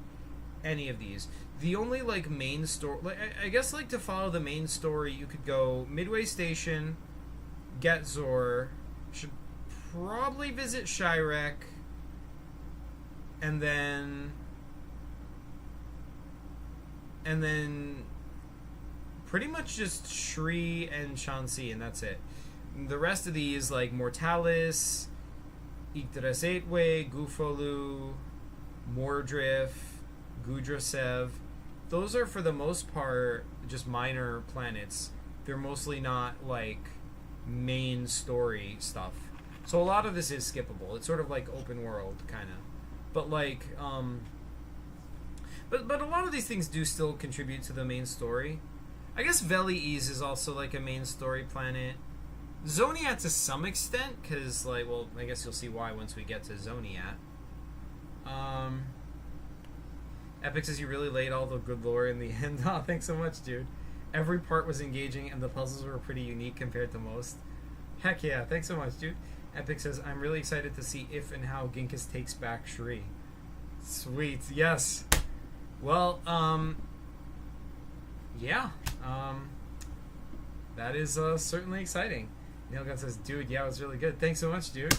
any of these. The only, like, main story, like, I guess, like, to follow the main story, you could go Midway Station, get Zor, should probably visit Shirek, and then pretty much just Shri and Shanxi, and that's it. The rest of these, like Mortalis, Yggdrasil 8-Way, Gufolu, Mordriff, Gudrasev, those are for the most part just minor planets. They're mostly not, like, main story stuff. So a lot of this is skippable. It's sort of like open world, kind of. But, like, but a lot of these things do still contribute to the main story. I guess Veliz is also, like, a main story planet. Zoniat to some extent, because, like, well, I guess you'll see why once we get to Zoniat. Epic says you really laid all the good lore in the end. Oh, thanks so much, dude. Every part was engaging, and the puzzles were pretty unique compared to most. Heck yeah, thanks so much, dude. Epic says, I'm really excited to see if and how Ginkus takes back Shri. Sweet, yes. Well, yeah. That is certainly exciting. Nailgun says, dude, yeah, it was really good. Thanks so much, dude.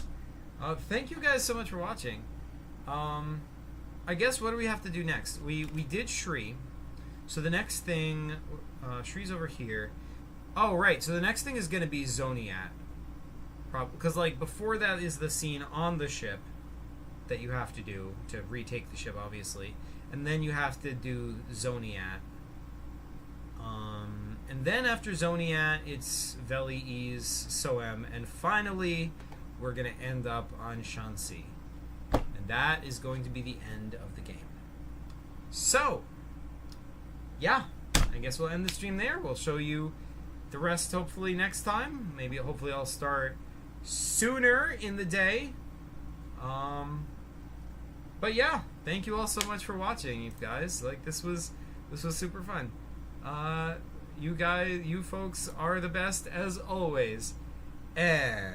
Thank you guys so much for watching. I guess what do we have to do next? We did Shri. So the next thing, Shri's over here. Oh, right. So the next thing is going to be Zoniat. Because, like, before that is the scene on the ship that you have to do to retake the ship, obviously. And then you have to do Zoniat. And then after Zoniat, it's Veli, Ease, Soem, and finally, we're going to end up on Shanxi. And that is going to be the end of the game. So, yeah, I guess we'll end the stream there. We'll show you the rest hopefully next time. Maybe hopefully I'll start sooner in the day. But yeah, thank you all so much for watching, you guys. Like, this was super fun. You folks are the best as always. And